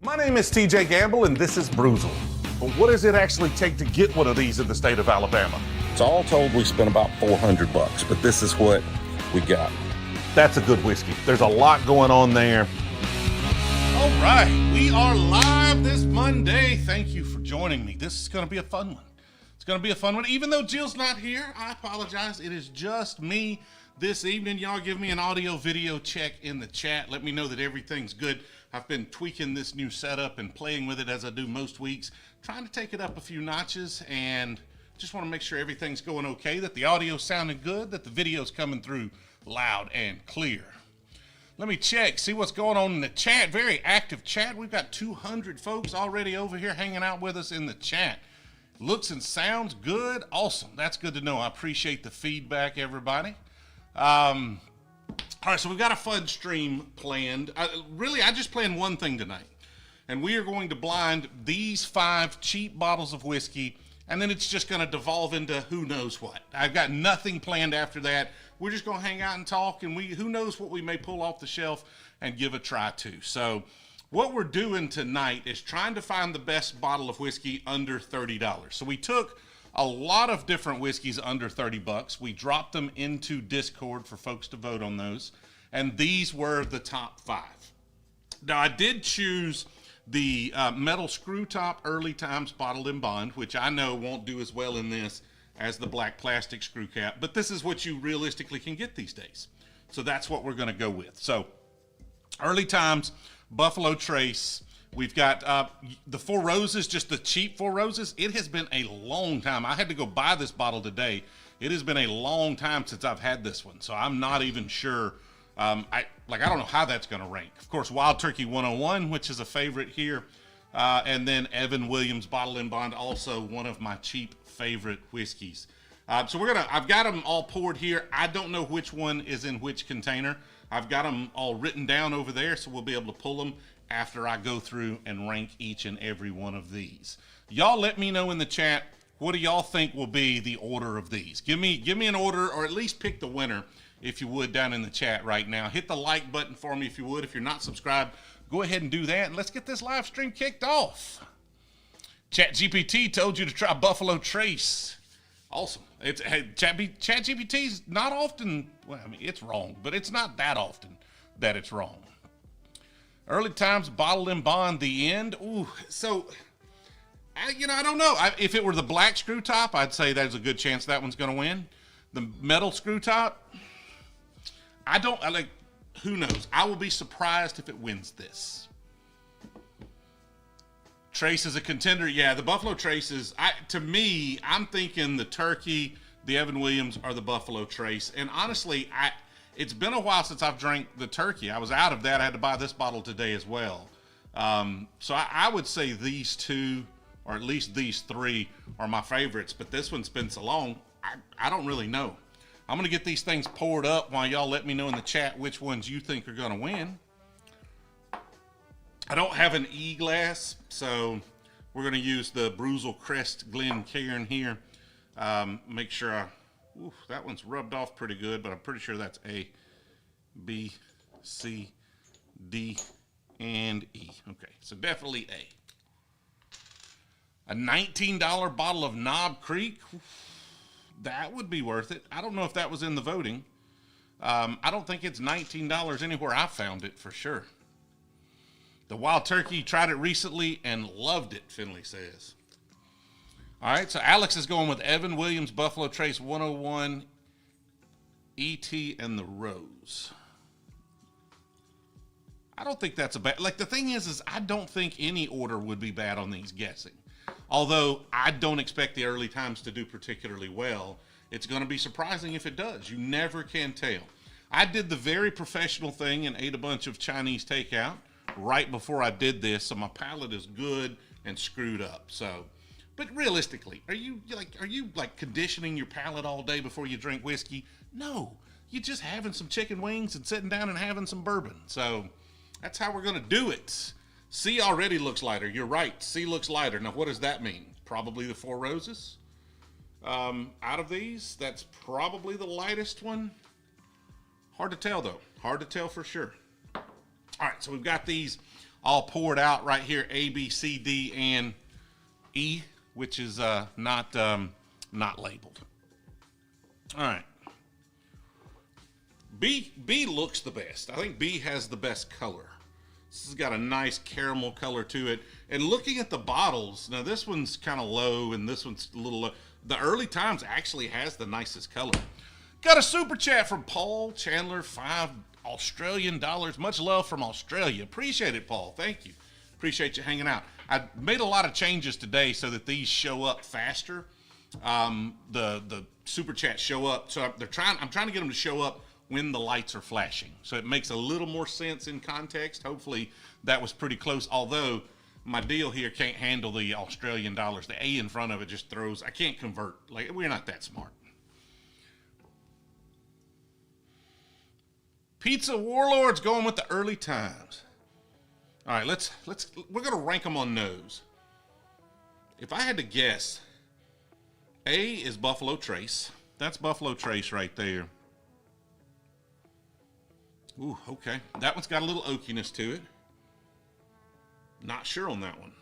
My name is TJ Gamble, and this is Brewzle. But what does it actually take to get one of these in the state of Alabama? So all told, we spent about $400, but this is what we got. That's a good whiskey. There's a lot going on there. All right, we are live this Monday. Thank you for joining me. This is going to be a fun one. It's going to be a fun one. Even though Jill's not here, I apologize. It is just me this evening. Y'all give me an audio video check in the chat. Let me know that everything's good. I've been tweaking this new setup and playing with it as I do most weeks, trying to take it up a few notches, and just want to make sure everything's going okay, that the audio's sounding good, that the video's coming through loud and clear. Let me check, see what's going on in the chat. Very active chat. We've got 200 folks already over here hanging out with us in the chat. Looks and sounds good. Awesome. That's good to know. I appreciate the feedback, everybody. All right, so we've got a fun stream planned. I just planned one thing tonight, and we are going to blind these 5 cheap bottles of whiskey, and then it's just going to devolve into who knows what. I've got nothing planned after that. We're just going to hang out and talk, and who knows what we may pull off the shelf and give a try to. So what we're doing tonight is trying to find the best bottle of whiskey under $30. So we took a lot of different whiskeys under $30. We dropped them into Discord for folks to vote on those, and these were the top 5. Now, I did choose the metal screw top Early Times Bottled-In-Bond, which I know won't do as well in this as the black plastic screw cap, but this is what you realistically can get these days. So that's what we're going to go with. So Early Times, Buffalo Trace. We've got the Four Roses, just the cheap Four Roses. It has been a long time. I had to go buy this bottle today. It has been a long time since I've had this one, so I'm not even sure. I don't know how that's going to rank. Of course, Wild Turkey 101, which is a favorite here, and then Williams Bottled-In-Bond, also one of my cheap favorite whiskeys. So I've got them all poured here. I don't know which one is in which container. I've got them all written down over there, so we'll be able to pull them after I go through and rank each and every one of these. Y'all let me know in the chat, what do y'all think will be the order of these? Give me an order, or at least pick the winner, if you would, down in the chat right now. Hit the like button for me if you would. If you're not subscribed, go ahead and do that, and let's get this live stream kicked off. ChatGPT told you to try Buffalo Trace. Awesome. ChatGPT's not often, well, I mean, it's wrong, but it's not that often that it's wrong. Early Times Bottled-In-Bond, the end. Ooh, so, I don't know. If it were the black screw top, I'd say there's a good chance that one's going to win. The metal screw top, who knows? I will be surprised if it wins this. Trace is a contender. Yeah, the Buffalo Trace is, to me, I'm thinking the Turkey, the Evan Williams, or the Buffalo Trace. And honestly, it's been a while since I've drank the Turkey. I was out of that. I had to buy this bottle today as well. So I would say these 2, or at least these 3, are my favorites. But this one's been so long, I don't really know. I'm going to get these things poured up while y'all let me know in the chat which ones you think are going to win. I don't have an E-glass, so we're going to use the Brewzle Crest Glencairn here. Make sure that one's rubbed off pretty good, but I'm pretty sure that's A, B, C, D, and E. Okay, so definitely A. A $19 bottle of Knob Creek. That would be worth it. I don't know if that was in the voting. I don't think it's $19 anywhere I found it for sure. The Wild Turkey, tried it recently and loved it, Finley says. All right, so Alex is going with Evan Williams, Buffalo Trace 101, E.T., and the Rose. I don't think that's a bad, the thing is I don't think any order would be bad on these guessing. Although I don't expect the Early Times to do particularly well. It's going to be surprising if it does. You never can tell. I did the very professional thing and ate a bunch of Chinese takeout right before I did this, so my palate is good and screwed up. So, but realistically, are you conditioning your palate all day before you drink whiskey? No, you're just having some chicken wings and sitting down and having some bourbon. So that's how we're going to do it. C already looks lighter. You're right. C looks lighter. Now, what does that mean? Probably the Four Roses. Out of these, that's probably the lightest one. Hard to tell, though. Hard to tell for sure. All right, so we've got these all poured out right here, A, B, C, D, and E, which is not labeled. All right. B looks the best. I think B has the best color. This has got a nice caramel color to it. And looking at the bottles, now this one's kind of low and this one's a little low. The Early Times actually has the nicest color. Got a super chat from Paul Chandler, $5 Australian. Much love from Australia. Appreciate it, Paul. Thank you. Appreciate you hanging out. I made a lot of changes today so that these show up faster. The super chats show up. So I'm trying to get them to show up when the lights are flashing. So it makes a little more sense in context. Hopefully that was pretty close. Although my deal here can't handle the Australian dollars. The A in front of it just throws, I can't convert. Like, we're not that smart. Pizza Warlord's going with the Early Times. All right, we're gonna rank them on nose. If I had to guess, A is Buffalo Trace. That's Buffalo Trace right there. Ooh, okay. That one's got a little oakiness to it. Not sure on that one.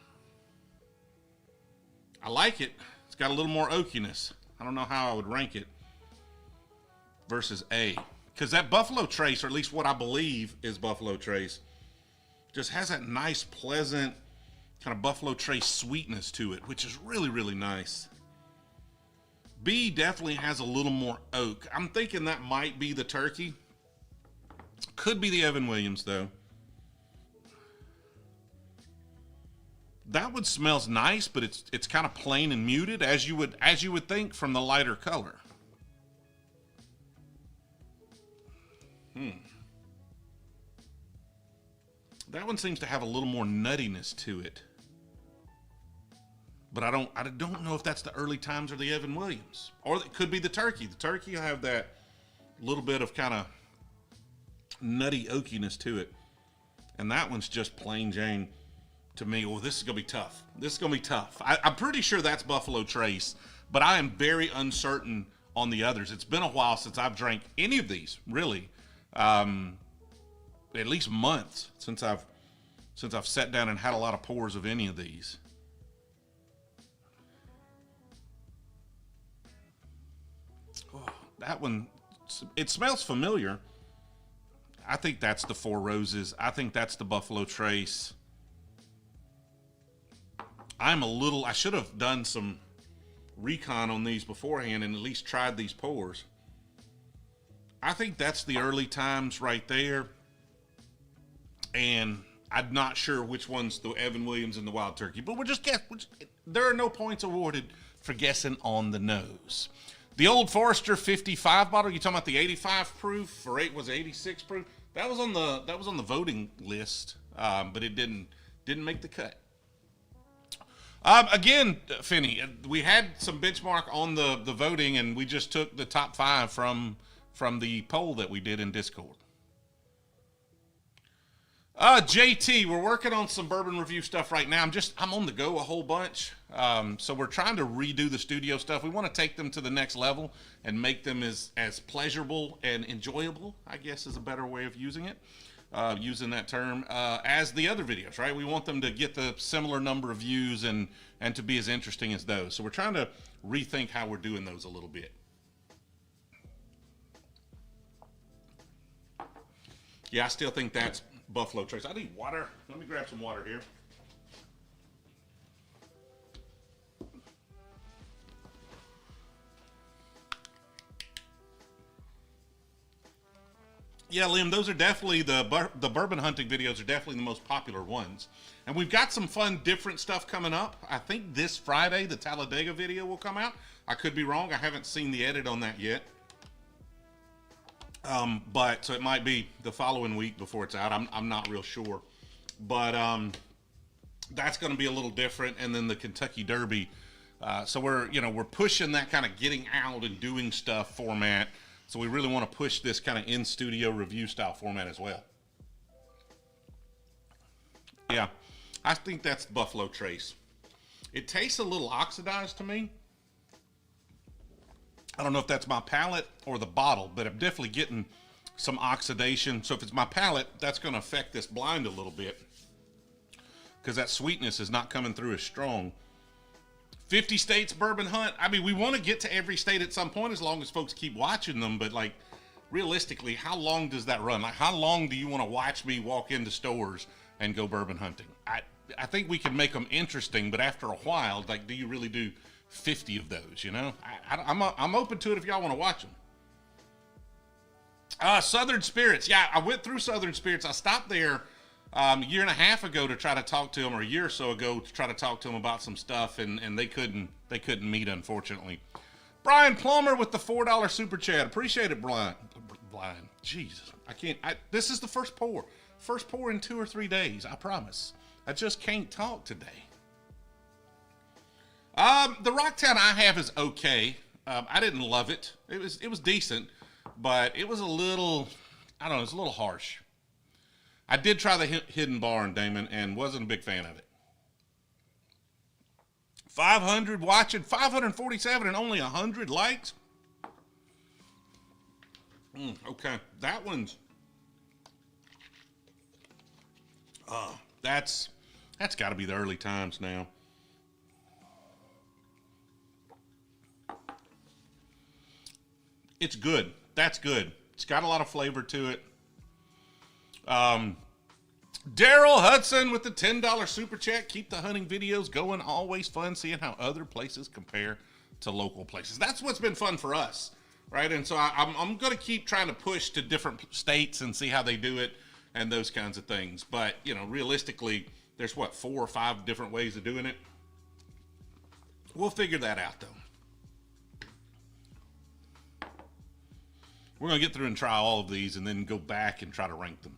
I like it. It's got a little more oakiness. I don't know how I would rank it versus A. Because that Buffalo Trace, or at least what I believe is Buffalo Trace, just has that nice, pleasant kind of Buffalo Trace sweetness to it, which is really, really nice. B definitely has a little more oak. I'm thinking that might be the turkey. Could be the Evan Williams, though. That one smells nice, but it's kind of plain and muted, as you would think from the lighter color. That one seems to have a little more nuttiness to it. But I don't know if that's the Early Times or the Evan Williams. Or it could be the turkey. The turkey will have that little bit of kind of nutty oakiness to it. And that one's just plain Jane to me. Oh, this is going to be tough. This is going to be tough. I'm pretty sure that's Buffalo Trace, but I am very uncertain on the others. It's been a while since I've drank any of these, really. At least months since I've sat down and had a lot of pours of any of these. Oh, that one, it smells familiar. I think that's the Four Roses. I think that's the Buffalo Trace. I should have done some recon on these beforehand and at least tried these pours. I think that's the Early Times right there. And I'm not sure which one's the Evan Williams and the Wild Turkey, but we'll just guess. There are no points awarded for guessing on the nose. The Old Forester 55 bottle. You talking about the 85 proof or was it 86 proof? That was on the voting list, but it didn't make the cut. Again, Finney, we had some benchmark on the voting, and we just took the top 5 from the poll that we did in Discord. JT, we're working on some bourbon review stuff right now. I'm on the go a whole bunch. So we're trying to redo the studio stuff. We want to take them to the next level and make them as pleasurable and enjoyable, I guess is a better way of using it, using that term, as the other videos, right? We want them to get the similar number of views and to be as interesting as those. So we're trying to rethink how we're doing those a little bit. Yeah, I still think that's Buffalo Trace. I need water. Let me grab some water here. Yeah, Liam, those are definitely the bourbon hunting videos are definitely the most popular ones. And we've got some fun, different stuff coming up. I think this Friday, the Talladega video will come out. I could be wrong. I haven't seen the edit on that yet. But so it might be the following week before it's out. I'm not real sure, but that's going to be a little different. And then the Kentucky Derby. So we're pushing that kind of getting out and doing stuff format. So we really want to push this kind of in studio review style format as well. Yeah, I think that's Buffalo Trace. It tastes a little oxidized to me. I don't know if that's my palate or the bottle, but I'm definitely getting some oxidation. So if it's my palate, that's going to affect this blind a little bit. because that sweetness is not coming through as strong. 50 states bourbon hunt. I mean, we want to get to every state at some point as long as folks keep watching them. But like, realistically, how long does that run? Like, how long do you want to watch me walk into stores and go bourbon hunting? I think we can make them interesting, but after a while, like, do you really do 50 of those? You know, I'm open to it if y'all want to watch them. Southern Spirits. Yeah, I went through Southern Spirits. I stopped there a year and a half ago to try to talk to them, or a year or so ago to try to talk to them about some stuff, and they couldn't meet, unfortunately. Brian Plummer with the $4 super chat. Appreciate it, Brian. Jesus, this is the first pour in 2 or 3 days. I promise. I just can't talk today. The Rocktown I have is okay. I didn't love it. It was decent, but it was a little, I don't know, it's a little harsh. I did try the Hidden Barn, Damon, and wasn't a big fan of it. 500 watching, 547 and only 100 likes. Okay, that one's, that's got to be the early times now. It's good. That's good. It's got a lot of flavor to it. Daryl Hudson with the $10 super chat. Keep the hunting videos going. Always fun seeing how other places compare to local places. That's what's been fun for us, right? And so I'm going to keep trying to push to different states and see how they do it and those kinds of things. But, you know, realistically, there's 4 or 5 different ways of doing it. We'll figure that out, though. We're going to get through and try all of these and then go back and try to rank them.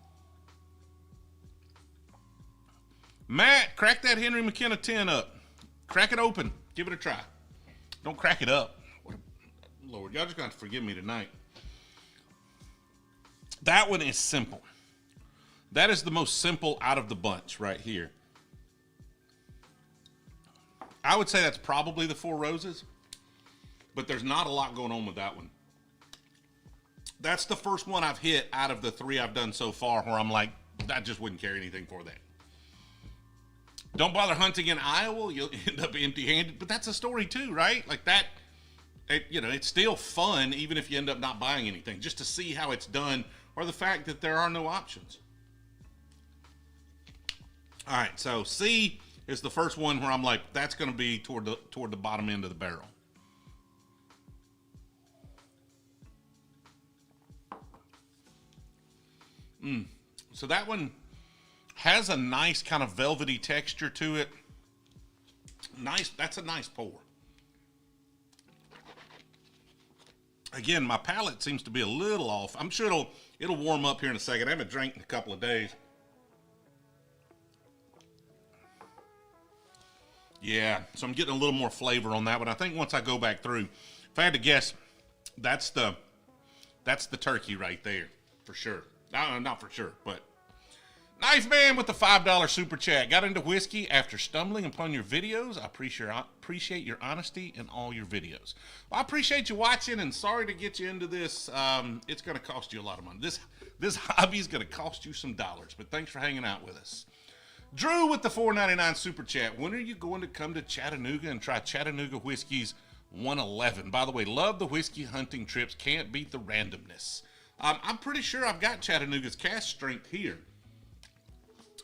Matt, crack that Henry McKenna 10 up. Crack it open. Give it a try. Don't crack it up. Lord, y'all just going to have to forgive me tonight. That one is simple. That is the most simple out of the bunch right here. I would say that's probably the Four Roses, but there's not a lot going on with that one. That's the first one I've hit out of the 3 I've done so far where I'm like, I just wouldn't carry anything for that. Don't bother hunting in Iowa. You'll end up empty-handed. But that's a story too, right? Like that, it's still fun even if you end up not buying anything, just to see how it's done or the fact that there are no options. All right, so C is the first one where I'm like, that's going to be toward the bottom end of the barrel. So that one has a nice kind of velvety texture to it. Nice. That's a nice pour. Again, my palate seems to be a little off. I'm sure it'll warm up here in a second. I haven't drank in a couple of days. Yeah, so I'm getting a little more flavor on that one. I think once I go back through, if I had to guess, that's the turkey right there, for sure. Not for sure, but Knife Man with the $5 super chat. Got into whiskey after stumbling upon your videos. I appreciate your honesty in all your videos. Well, I appreciate you watching, and sorry to get you into this. It's going to cost you a lot of money. This hobby is going to cost you some dollars, but thanks for hanging out with us. Drew with the $4.99 super chat. When are you going to come to Chattanooga and try Chattanooga Whiskey's 111? By the way, love the whiskey hunting trips. Can't beat the randomness. I'm pretty sure I've got Chattanooga's cask strength here.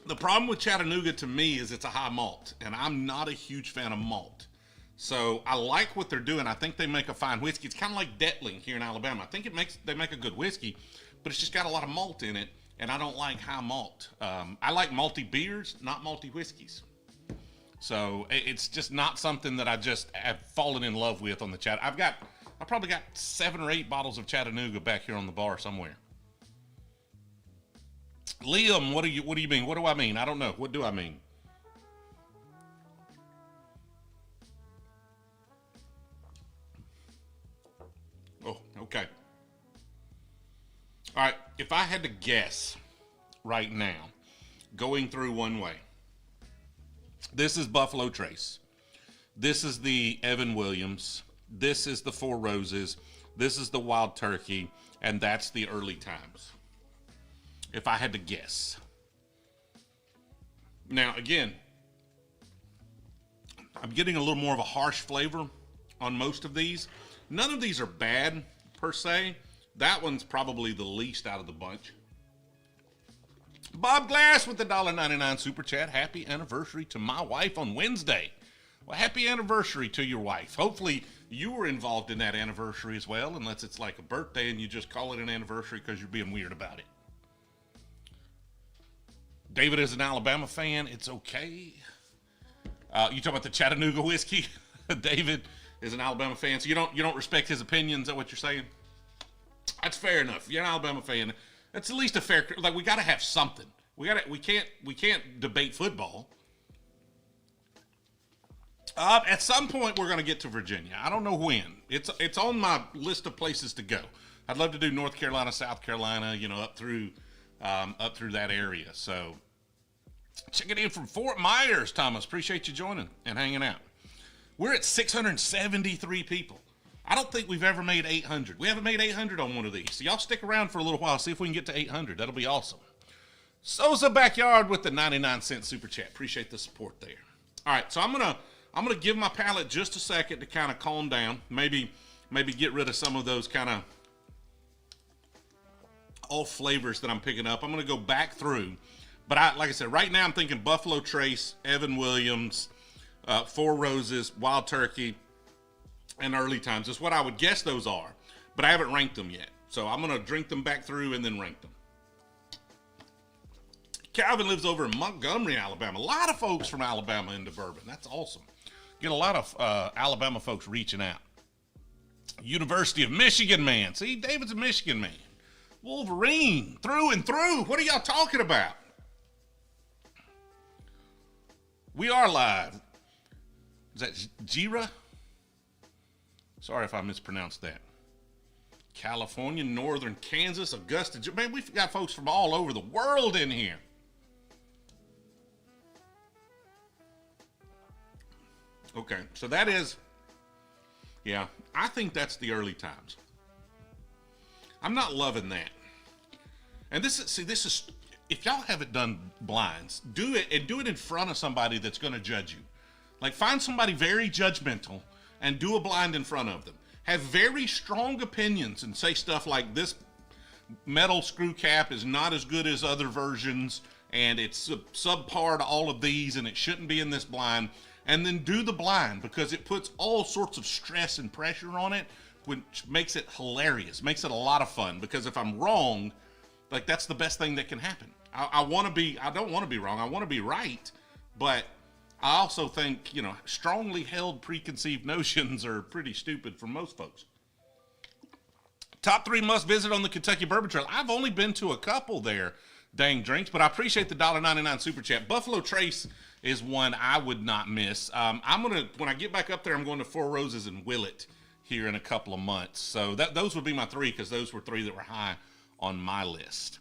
The problem with Chattanooga to me is it's a high malt, and I'm not a huge fan of malt. So I like what they're doing. I think they make a fine whiskey. It's kind of like Detling here in Alabama. I think they make a good whiskey, but it's just got a lot of malt in it, and I don't like high malt. I like malty beers, not malty whiskeys. So it's just not something that I just have fallen in love with on the Chat. I probably got 7 or 8 bottles of Chattanooga back here on the bar somewhere. Liam, what do you mean? What do I mean? I don't know. What do I mean? Oh, okay. All right. If I had to guess right now, going through one way, this is Buffalo Trace. This is the Evan Williams. This is the Four Roses. This is the Wild Turkey. And that's the Early Times. If I had to guess. Now, again, I'm getting a little more of a harsh flavor on most of these. None of these are bad per se. That one's probably the least out of the bunch. Bob Glass with the $1.99 super chat. Happy anniversary to my wife on Wednesday. Well, happy anniversary to your wife. Hopefully you were involved in that anniversary as well, unless it's like a birthday and you just call it an anniversary because you're being weird about it. David is an Alabama fan. It's okay. You talk about the Chattanooga whiskey. David is an Alabama fan, so you don't respect his opinion. Is that what you're saying? That's fair enough. You're an Alabama fan. That's at least a fair. Like, we got to have something. We can't debate football. At some point, we're going to get to Virginia. I don't know when. It's on my list of places to go. I'd love to do North Carolina, South Carolina. Up through that area. So, check it in from Fort Myers, Thomas. Appreciate you joining and hanging out. We're at 673 people. I don't think we've ever made 800. We haven't made 800 on one of these. So y'all stick around for a little while. See if we can get to 800. That'll be awesome. Sosa Backyard with the 99-cent super chat. Appreciate the support there. All right, so I'm gonna give my palate just a second to kind of calm down. Maybe get rid of some of those kind of off flavors that I'm picking up. I'm gonna go back through. But like I said, right now I'm thinking Buffalo Trace, Evan Williams, Four Roses, Wild Turkey, and Early Times. That's what I would guess those are, but I haven't ranked them yet. So I'm going to drink them back through and then rank them. Calvin lives over in Montgomery, Alabama. A lot of folks from Alabama into bourbon. That's awesome. Get a lot of Alabama folks reaching out. University of Michigan man. See, David's a Michigan man. Wolverine, through and through. What are y'all talking about? We are live. Is that Jira? Sorry if I mispronounced that. California, Northern Kansas, Augusta. Man, we've got folks from all over the world in here. Okay, so that is, yeah, I think that's the Early Times. I'm not loving that. And this is, if y'all haven't done blinds, do it, and do it in front of somebody that's going to judge you. Like, find somebody very judgmental and do a blind in front of them. Have very strong opinions and say stuff like, this metal screw cap is not as good as other versions, and it's subpar to all of these, and it shouldn't be in this blind. And then do the blind, because it puts all sorts of stress and pressure on it, which makes it hilarious, makes it a lot of fun. Because if I'm wrong, like, that's the best thing that can happen. I don't want to be wrong. I want to be right, but I also think, strongly held preconceived notions are pretty stupid for most folks. Top 3 must visit on the Kentucky Bourbon Trail. I've only been to a couple there, dang drinks, but I appreciate the $1.99 super chat. Buffalo Trace is one I would not miss. When I get back up there, I'm going to Four Roses and Willett here in a couple of months. So those would be my 3, because those were 3 that were high on my list.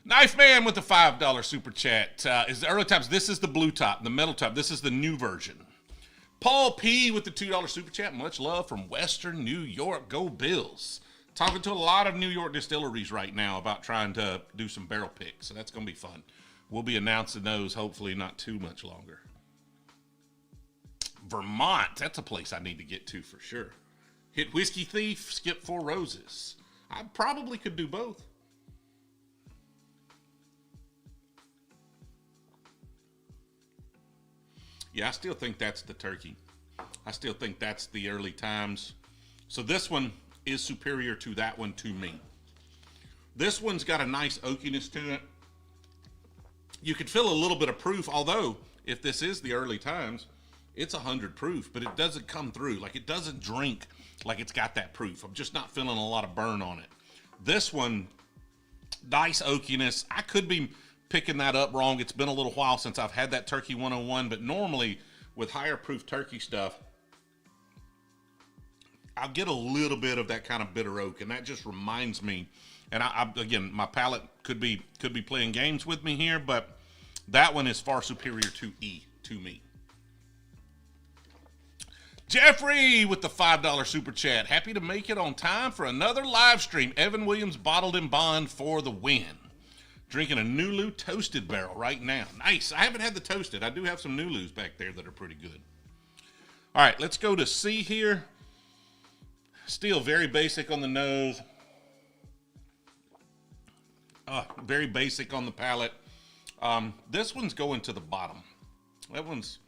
Knife Man with the $5 super chat. Is the Early Times. This is the blue top, the metal top. This is the new version. Paul P with the $2 super chat. Much love from Western New York. Go Bills. Talking to a lot of New York distilleries right now about trying to do some barrel picks. So that's going to be fun. We'll be announcing those hopefully not too much longer. Vermont. That's a place I need to get to for sure. Hit Whiskey Thief. Skip Four Roses. I probably could do both. Yeah, I still think that's the turkey. I still think that's the Early Times. So this one is superior to that one to me. This one's got a nice oakiness to it. You could feel a little bit of proof, although if this is the Early Times, it's 100 proof, but it doesn't come through. Like, it doesn't drink like it's got that proof. I'm just not feeling a lot of burn on it. This one, nice oakiness. I could be picking that up wrong. It's been a little while since I've had that Turkey 101, but normally with higher proof turkey stuff, I'll get a little bit of that kind of bitter oak, and that just reminds me. And again, my palate could be playing games with me here, but that one is far superior to me. Jeffrey with the $5 super chat. Happy to make it on time for another live stream. Evan Williams Bottled-In-Bond for the win. Drinking a Nulu toasted barrel right now. Nice. I haven't had the toasted. I do have some Nulus back there that are pretty good. All right, let's go to C here. Still very basic on the nose. Very basic on the palate. This one's going to the bottom. That one's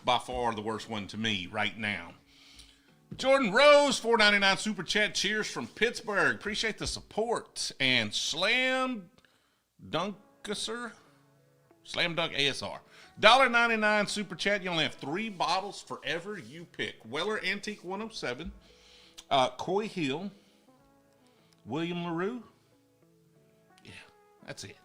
by far the worst one to me right now. Jordan Rose, $4.99 super chat. Cheers from Pittsburgh. Appreciate the support. And Slam Dunk ASR. $1.99 super chat. You only have 3 bottles forever. You pick. Weller Antique 107. Coy Hill. William LaRue. Yeah, that's it.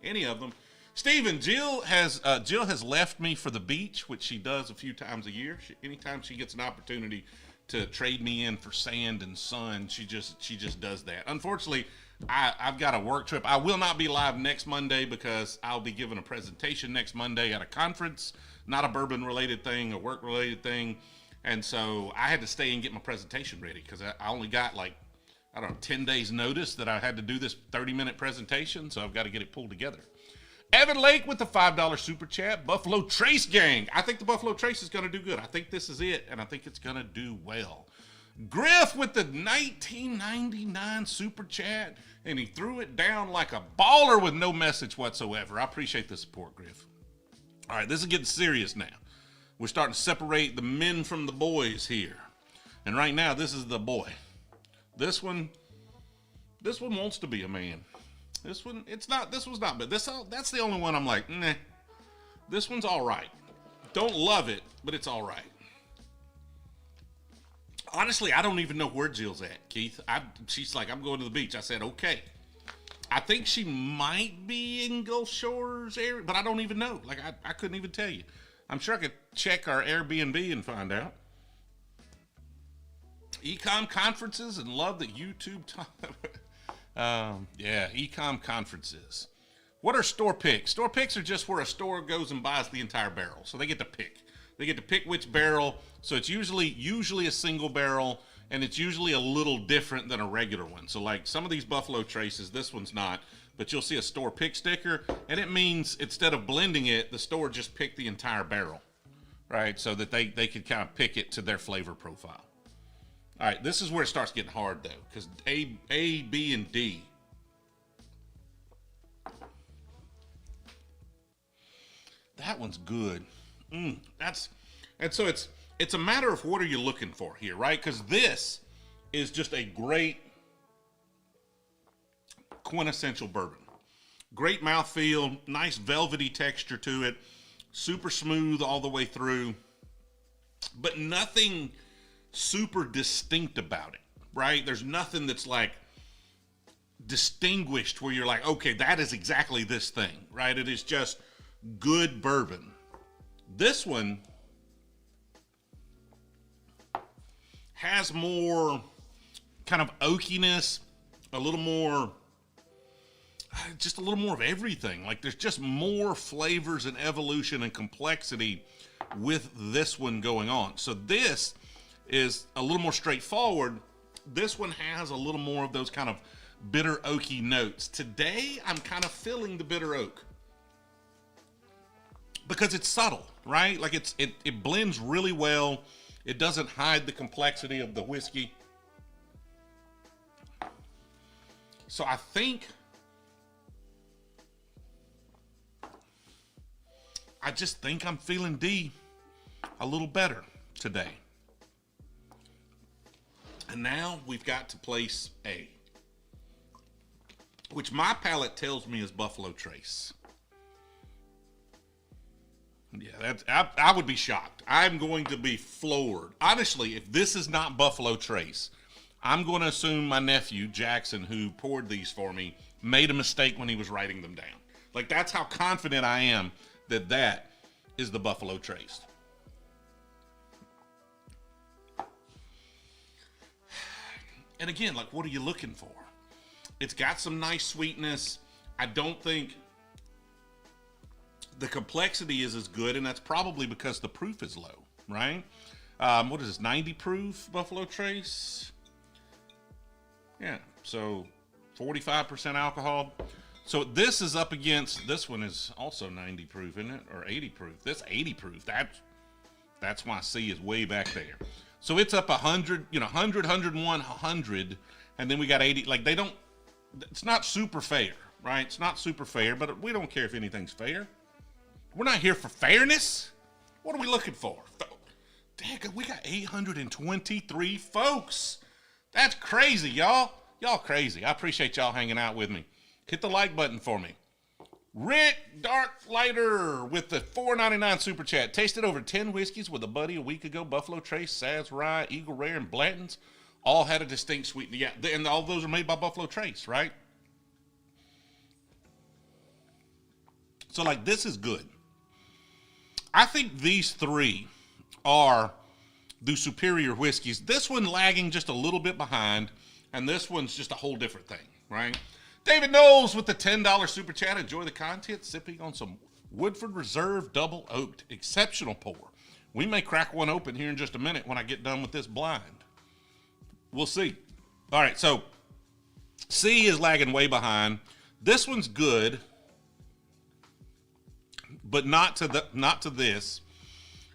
Any of them. Steven, Jill has left me for the beach, which she does a few times a year. Anytime she gets an opportunity to trade me in for sand and sun, she just does that. Unfortunately, I've got a work trip. I will not be live next Monday because I'll be giving a presentation next Monday at a conference, not a bourbon-related thing, a work-related thing. And so I had to stay and get my presentation ready because I only got 10 days notice that I had to do this 30-minute presentation, so I've got to get it pulled together. Evan Lake with the $5 super chat. Buffalo Trace gang. I think the Buffalo Trace is going to do good. I think this is it, and I think it's going to do well. Griff with the 1999 super chat, and he threw it down like a baller with no message whatsoever. I appreciate the support, Griff. All right, this is getting serious now. We're starting to separate the men from the boys here. And right now, this is the boy. This one wants to be a man. This one's not, but that's the only one I'm like, nah. This one's all right. Don't love it, but it's all right. Honestly, I don't even know where Jill's at, Keith. She's like, I'm going to the beach. I said, okay. I think she might be in Gulf Shores area, but I don't even know. Like, I couldn't even tell you. I'm sure I could check our Airbnb and find out. Ecom conferences and love that YouTube ecom conferences. What are store picks? Store picks are just where a store goes and buys the entire barrel. So they get to pick. They get to pick which barrel. So it's usually a single barrel, and it's usually a little different than a regular one. So like some of these Buffalo Traces, this one's not, but you'll see a store pick sticker, and it means instead of blending it, the store just picked the entire barrel, right? So that they could kind of pick it to their flavor profile. All right, this is where it starts getting hard, though, because A, B, and D. That one's good. And so it's a matter of what are you looking for here, right? Because this is just a great quintessential bourbon. Great mouthfeel, nice velvety texture to it, super smooth all the way through, but nothing super distinct about it, right? There's nothing that's like distinguished where you're like, okay, that is exactly this thing, right? It is just good bourbon. This one has more kind of oakiness, a little more of everything. Like there's just more flavors and evolution and complexity with this one going on. So this is a little more straightforward. This one has a little more of those kind of bitter oaky notes. Today, I'm kind of feeling the bitter oak because it's subtle, right? Like it blends really well. It doesn't hide the complexity of the whiskey. So I just think I'm feeling D a little better today. And now we've got to place A, which my palate tells me is Buffalo Trace. Yeah, I would be shocked. I'm going to be floored. Honestly, if this is not Buffalo Trace, I'm going to assume my nephew, Jackson, who poured these for me, made a mistake when he was writing them down. Like, that's how confident I am that that is the Buffalo Trace. And again, like, what are you looking for? It's got some nice sweetness. I don't think the complexity is as good, and that's probably because the proof is low, right? What is this, 90 proof Buffalo Trace? Yeah, so 45% alcohol. So this is up against, this one is also 90 proof, isn't it? Or 80 proof. This 80 proof. That's That's why C is way back there. So it's up 100, 100, 101, 100, and then we got 80. Like, they don't, it's not super fair, right? It's not super fair, but we don't care if anything's fair. We're not here for fairness. What are we looking for? Dang, we got 823 folks. That's crazy, y'all. Y'all crazy. I appreciate y'all hanging out with me. Hit the like button for me. Rick Darklighter with the $4.99 super chat. Tasted over 10 whiskeys with a buddy a week ago. Buffalo Trace, Sazerac Rye, Eagle Rare, and Blanton's all had a distinct sweetness. Yeah, and all those are made by Buffalo Trace, right? So, like, this is good. I think these three are the superior whiskeys. This one lagging just a little bit behind, and this one's just a whole different thing, right? David Knowles with the $10 super chat. Enjoy the content, sipping on some Woodford Reserve Double Oaked. Exceptional pour. We may crack one open here in just a minute when I get done with this blind. We'll see. All right, so C is lagging way behind. This one's good, but not to this.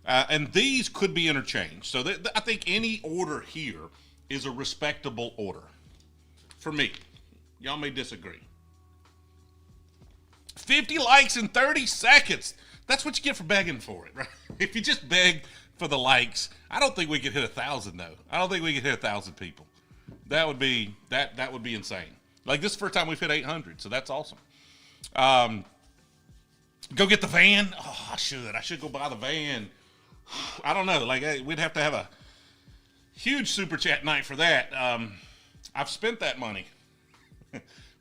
And these could be interchanged. So I think any order here is a respectable order for me. Y'all may disagree. 50 likes in 30 seconds. That's what you get for begging for it, right? If you just beg for the likes, I don't think we could hit 1,000 though. I don't think we could hit 1,000 people. That would be insane. Like, this is the first time we've hit 800, so that's awesome. Go get the van. Oh, I should go buy the van. I don't know. Like, we'd have to have a huge super chat night for that. I've spent that money.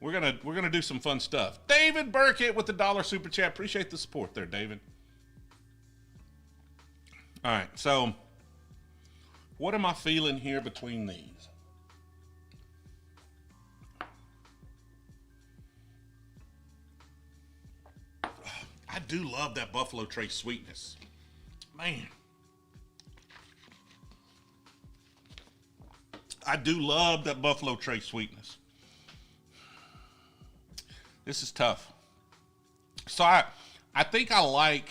We're gonna do some fun stuff. David Burkett with the $1 super chat. Appreciate the support there, David. All right, so what am I feeling here between these? I do love that Buffalo Trace sweetness, man. I do love that Buffalo Trace sweetness. This is tough. So I think I like,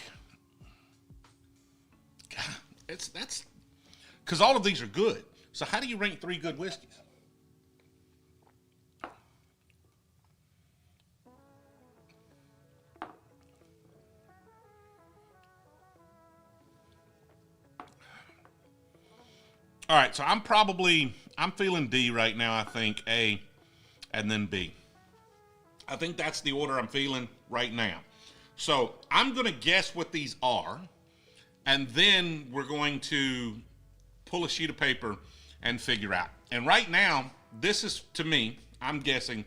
that's because all of these are good. So how do you rank 3 good whiskeys? All right, so I'm feeling D right now, I think, A, and then B. I think that's the order I'm feeling right now. So I'm going to guess what these are, and then we're going to pull a sheet of paper and figure out. And right now, this is, to me, I'm guessing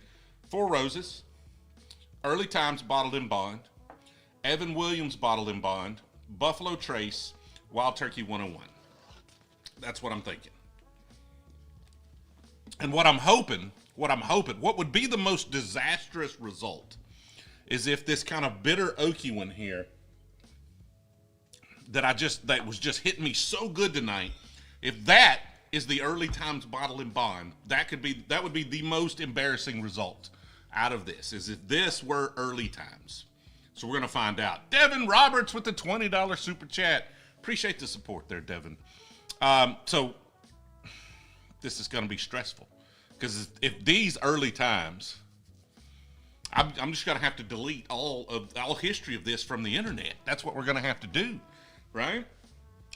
4 Roses, Early Times Bottled-In-Bond, Evan Williams Bottled-In-Bond, Buffalo Trace, Wild Turkey 101. That's what I'm thinking. And what I'm hoping, what would be the most disastrous result is if this kind of bitter oaky one here that was just hitting me so good tonight, if that is the Early Times Bottled-In-Bond, that would be the most embarrassing result out of this, is if this were Early Times. So we're going to find out. Devin Roberts with the $20 super chat. Appreciate the support there, Devin. So this is going to be stressful because if these Early Times, I'm just going to have to delete all history of this from the internet. That's what we're going to have to do, right?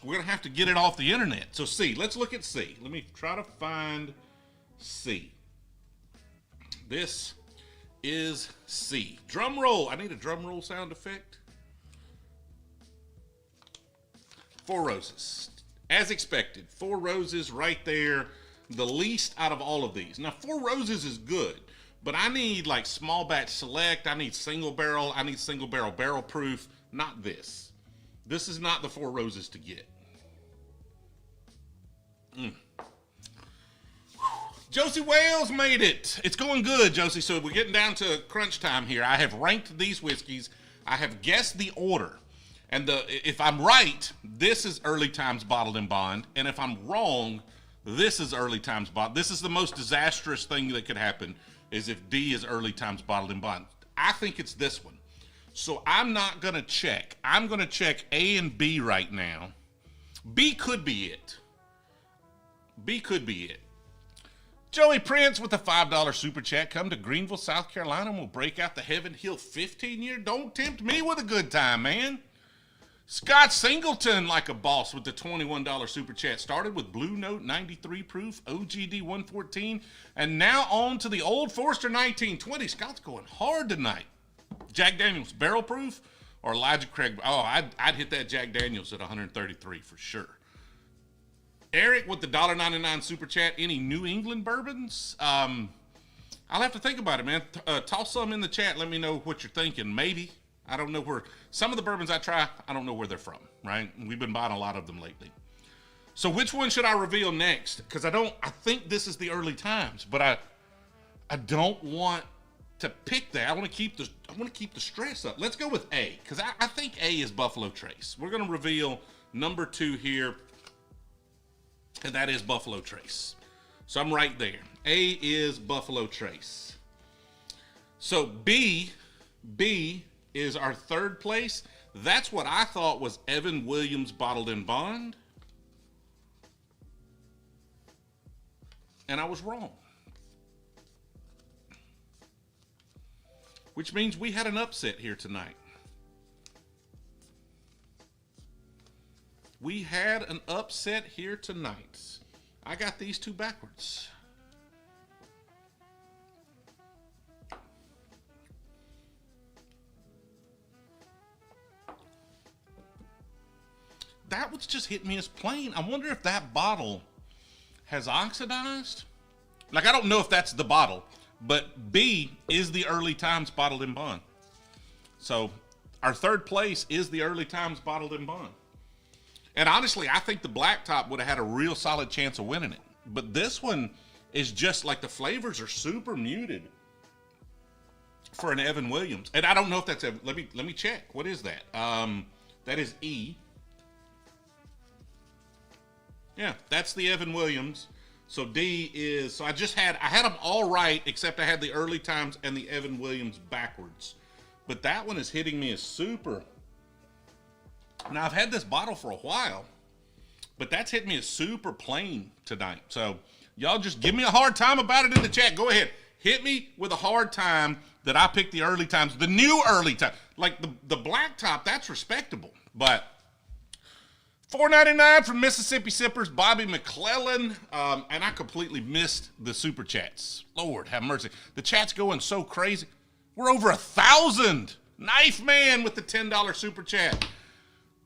We're going to have to get it off the internet. So C, let's look at C. Let me try to find C. This is C. Drum roll. I need a drum roll sound effect. 4 Roses. As expected, 4 Roses right there, the least out of all of these. Now, 4 Roses is good, but I need like small batch select, I need single barrel, I need single barrel barrel proof, not this. This is not the 4 Roses to get. Josie Wales made it. It's going good, Josie. So we're getting down to crunch time here. I have ranked these whiskeys. I have guessed the order. And if I'm right, this is Early Times Bottled-In-Bond. And if I'm wrong, this is Early Times Bottled. This is the most disastrous thing that could happen, is if D is Early Times Bottled-In-Bond. I think it's this one. So I'm not going to check. I'm going to check A and B right now. B could be it. B could be it. Joey Prince with a $5 super chat. Come to Greenville, South Carolina, and we'll break out the Heaven Hill 15-year. Don't tempt me with a good time, man. Scott Singleton, like a boss, with the $21 super chat. Started with Blue Note 93 proof, OGD 114, and now on to the Old Forester 1920. Scott's going hard tonight. Jack Daniels barrel proof or Elijah Craig? Oh, I'd hit that Jack Daniels at 133 for sure. Eric with the $1.99 super chat. Any New England bourbons? I'll have to think about it, man. Toss some in the chat. Let me know what you're thinking. Maybe. I don't know where. Some of the bourbons I try, I don't know where they're from, right? We've been buying a lot of them lately. So which one should I reveal next? Because I think this is the early times, but I don't want to pick that. I want to keep the stress up. Let's go with A, because I think A is Buffalo Trace. We're going to reveal number 2 here, and that is Buffalo Trace. So I'm right there. A is Buffalo Trace. So B is our third place. That's what I thought was Evan Williams Bottled-In-Bond. And I was wrong. Which means we had an upset here tonight. We had an upset here tonight. I got these two backwards. That was just hit me as plain. I wonder if that bottle has oxidized. Like, I don't know if that's the bottle, but B is the Early Times Bottled-In-Bond. So our third place is the Early Times Bottled-In-Bond. And honestly, I think the Black Top would have had a real solid chance of winning it. But this one is just like the flavors are super muted for an Evan Williams. And I don't know if that's let me check. What is that? That is E. Yeah, that's the Evan Williams. So D is, so I had them all right, except I had the Early Times and the Evan Williams backwards. But that one is hitting me as super. Now, I've had this bottle for a while, but that's hit me as super plain tonight. So y'all just give me a hard time about it in the chat. Go ahead. Hit me with a hard time that I picked the Early Times, the new Early Times. Like the Black Top, that's respectable, but $4.99 from Mississippi Sippers, Bobby McClellan. And I completely missed the super chats. Lord have mercy. The chat's going so crazy. We're over 1,000. Knife Man with the $10 super chat.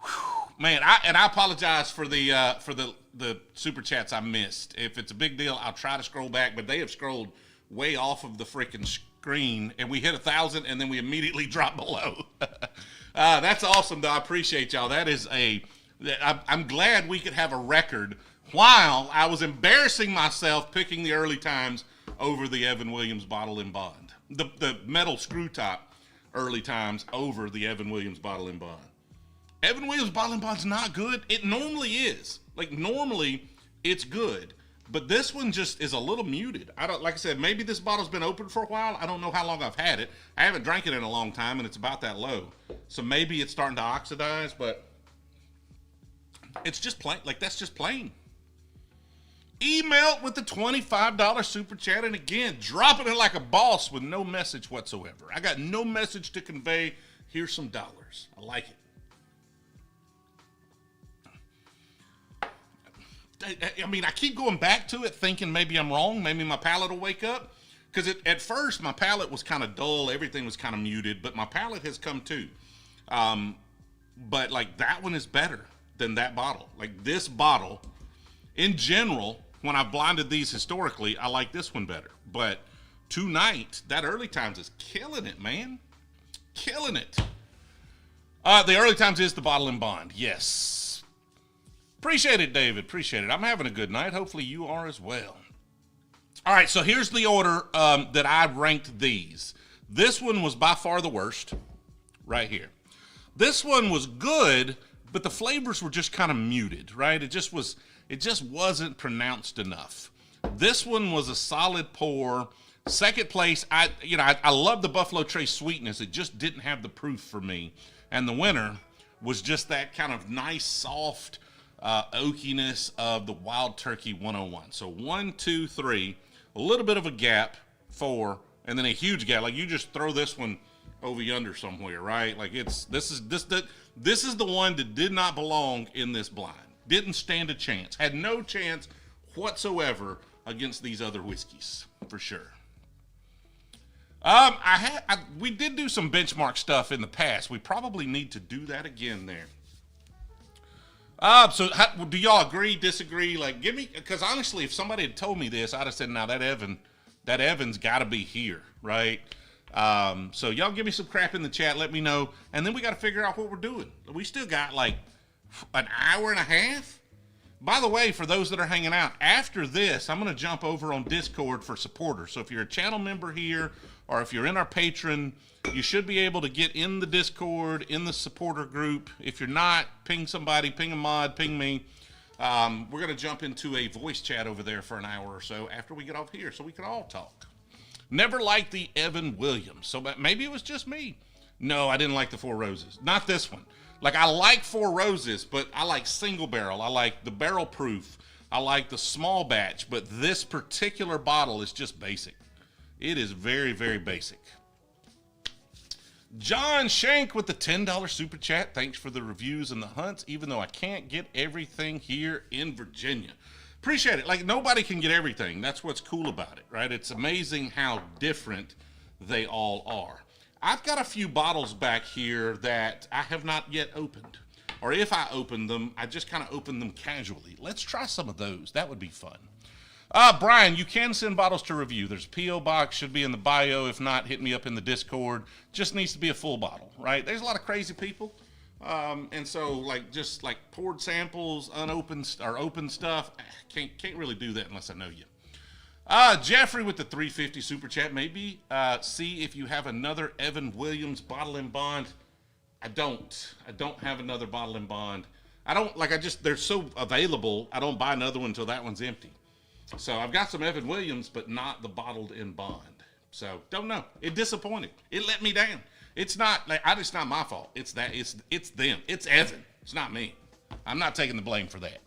Whew, man, I apologize for the super chats I missed. If it's a big deal, I'll try to scroll back, but they have scrolled way off of the freaking screen, and we hit 1,000, and then we immediately dropped below. That's awesome, though. I appreciate y'all. That is I'm glad we could have a record while I was embarrassing myself picking the Early Times over the Evan Williams Bottle-In-Bond. The metal screw top Early Times over the Evan Williams Bottle-In-Bond. Evan Williams Bottle-In-Bond's not good. It normally is. Like, normally it's good. But this one just is a little muted. Like I said, maybe this bottle's been open for a while. I don't know how long I've had it. I haven't drank it in a long time, and it's about that low. So maybe it's starting to oxidize, but it's just plain. Like, that's just plain. Email with the $25 super chat, and again, dropping it like a boss with no message whatsoever. I got no message to convey. Here's some dollars. I like it. I mean, I keep going back to it thinking maybe I'm wrong. Maybe my palate will wake up. Because at first, my palate was kind of dull. Everything was kind of muted. But my palate has come too. But, like, that one is better than that bottle. Like, this bottle, in general, when I've blinded these historically, I like this one better. But tonight, that Early Times is killing it, man. Killing it. The Early Times is the Bottle-In-Bond. Yes. Appreciate it, David. Appreciate it. I'm having a good night. Hopefully you are as well. All right, so here's the order that I ranked these. This one was by far the worst, right here. This one was good, but the flavors were just kind of muted, right? It just wasn't pronounced enough. This one was a solid pour. Second place, I love the Buffalo Trace sweetness. It just didn't have the proof for me. And the winner was just that kind of nice, soft, oakiness of the Wild Turkey 101. So 1, 2, 3, a little bit of a gap, 4, and then a huge gap. Like you just throw this one over yonder somewhere, right? Like this is the one that did not belong in this blind. Didn't stand a chance. Had no chance whatsoever against these other whiskeys, for sure. We did do some benchmark stuff in the past. We probably need to do that again there. So do y'all agree, disagree? Like, give me, because honestly, if somebody had told me this, I'd have said, now that Evan's got to be here, right? So y'all give me some crap in the chat, let me know, and then we got to figure out what we're doing. We still got like an hour and a half. By the way, for those that are hanging out, after this, I'm going to jump over on Discord for supporters. So if you're a channel member here, or if you're in our patron, you should be able to get in the Discord, in the supporter group. If you're not, ping somebody, ping a mod, ping me. We're going to jump into a voice chat over there for an hour or so after we get off here so we can all talk. Never liked the Evan Williams. So maybe it was just me. No, I didn't like the Four Roses. Not this one. Like, I like Four Roses, but I like single barrel. I like the barrel proof. I like the small batch, but this particular bottle is just basic. It is very, very basic. John Shank with the $10 super chat. Thanks for the reviews and the hunts, even though I can't get everything here in Virginia. Appreciate it. Like, nobody can get everything. That's what's cool about it, right? It's amazing how different they all are. I've got a few bottles back here that I have not yet opened. Or if I open them, I just kind of open them casually. Let's try some of those. That would be fun. Brian, you can send bottles to review. There's a P.O. box, should be in the bio. If not, hit me up in the Discord. Just needs to be a full bottle, right? There's a lot of crazy people. And so, like, just like poured samples, unopened or open stuff, can't really do that unless I know you. Jeffrey with the 350 super chat. Maybe see if you have another Evan Williams Bottle-in-Bond. I don't have another Bottle-in-Bond. They're so available, I don't buy another one until that one's empty. So I've got some Evan Williams, but not the Bottled-in-Bond. So don't know. It disappointed. It let me down. It's not my fault. It's them. It's Evan. It's not me. I'm not taking the blame for that.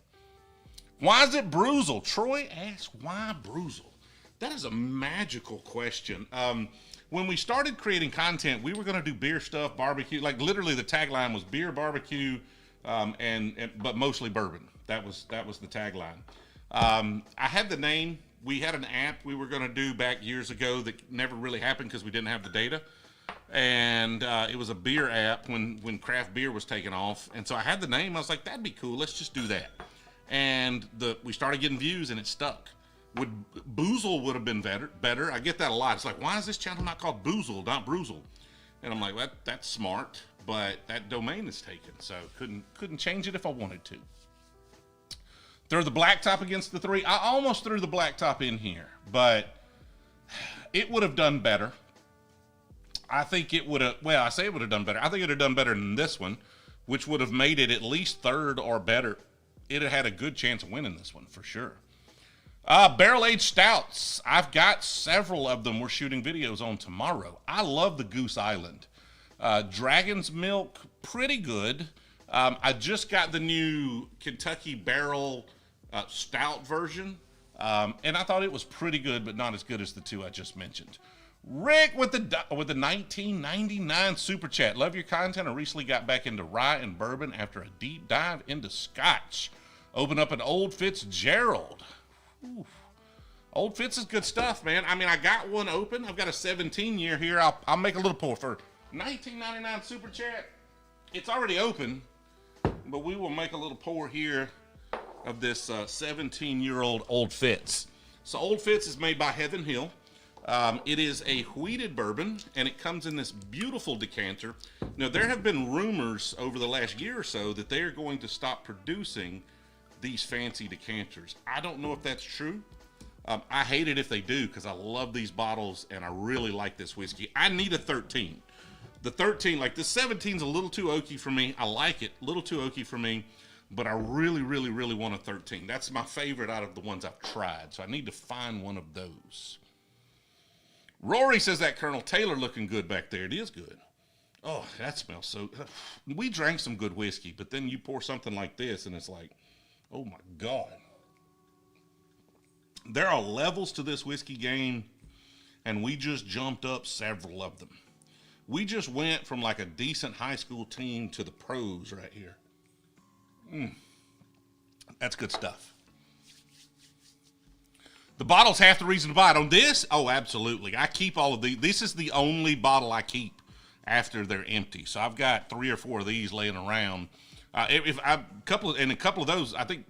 Why is it Brewzle? Troy asks, why Brewzle? That is a magical question. When we started creating content, we were going to do beer stuff, barbecue. Like, literally the tagline was beer, barbecue, but mostly bourbon. That was the tagline. I had the name. We had an app we were going to do back years ago that never really happened because we didn't have the data. And it was a beer app when craft beer was taking off. And so I had the name. I was like, that'd be cool. Let's just do that. And we started getting views, and it stuck. Boozle would have been better. I get that a lot. It's like, why is this channel not called Boozle, not Brewzle? And I'm like, that's smart, but that domain is taken, so couldn't change it if I wanted to. Throw the blacktop against the 3. I almost threw the blacktop in here, but it would have done better. I think it would have, well, I say it would have done better. I think it would have done better than this one, which would have made it at least 3rd or better. It had a good chance of winning this one for sure. Barrel-aged stouts. I've got several of them we're shooting videos on tomorrow. I love the Goose Island. Dragon's Milk, pretty good. I just got the new Kentucky Barrel Stout version, and I thought it was pretty good, but not as good as the 2 I just mentioned. Rick with the 1999 super chat. Love your content. I recently got back into rye and bourbon after a deep dive into Scotch. Open up an Old Fitzgerald. Oof. Old Fitz is good stuff, man. I mean, I got one open. I've got a 17-year here. I'll make a little pour for 1999 super chat. It's already open, but we will make a little pour here of this 17-year-old Old Fitz. So Old Fitz is made by Heaven Hill. It is a wheated bourbon, and it comes in this beautiful decanter. Now, there have been rumors over the last year or so that they are going to stop producing these fancy decanters. I don't know if that's true. I hate it if they do, because I love these bottles and I really like this whiskey. I need a 13. The 13, like the 17 is a little too oaky for me. I like it, a little too oaky for me, but I really, really, really want a 13. That's my favorite out of the ones I've tried, so I need to find one of those. Rory says that Colonel Taylor looking good back there. It is good. Oh, that smells so... We drank some good whiskey, but then you pour something like this, and it's like, Oh my God. There are levels to this whiskey game, and we just jumped up several of them. We just went from like a decent high school team to the pros right here. That's good stuff. The bottle's half the reason to buy it. On this, oh, absolutely. I keep all of these. This is the only bottle I keep after they're empty. So I've got 3 or 4 of these laying around. A couple of those, I think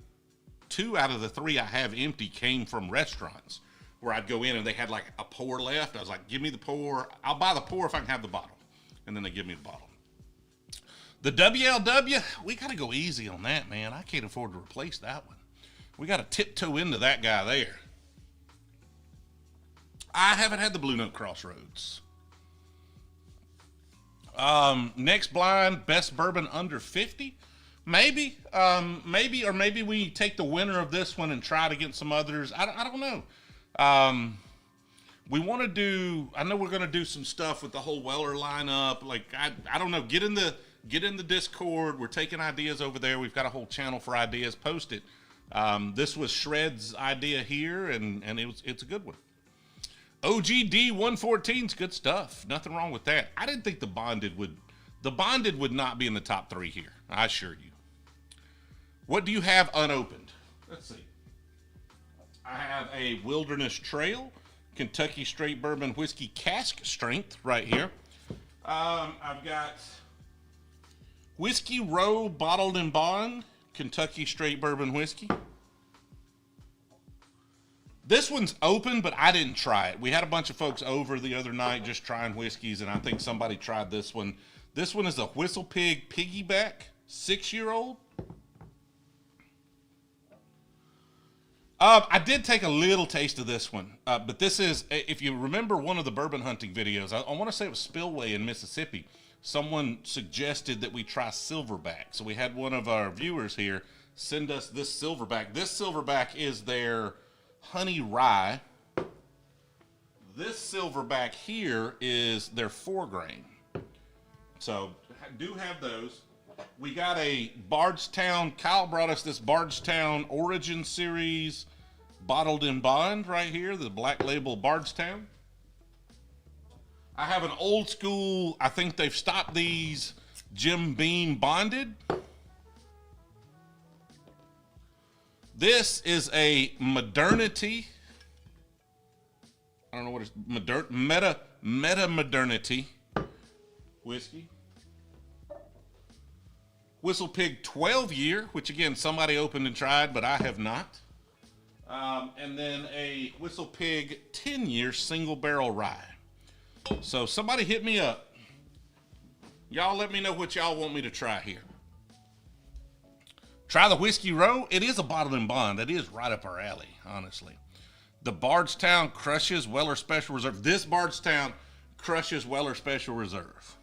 2 out of the 3 I have empty came from restaurants where I'd go in and they had like a pour left. I was like, give me the pour. I'll buy the pour if I can have the bottle. And then they give me the bottle. The WLW, we got to go easy on that, man. I can't afford to replace that one. We got to tiptoe into that guy there. I haven't had the Blue Note Crossroads. Next blind, best bourbon under 50. Maybe we take the winner of this one and try it against some others. I don't know. We want to do, I know we're going to do some stuff with the whole Weller lineup. Like, I don't know. Get in the Discord. We're taking ideas over there. We've got a whole channel for ideas. Post it. This was Shred's idea here, and it's a good one. OGD 114's good stuff. Nothing wrong with that. I didn't think the Bonded would not be in the top 3 here. I assure you. What do you have unopened? Let's see. I have a Wilderness Trail Kentucky Straight Bourbon Whiskey Cask Strength right here. I've got Whiskey Row Bottled-In-Bond Kentucky Straight Bourbon Whiskey. This one's open, but I didn't try it. We had a bunch of folks over the other night just trying whiskeys, and I think somebody tried this one. This one is a Whistle Pig Piggyback 6-year-old. I did take a little taste of this one, but this is, if you remember one of the bourbon hunting videos, I want to say it was Spillway in Mississippi, someone suggested that we try Silverback. So we had one of our viewers here send us this Silverback. This Silverback is their honey rye. This Silverback here is their 4-grain. So do have those. We got a Bardstown. Kyle brought us this Bardstown Origin Series Bottled-In-Bond right here, the Black Label Bardstown. I have an old school, I think they've stopped these, Jim Beam Bonded. This is a modernity. I don't know what it's, meta modernity whiskey. Whistle Pig 12-year, which again, somebody opened and tried, but I have not. And then a Whistle Pig 10-year single barrel rye. So somebody hit me up. Y'all let me know what y'all want me to try here. Try the Whiskey Row. It is a Bottled-In-Bond. That is right up our alley, honestly. The Bardstown crushes Weller Special Reserve. This Bardstown crushes Weller Special Reserve.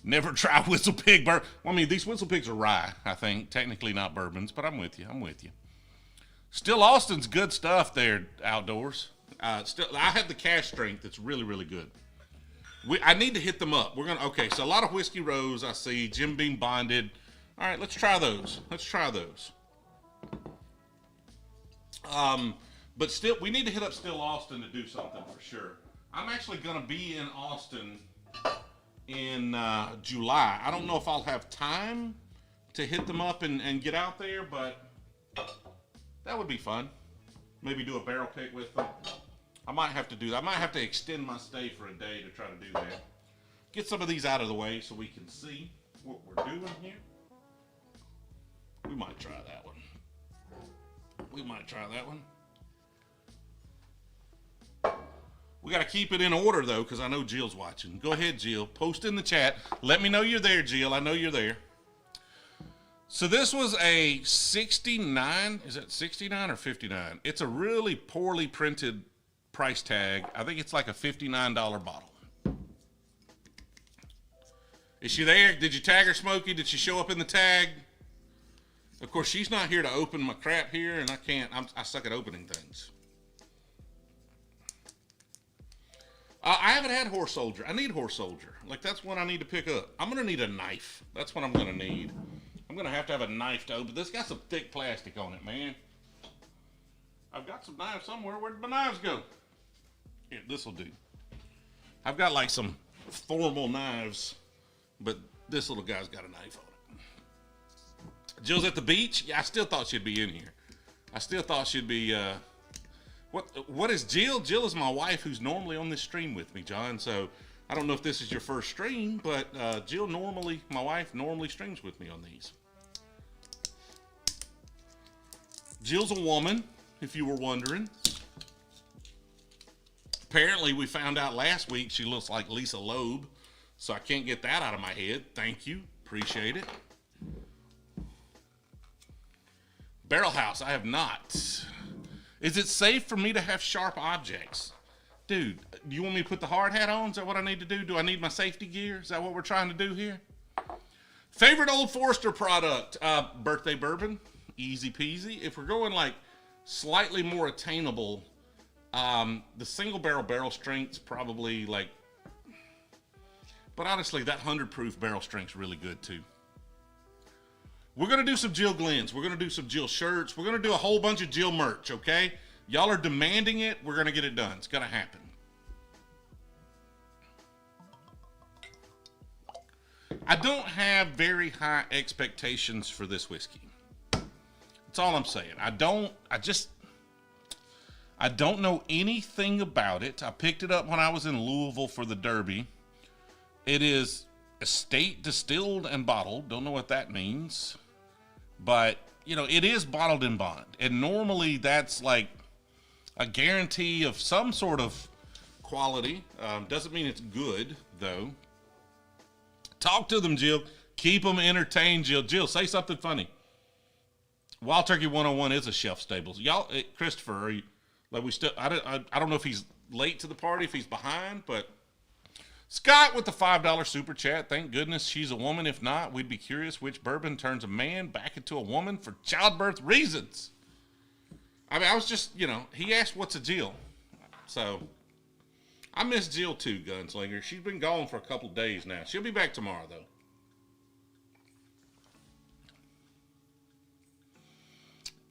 Never try Whistle Pig bourbon. Well, I mean, these Whistle Pigs are rye, I think. Technically not bourbons, but I'm with you. Still Austin's good stuff there outdoors. I have the cash strength. It's really, really good. I need to hit them up. Okay, so a lot of Whiskey Rows I see. Jim Beam Bonded. All right, let's try those. But still, we need to hit up Still Austin to do something for sure. I'm actually going to be in Austin in July. I don't know if I'll have time to hit them up and get out there, but that would be fun. Maybe do a barrel pick with them. I might have to do that. I might have to extend my stay for a day to try to do that. Get some of these out of the way so we can see what we're doing here. We might try that one. We got to keep it in order, though, because I know Jill's watching. Go ahead, Jill. Post in the chat. Let me know you're there, Jill. I know you're there. So this was a 69. Is that 69 or 59? It's a really poorly printed price tag. I think it's like a $59 bottle. Is she there? Did you tag her, Smokey? Did she show up in the tag? Of course, she's not here to open my crap here, and I can't. I suck at opening things. I haven't had Horse Soldier. I need Horse Soldier. Like, that's one I need to pick up. I'm going to need a knife. That's what I'm going to need. I'm going to have a knife to open. This got some thick plastic on it, man. I've got some knives somewhere. Where did my knives go? Here, this will do. I've got like some formal knives, but this little guy's got a knife on it. Jill's at the beach. Yeah, I still thought she'd be in here. I still thought she'd be, what is Jill? Jill is my wife who's normally on this stream with me, John. So I don't know if this is your first stream, but Jill normally, my wife normally streams with me on these. Jill's a woman, if you were wondering. Apparently, we found out last week she looks like Lisa Loeb, so I can't get that out of my head. Thank you. Appreciate it. Barrel House, I have not. Is it safe for me to have sharp objects? Dude, do you want me to put the hard hat on? Is that what I need to do? Do I need my safety gear? Is that what we're trying to do here? Favorite Old Forester product? Birthday bourbon. Easy peasy. If we're going like slightly more attainable, the single barrel strength's probably like, but honestly, that 100 proof barrel strength's really good too. We're going to do some Jill Glens. We're going to do some Jill shirts. We're going to do a whole bunch of Jill merch, okay? Y'all are demanding it. We're going to get it done. It's going to happen. I don't have very high expectations for this whiskey. That's all I'm saying. I don't know anything about it. I picked it up when I was in Louisville for the Derby. It is estate distilled and bottled. Don't know what that means. But, you know, it is bottled in bond. And normally that's like a guarantee of some sort of quality. Doesn't mean it's good, though. Talk to them, Jill. Keep them entertained, Jill. Jill, say something funny. Wild Turkey 101 is a shelf stable. Y'all, Christopher, are you, like we still, I don't know if he's late to the party, if he's behind, but Scott with the $5 super chat. Thank goodness she's a woman. If not, we'd be curious which bourbon turns a man back into a woman for childbirth reasons. I mean, I was just, you know, he asked what's a Jill. So, I miss Jill too, Gunslinger. She's been gone for a couple days now. She'll be back tomorrow, though.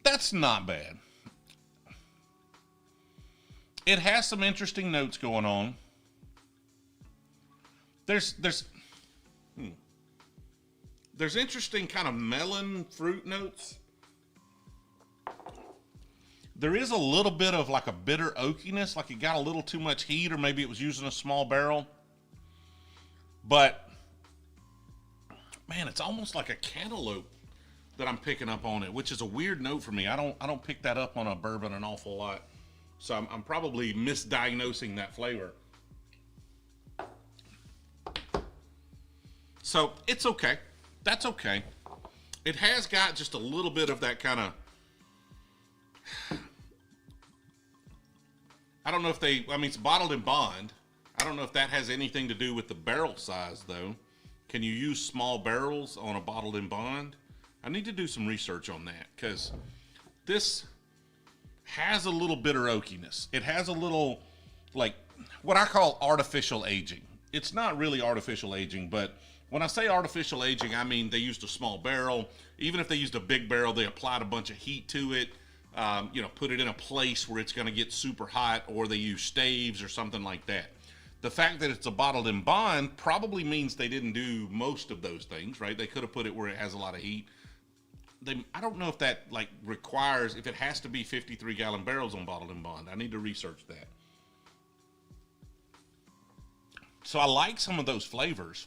That's not bad. It has some interesting notes going on. There's interesting kind of melon fruit notes. There is a little bit of like a bitter oakiness, like it got a little too much heat, or maybe it was using a small barrel. But man, it's almost like a cantaloupe that I'm picking up on it, which is a weird note for me. I don't pick that up on a bourbon an awful lot, so I'm probably misdiagnosing that flavor. So it's okay. That's okay. It has got just a little bit of that kind of, I don't know if it's bottled in bond. I don't know if that has anything to do with the barrel size though. Can you use small barrels on a bottled in bond? I need to do some research on that, because this has a little bitter oakiness. It has a little, like, what I call artificial aging. It's not really artificial aging, but when I say artificial aging, I mean they used a small barrel. Even if they used a big barrel, they applied a bunch of heat to it, you know, put it in a place where it's going to get super hot, or they use staves or something like that. The fact that it's a bottled in bond probably means they didn't do most of those things, right? They could have put it where it has a lot of heat. I don't know if that like requires, if it has to be 53-gallon barrels on bottled in bond. I need to research that. So I like some of those flavors,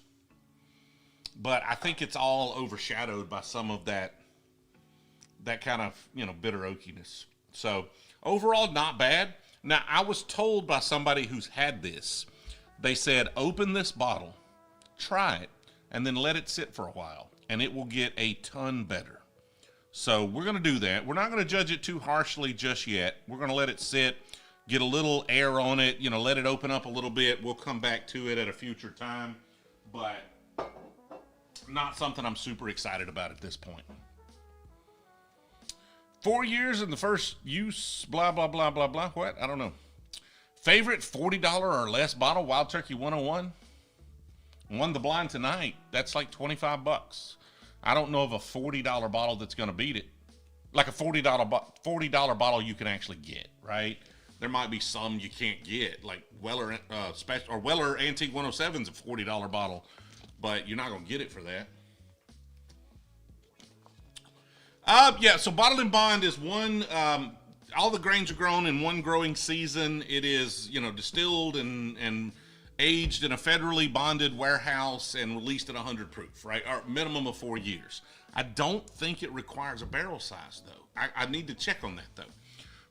but I think it's all overshadowed by some of that kind of, you know, bitter oakiness. So overall, not bad. Now, I was told by somebody who's had this, they said, open this bottle, try it, and then let it sit for a while, and it will get a ton better. So we're going to do that. We're not going to judge it too harshly just yet. We're going to let it sit, get a little air on it, you know, let it open up a little bit. We'll come back to it at a future time, but not something I'm super excited about at this point. 4 years in the first use, blah, blah, blah, blah, blah. What? I don't know. Favorite $40 or less bottle, Wild Turkey 101. Won the blind tonight. That's like $25. I don't know of a $40 bottle that's going to beat it. Like a $40 bottle you can actually get, right? There might be some you can't get, like Weller special or Weller Antique 107 is a $40 bottle, but you're not going to get it for that. Yeah, so Bottled in Bond is one, all the grains are grown in one growing season. It is, distilled and aged in a federally bonded warehouse and released at 100 proof, right? Or minimum of 4 years. I don't think it requires a barrel size, though. I need to check on that, though.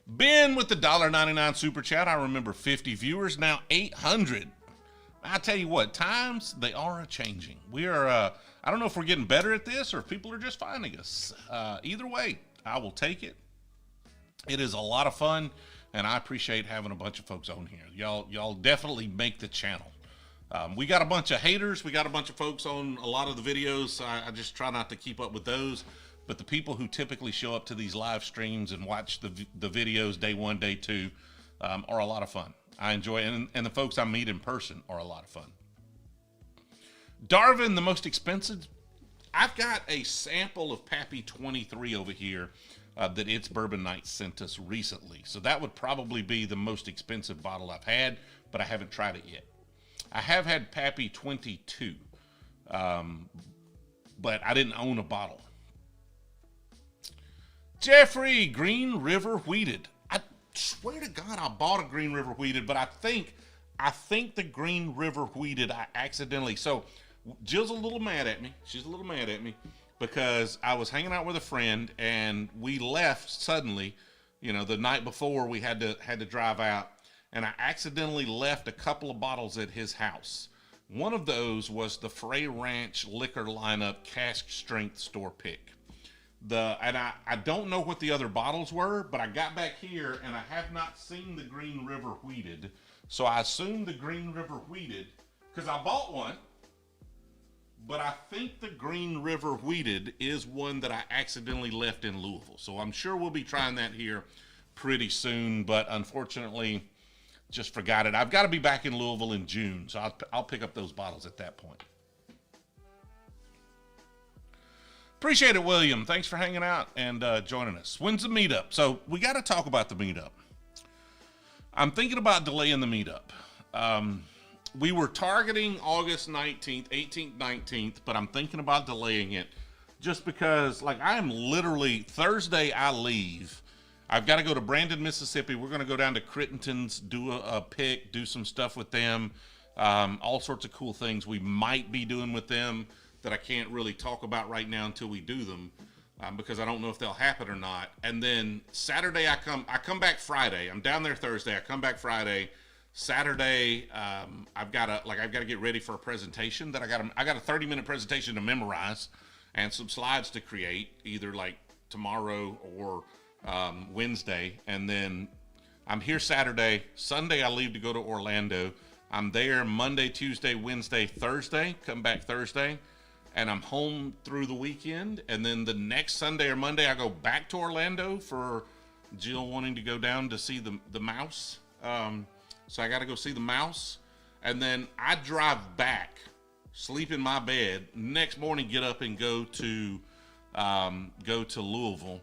Ben with the $1.99 super chat. I remember 50 viewers, now 800. I tell you what, times, they are a-changing. We are, I don't know if we're getting better at this or if people are just finding us. Either way, I will take it. It is a lot of fun, and I appreciate having a bunch of folks on here. Y'all definitely make the channel. We got a bunch of haters. We got a bunch of folks on a lot of the videos. I just try not to keep up with those. But the people who typically show up to these live streams and watch the videos day one, day two, are a lot of fun. I enjoy it. And the folks I meet in person are a lot of fun. Darvin, the most expensive. I've got a sample of Pappy 23 over here that It's Bourbon Night sent us recently. So that would probably be the most expensive bottle I've had, but I haven't tried it yet. I have had Pappy 22, but I didn't own a bottle. Jeffrey, Green River Wheated. I swear to God I bought a Green River Wheated, but I think the Green River Wheated I accidentally, so Jill's a little mad at me. She's a little mad at me because I was hanging out with a friend and we left suddenly, the night before we had to drive out, and I accidentally left a couple of bottles at his house. One of those was the Frey Ranch liquor lineup cask strength store pick. And I don't know what the other bottles were, but I got back here and I have not seen the Green River Wheated. So I assumed the Green River Wheated, because I bought one, but I think the Green River Wheated is one that I accidentally left in Louisville. So I'm sure we'll be trying that here pretty soon, but unfortunately just forgot it. I've got to be back in Louisville in June, so I'll pick up those bottles at that point. Appreciate it, William. Thanks for hanging out and joining us. When's the meetup? So we got to talk about the meetup. I'm thinking about delaying the meetup. We were targeting August 19th, 18th, 19th, but I'm thinking about delaying it just because, I am literally, Thursday I leave. I've got to go to Brandon, Mississippi. We're going to go down to Crittenton's, do a pick, do some stuff with them. All sorts of cool things we might be doing with them that I can't really talk about right now until we do them, because I don't know if they'll happen or not. And then Saturday I come back Friday. I'm down there Thursday. I come back Friday. Saturday, I've got to get ready for a presentation that I got a 30-minute presentation to memorize and some slides to create, either tomorrow or Wednesday. And then I'm here Saturday. Sunday I leave to go to Orlando. I'm there Monday, Tuesday, Wednesday, Thursday. Come back Thursday. And I'm home through the weekend. And then the next Sunday or Monday, I go back to Orlando for Jill wanting to go down to see the mouse. So I got to go see the mouse. And then I drive back, sleep in my bed. Next morning, get up and go to Louisville.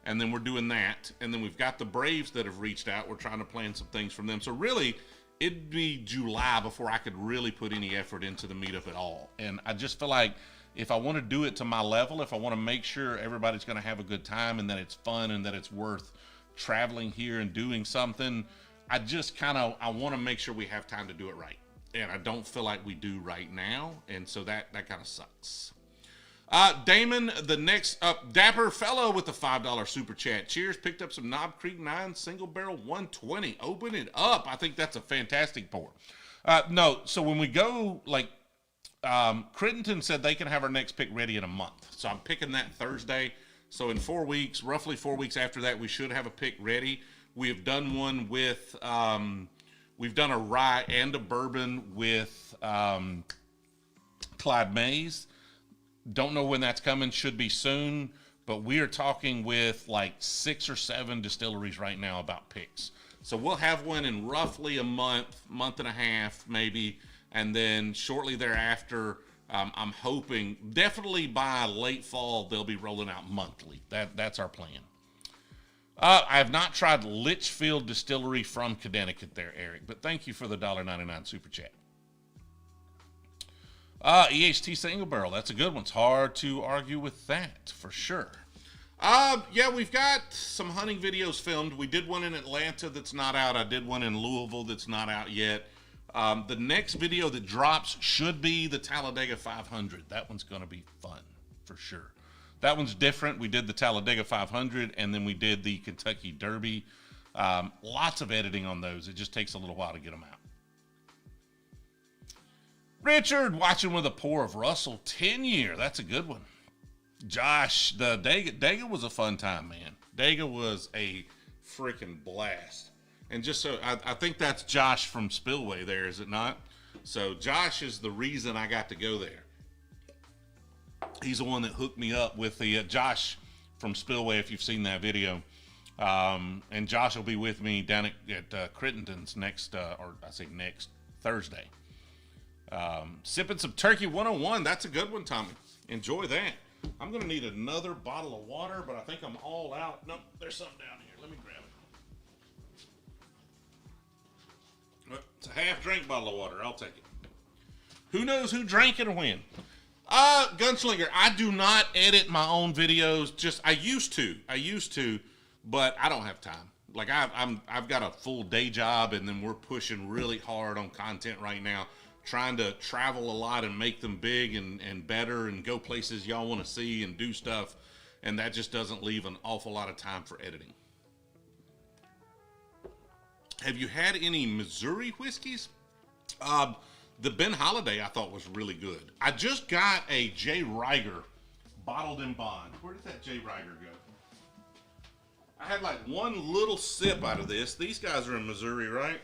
And then we're doing that. And then we've got the Braves that have reached out. We're trying to plan some things from them. So really, it'd be July before I could really put any effort into the meetup at all. And I just feel like if I want to do it to my level, if I want to make sure everybody's going to have a good time and that it's fun and that it's worth traveling here and doing something, I want to make sure we have time to do it right. And I don't feel like we do right now. And so that kind of sucks. Damon, the next up, dapper fellow with the $5 super chat. Cheers. Picked up some Knob Creek 9 single barrel 120. Open it up. I think that's a fantastic pour. No, so when we go, Crittenton said they can have our next pick ready in a month. So I'm picking that Thursday. So in 4 weeks, roughly 4 weeks after that, we should have a pick ready. We have done one with, we've done a rye and a bourbon with Clyde Mays. Don't know when that's coming. Should be soon. But we are talking with 6 or 7 distilleries right now about picks. So we'll have one in roughly a month and a half, maybe. And then shortly thereafter, I'm hoping definitely by late fall, they'll be rolling out monthly. That's our plan. I have not tried Litchfield Distillery from Connecticut there, Eric, but thank you for the $1.99 super chat. EHT single barrel, that's a good one. It's hard to argue with that for sure. Yeah, we've got some hunting videos filmed. We did one in Atlanta that's not out. I did one in Louisville that's not out yet. The next video that drops should be the Talladega 500. That one's going to be fun for sure. That one's different. We did the Talladega 500 and then we did the Kentucky Derby. Lots of editing on those. It just takes a little while to get them out. Richard, watching with a pour of Russell 10-year. That's a good one. Josh, the Dega was a fun time, man. Dega was a freaking blast. And just so, I think that's Josh from Spillway there, is it not? So Josh is the reason I got to go there. He's the one that hooked me up with the Josh from Spillway, if you've seen that video. And Josh will be with me down at Crittenden's next Thursday. Sipping some Turkey 101. That's a good one, Tommy. Enjoy that. I'm going to need another bottle of water, but I think I'm all out. Nope, there's something down here. Let me grab it. It's a half drink bottle of water. I'll take it. Who knows who drank it or when? Gunslinger, I do not edit my own videos. I used to, but I don't have time. Like I've got a full day job, and then we're pushing really hard on content right now, trying to travel a lot and make them big and better and go places y'all want to see and do stuff. And that just doesn't leave an awful lot of time for editing. Have you had any Missouri whiskeys? The Ben Holiday I thought was really good. I just got a J. Rieger Bottled-In-Bond. Where did that J. Rieger go? I had like one little sip out of this. These guys are in Missouri, right?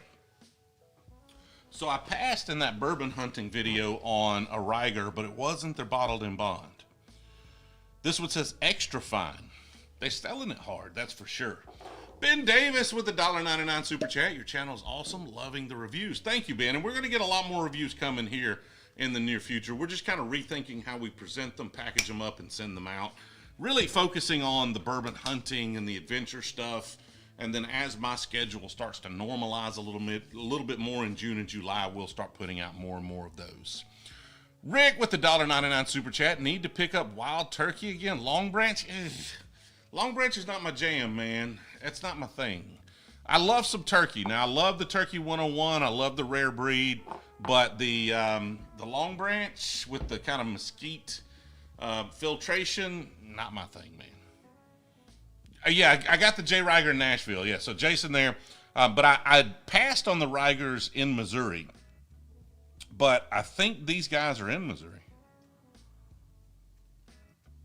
So I passed in that bourbon hunting video on a Rieger, but it wasn't their Bottled-In-Bond. This one says extra fine. They're selling it hard, that's for sure. Ben Davis with the $1.99 super chat. Your channel's awesome. Loving the reviews. Thank you, Ben. And we're going to get a lot more reviews coming here in the near future. We're just kind of rethinking how we present them, package them up, and send them out. Really focusing on the bourbon hunting and the adventure stuff. And then as my schedule starts to normalize a little bit more in June and July, we'll start putting out more and more of those. Rick with the $1.99 super chat. Need to pick up wild turkey again. Long Branch? Ugh. Long Branch is not my jam, man. That's not my thing. I love some turkey. Now, I love the Turkey 101. I love the rare breed. But the Long Branch with the kind of mesquite filtration, not my thing, man. Yeah, I got the J. Rieger in Nashville. Yeah, so Jason there. But I passed on the Riegers in Missouri. But I think these guys are in Missouri.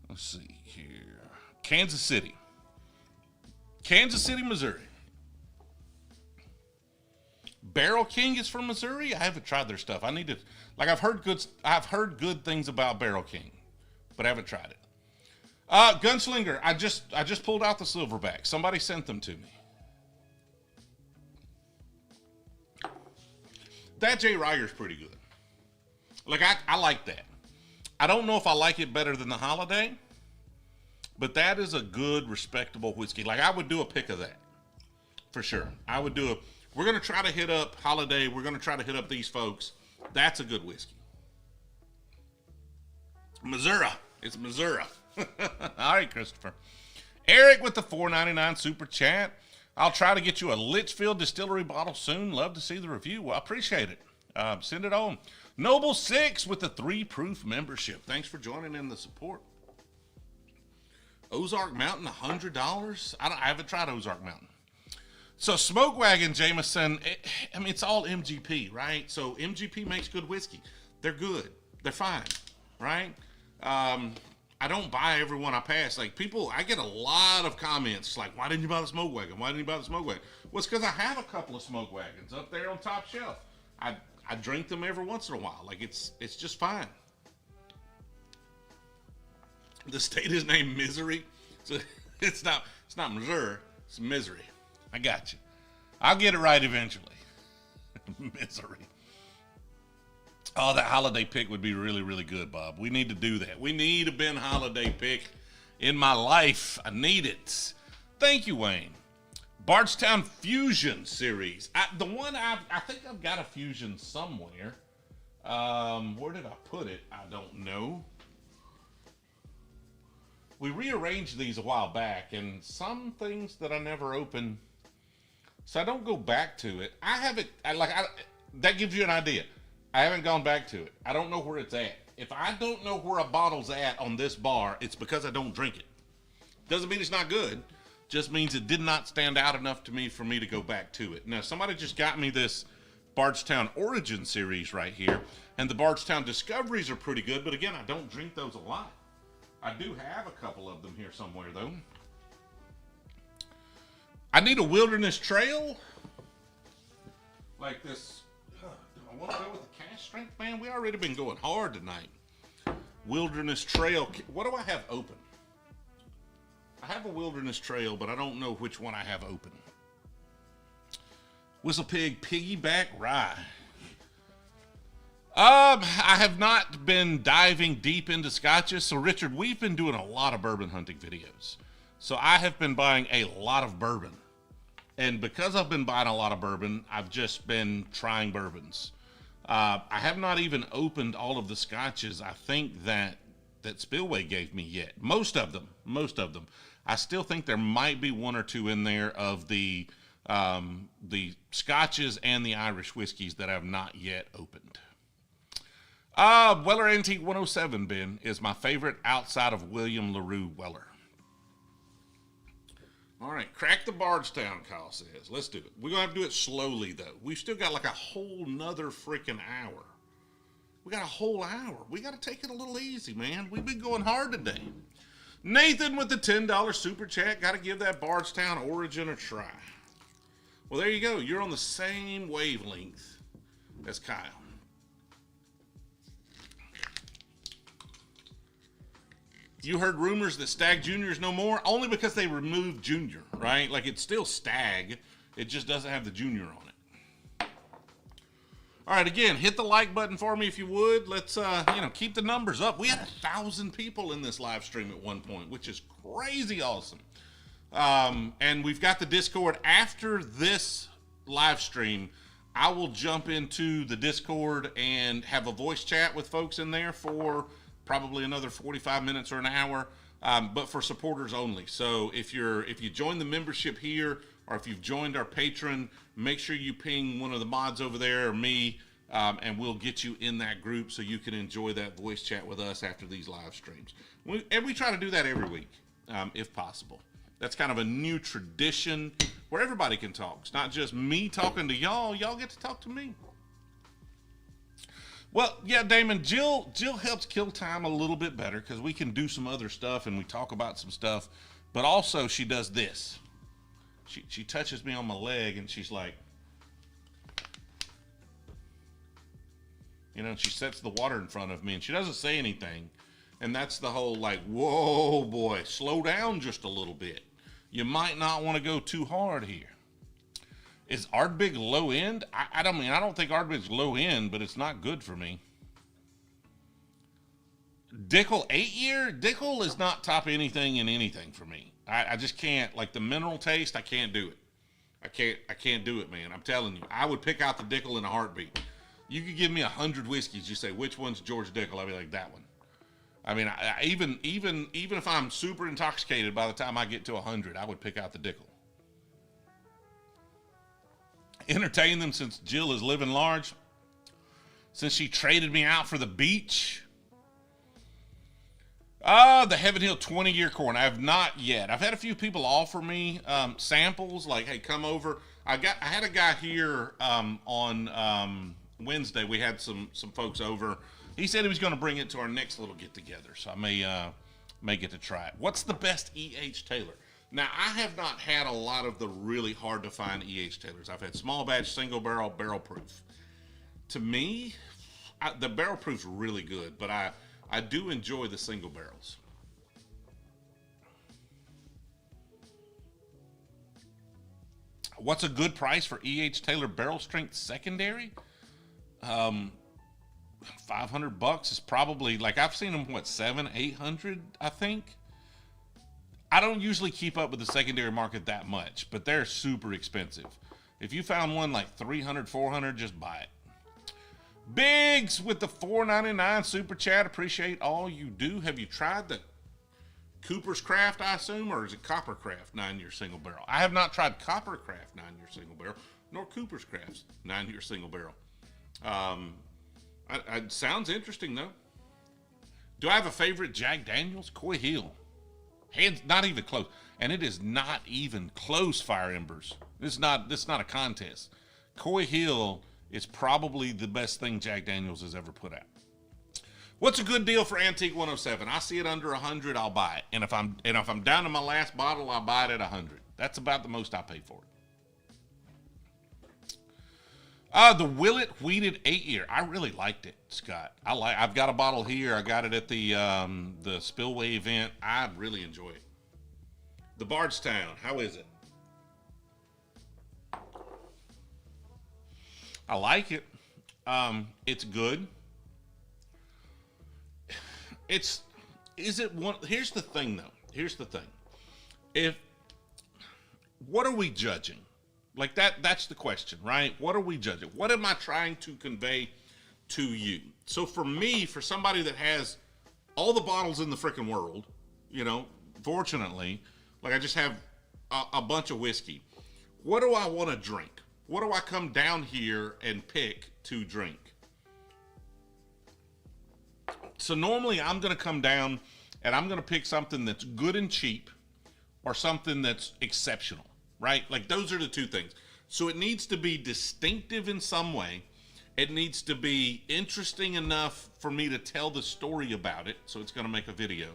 Let's see here. Kansas City, Missouri. Barrel King is from Missouri. I haven't tried their stuff. I need to, like, I've heard good things about Barrel King, but I haven't tried it. Gunslinger, I just pulled out the Silverback. Somebody sent them to me. That J. Rieger's pretty good. Like, I like that. I don't know if I like it better than the Holiday, but that is a good, respectable whiskey. Like, I would do a pick of that. For sure. We're going to try to hit up Holiday. We're going to try to hit up these folks. That's a good whiskey. Missouri. It's Missouri. All right, Christopher. Eric with the $4.99 super chat. I'll try to get you a Litchfield Distillery bottle soon. Love to see the review. Well, I appreciate it. Send it on. Noble 6 with the 3-proof membership. Thanks for joining in the support. Ozark Mountain, $100? I haven't tried Ozark Mountain. So Smoke Wagon, Jameson, it's all MGP, right? So MGP makes good whiskey. They're good. They're fine, right? I don't buy every one I pass. Like, I get a lot of comments like, why didn't you buy the Smoke Wagon? Why didn't you buy the Smoke Wagon? Well, it's because I have a couple of Smoke Wagons up there on top shelf. I drink them every once in a while. Like, it's just fine. The state is named Misery. So it's not Missouri. It's Misery. I got you. I'll get it right eventually. Misery. Oh, that holiday pick would be really, really good, Bob. We need to do that. We need a Ben holiday pick in my life. I need it. Thank you, Wayne. Bardstown Fusion series. I think I've got a Fusion somewhere. Where did I put it? I don't know. We rearranged these a while back, and some things that I never opened, so I don't go back to it. That gives you an idea. I haven't gone back to it. I don't know where it's at. If I don't know where a bottle's at on this bar, it's because I don't drink it. Doesn't mean it's not good. Just means it did not stand out enough to me for me to go back to it. Now, somebody just got me this Bardstown Origin series right here, and the Bardstown Discoveries are pretty good, but again, I don't drink those a lot. I do have a couple of them here somewhere, though. I need a Wilderness Trail. Like this. Do I want to go with the cask strength, man? We already been going hard tonight. Wilderness Trail. What do I have open? I have a Wilderness Trail, but I don't know which one I have open. Brewzle Pick Piggyback Rye. I have not been diving deep into scotches. So, Richard, we've been doing a lot of bourbon hunting videos. So, I have been buying a lot of bourbon. And because I've been buying a lot of bourbon, I've just been trying bourbons. I have not even opened all of the scotches I think that Spillway gave me yet. Most of them. I still think there might be one or two in there of the scotches and the Irish whiskeys that I've not yet opened. Weller Antique 107, Ben, is my favorite outside of William LaRue Weller. All right, crack the Bardstown, Kyle says. Let's do it. We're going to have to do it slowly, though. We've still got like a whole nother freaking hour. We got a whole hour. We got to take it a little easy, man. We've been going hard today. Nathan with the $10 super chat. Got to give that Bardstown Origin a try. Well, there you go. You're on the same wavelength as Kyle. You heard rumors that Stag Junior is no more, only because they removed Junior, right? Like, it's still Stag. It just doesn't have the Junior on it. All right, again, hit the like button for me if you would. Let's, keep the numbers up. We had 1,000 people in this live stream at one point, which is crazy awesome. And we've got the Discord. After this live stream, I will jump into the Discord and have a voice chat with folks in there for probably another 45 minutes or an hour, but for supporters only. So if you join the membership here, or if you've joined our Patreon, make sure you ping one of the mods over there or me, and we'll get you in that group so you can enjoy that voice chat with us after these live streams. And we try to do that every week, if possible. That's kind of a new tradition where everybody can talk. It's not just me talking to y'all. Y'all get to talk to me. Well, yeah, Damon, Jill helps kill time a little bit better because we can do some other stuff and we talk about some stuff. But also she does this. She touches me on my leg and she's like, she sets the water in front of me and she doesn't say anything. And that's the whole like, whoa, boy, slow down just a little bit. You might not want to go too hard here. Is Ardbeg low end? I don't think Ardbeg's low end, but it's not good for me. Dickel 8-year? Dickel is not top anything in anything for me. I just can't, like the mineral taste, I can't do it. I can't do it, man. I'm telling you. I would pick out the Dickel in a heartbeat. You could give me 100 whiskeys, you say, which one's George Dickel? I'd be like, that one. I mean, even if I'm super intoxicated, by the time I get to 100, I would pick out the Dickel. Entertain them since Jill is living large. Since she traded me out for the beach. The Heaven Hill 20-year corn. I have not yet. I've had a few people offer me samples, like, hey, come over. I had a guy here on Wednesday. We had some folks over. He said he was going to bring it to our next little get-together, so I may get to try it. What's the best E.H. Taylor? Now, I have not had a lot of the really hard-to-find E.H. Taylors. I've had small batch, single barrel, barrel proof. To me, the barrel proof's really good, but I do enjoy the single barrels. What's a good price for E.H. Taylor barrel strength secondary? $500 is probably, like, I've seen them, what, 700, 800, I think. I don't usually keep up with the secondary market that much, but they're super expensive. If you found one like 300, 400, just buy it. Biggs with the $4.99 super chat. Appreciate all you do. Have you tried the Cooper's Craft, I assume, or is it Copper Craft 9-year single barrel? I have not tried Copper Craft 9-year single barrel, nor Cooper's Craft's 9-year single barrel. It sounds interesting, though. Do I have a favorite Jack Daniels? Coy Hill. Hands, not even close. And it is not even close, Fire Embers. This is not a contest. Coy Hill is probably the best thing Jack Daniels has ever put out. What's a good deal for Antique 107? I see it under 100, I'll buy it. And if I'm down to my last bottle, I'll buy it at 100. That's about the most I pay for it. The Willet Wheated 8-year. I really liked it, Scott. I've got a bottle here. I got it at the Spillway event. I really enjoy it. The Bardstown. How is it? I like it. It's good. Is it one? Here's the thing, though. Here's the thing. What are we judging? Like that's the question, right? What are we judging? What am I trying to convey to you? So for me, for somebody that has all the bottles in the freaking world, fortunately, like I just have a bunch of whiskey. What do I want to drink? What do I come down here and pick to drink? So normally I'm going to come down and I'm going to pick something that's good and cheap or something that's exceptional, right? Like those are the two things. So it needs to be distinctive in some way. It needs to be interesting enough for me to tell the story about it. So it's going to make a video,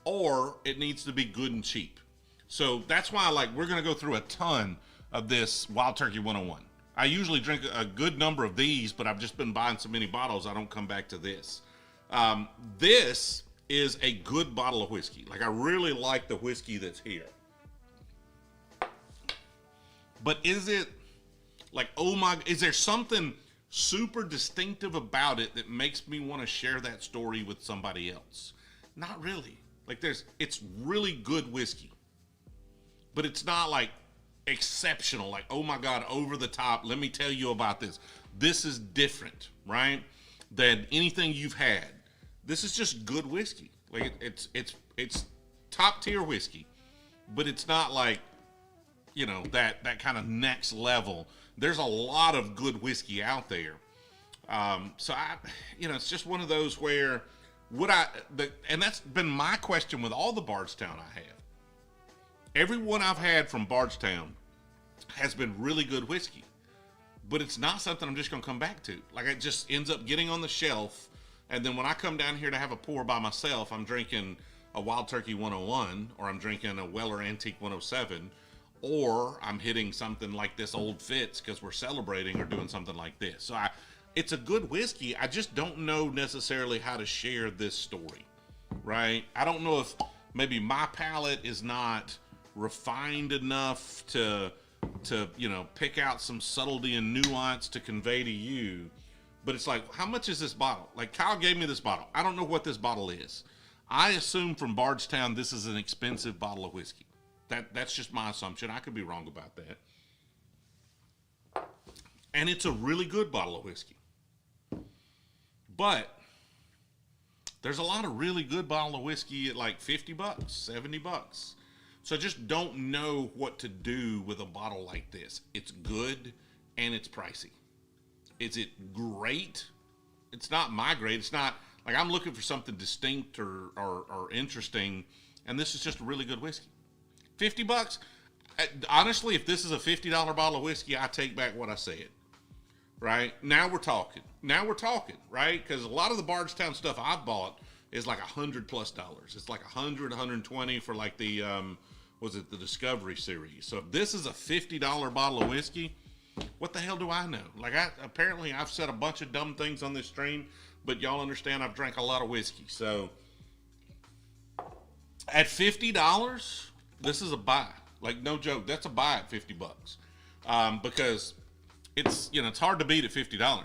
or it needs to be good and cheap. So that's why we're going to go through a ton of this Wild Turkey 101. I usually drink a good number of these, but I've just been buying so many bottles, I don't come back to this. This is a good bottle of whiskey. Like I really like the whiskey that's here. But is it like, is there something super distinctive about it that makes me want to share that story with somebody else? Not really. Like it's really good whiskey, but it's not like exceptional. Like, oh my God, over the top. Let me tell you about this. This is different, right? Than anything you've had. This is just good whiskey. Like it's top tier whiskey, but it's not like, that kind of next level. There's a lot of good whiskey out there. So it's just one of those where and that's been my question with all the Bardstown I have. Every one I've had from Bardstown has been really good whiskey, but it's not something I'm just going to come back to. Like it just ends up getting on the shelf. And then when I come down here to have a pour by myself, I'm drinking a Wild Turkey 101, or I'm drinking a Weller Antique 107, or I'm hitting something like this Old Fitz because we're celebrating or doing something like this. So it's a good whiskey. I just don't know necessarily how to share this story, right? I don't know if maybe my palate is not refined enough to pick out some subtlety and nuance to convey to you. But it's like, how much is this bottle? Like Kyle gave me this bottle. I don't know what this bottle is. I assume from Bardstown this is an expensive bottle of whiskey. That's just my assumption. I could be wrong about that. And it's a really good bottle of whiskey. But there's a lot of really good bottle of whiskey at like $50, $70. So I just don't know what to do with a bottle like this. It's good and it's pricey. Is it great? It's not my great. It's not like I'm looking for something distinct or interesting, and this is just a really good whiskey. $50. Honestly, if this is a $50 bottle of whiskey, I take back what I said. Right? Now we're talking, right? Because a lot of the Bardstown stuff I've bought is like $100+. It's like $100, $120 for like the the Discovery series. So if this is a $50 bottle of whiskey, what the hell do I know? Like apparently I've said a bunch of dumb things on this stream, but y'all understand I've drank a lot of whiskey. So at $50, this is a buy. Like no joke, that's a buy at $50. because it's, it's hard to beat at $50.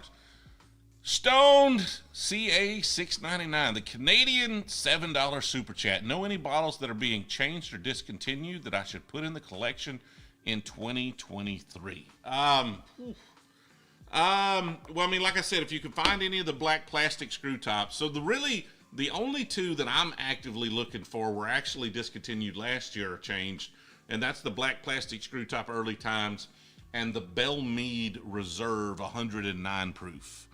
Stoned CA $6.99, the Canadian $7 super chat. Know any bottles that are being changed or discontinued that I should put in the collection in 2023? Well, I mean, like I said, if you can find any of the black plastic screw tops. So the only two that I'm actively looking for were actually discontinued last year or changed, and that's the black plastic screw top early times and the Belle Meade Reserve 109 proof.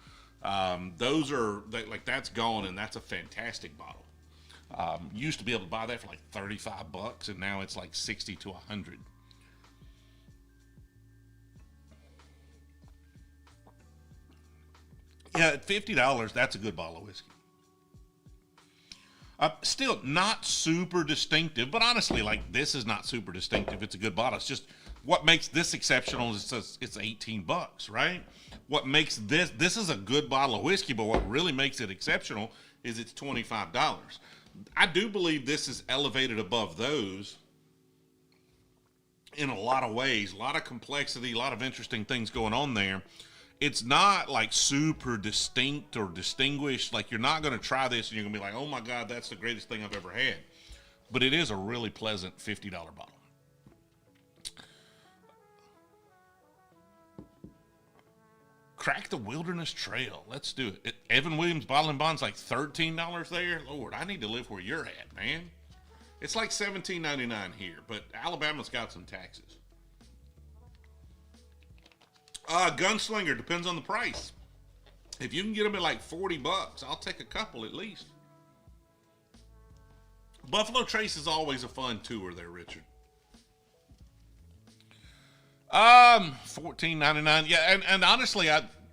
Those are that's gone, and that's a fantastic bottle. Used to be able to buy that for like $35, and now it's like 60 to 100. Yeah, at $50, that's a good bottle of whiskey. Still not super distinctive, but honestly, like, this is not super distinctive. It's a good bottle. It's just what makes this exceptional is it's $18, right? What makes this is a good bottle of whiskey, but what really makes it exceptional is it's $25. I do believe this is elevated above those in a lot of ways. A lot of complexity, a lot of interesting things going on there. It's not like super distinct or distinguished. Like, you're not going to try this and you're going to be like, oh my God, that's the greatest thing I've ever had. But it is a really pleasant $50 bottle. Crack the Wilderness Trail. Let's do it. Evan Williams Bottled-In-Bond's like $13 there. Lord, I need to live where you're at, man. It's like $17.99 here, but Alabama's got some taxes. Gunslinger, depends on the price. If you can get them at like $40, I'll take a couple at least. Buffalo Trace is always a fun tour there, Richard. $14.99. Yeah, and honestly,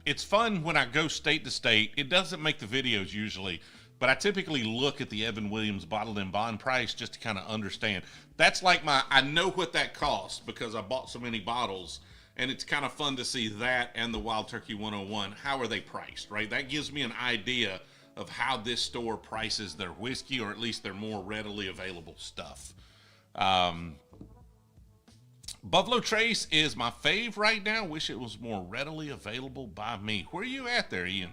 it's fun when I go state to state. It doesn't make the videos usually, but I typically look at the Evan Williams Bottled-In-Bond price just to kind of understand. That's like I know what that costs because I bought so many bottles, and it's kind of fun to see that and the Wild Turkey 101. How are they priced, right? That gives me an idea of how this store prices their whiskey, or at least their more readily available stuff. Buffalo Trace is my fave right now. Wish it was more readily available by me. Where are you at there, Ian?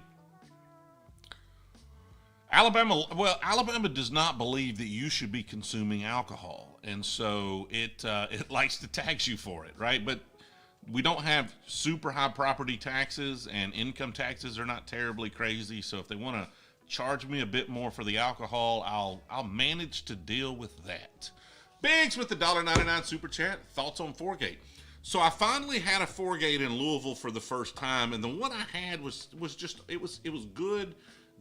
Alabama does not believe that you should be consuming alcohol, and so it likes to tax you for it, right? But we don't have super high property taxes, and income taxes are not terribly crazy. So if they want to charge me a bit more for the alcohol, I'll manage to deal with that. Biggs with the $1.99 super chat. Thoughts on 4-Gate? So I finally had a 4-Gate in Louisville for the first time, and the one I had was just it was good.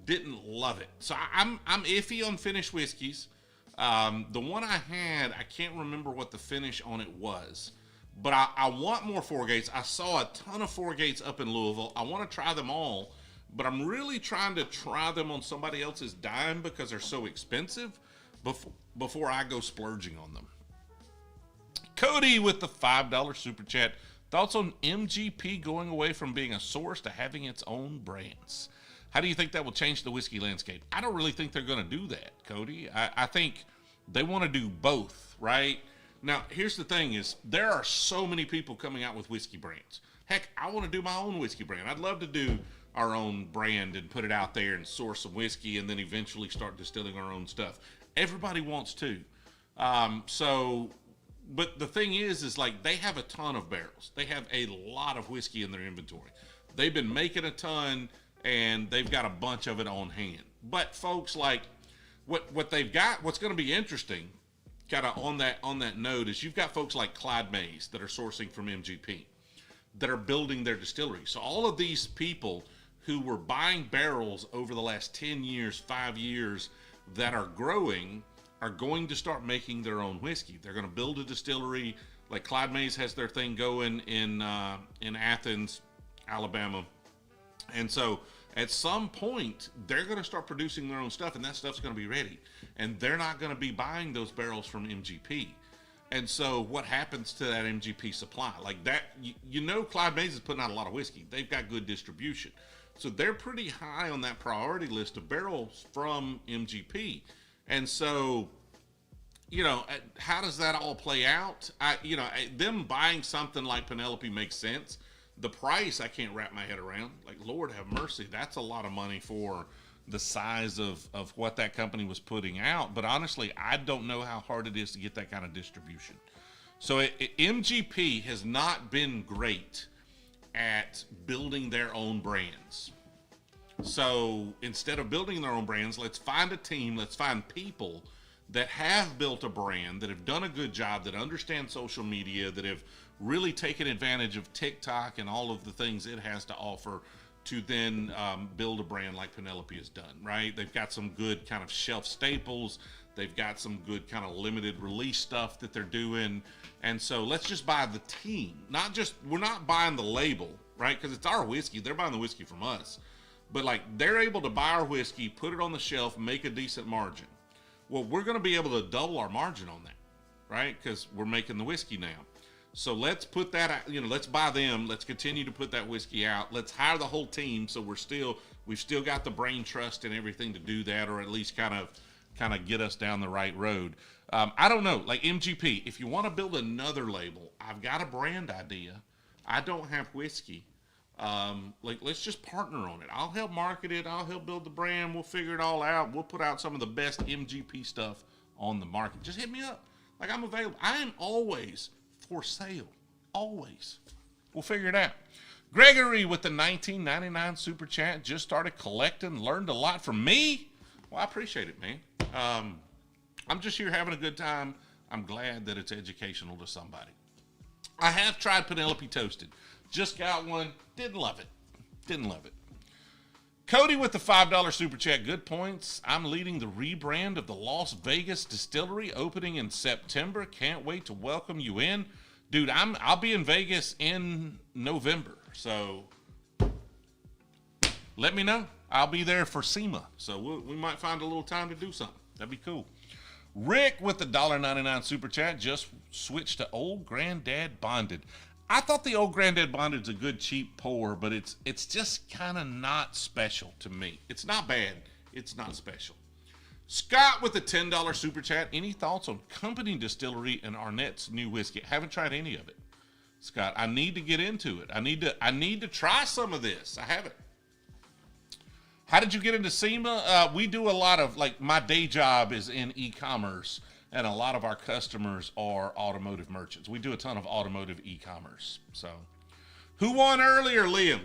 Didn't love it. So I'm iffy on finished whiskeys. The one I had, I can't remember what the finish on it was, but I want more 4-Gates. I saw a ton of 4-Gates up in Louisville. I want to try them all, but I'm really trying to try them on somebody else's dime because they're so expensive before I go splurging on them. Cody with the $5 super chat. Thoughts on MGP going away from being a source to having its own brands? How do you think that will change the whiskey landscape? I don't really think they're going to do that, Cody. I think they want to do both, right? Now, here's the thing is there are so many people coming out with whiskey brands. Heck, I want to do my own whiskey brand. I'd love to do our own brand and put it out there and source some whiskey and then eventually start distilling our own stuff. Everybody wants to. But the thing is like they have a ton of barrels. They have a lot of whiskey in their inventory. They've been making a ton, and they've got a bunch of it on hand. But folks, like what they've got, what's going to be interesting, kind of on that note, is you've got folks like Clyde Mays that are sourcing from MGP, that are building their distillery. So all of these people who were buying barrels over the last 10 years, 5 years, that are growing, are going to start making their own whiskey. They're going to build a distillery. Like Clyde Mays has their thing going in Athens, Alabama. And so at some point, they're going to start producing their own stuff, and that stuff's going to be ready. And they're not going to be buying those barrels from MGP. And so what happens to that MGP supply? Like that, Clyde Mays is putting out a lot of whiskey. They've got good distribution. So they're pretty high on that priority list of barrels from MGP. And so how does that all play out? Them buying something like Penelope makes sense. The price, I can't wrap my head around. Like, Lord have mercy, that's a lot of money for the size of what that company was putting out. But honestly, I don't know how hard it is to get that kind of distribution. So MGP has not been great at building their own brands. So instead of building their own brands, let's find a team, let's find people that have built a brand, that have done a good job, that understand social media, that have really taken advantage of TikTok and all of the things it has to offer to then build a brand like Penelope has done, right? They've got some good kind of shelf staples. They've got some good kind of limited release stuff that they're doing. And so let's just buy the team. We're not buying the label, right? Because it's our whiskey. They're buying the whiskey from us. But like, they're able to buy our whiskey, put it on the shelf, make a decent margin. Well, we're going to be able to double our margin on that, right? Because we're making the whiskey now. So let's put that, let's buy them. Let's continue to put that whiskey out. Let's hire the whole team. So we've still got the brain trust and everything to do that, or at least kind of get us down the right road. I don't know, like MGP, if you want to build another label, I've got a brand idea. I don't have whiskey. Let's just partner on it. I'll help market it. I'll help build the brand. We'll figure it all out. We'll put out some of the best MGP stuff on the market. Just hit me up. Like, I'm available. I am always for sale. Always. We'll figure it out. Gregory with the 1999 super chat just started collecting, learned a lot from me. Well, I appreciate it, man. I'm just here having a good time. I'm glad that it's educational to somebody. I have tried Penelope Toasted. Just got one. Didn't love it. Cody with the $5 super chat. Good points. I'm leading the rebrand of the Las Vegas distillery opening in September. Can't wait to welcome you in. Dude, I'll be in Vegas in November. So let me know. I'll be there for SEMA. So we might find a little time to do something. That'd be cool. Rick with the $1.99 super chat just switched to Old Granddad Bonded. I thought the Old Granddad Bonded's a good cheap pour, but it's just kind of not special to me. It's not bad. It's not special. Scott with the $10 super chat. Any thoughts on Company Distillery and Arnett's new whiskey? Haven't tried any of it. Scott, I need to get into it. I need to try some of this. I haven't. How did you get into SEMA? We do a lot of, like, my day job is in e-commerce, and a lot of our customers are automotive merchants. We do a ton of automotive e-commerce. So, who won earlier, Liam?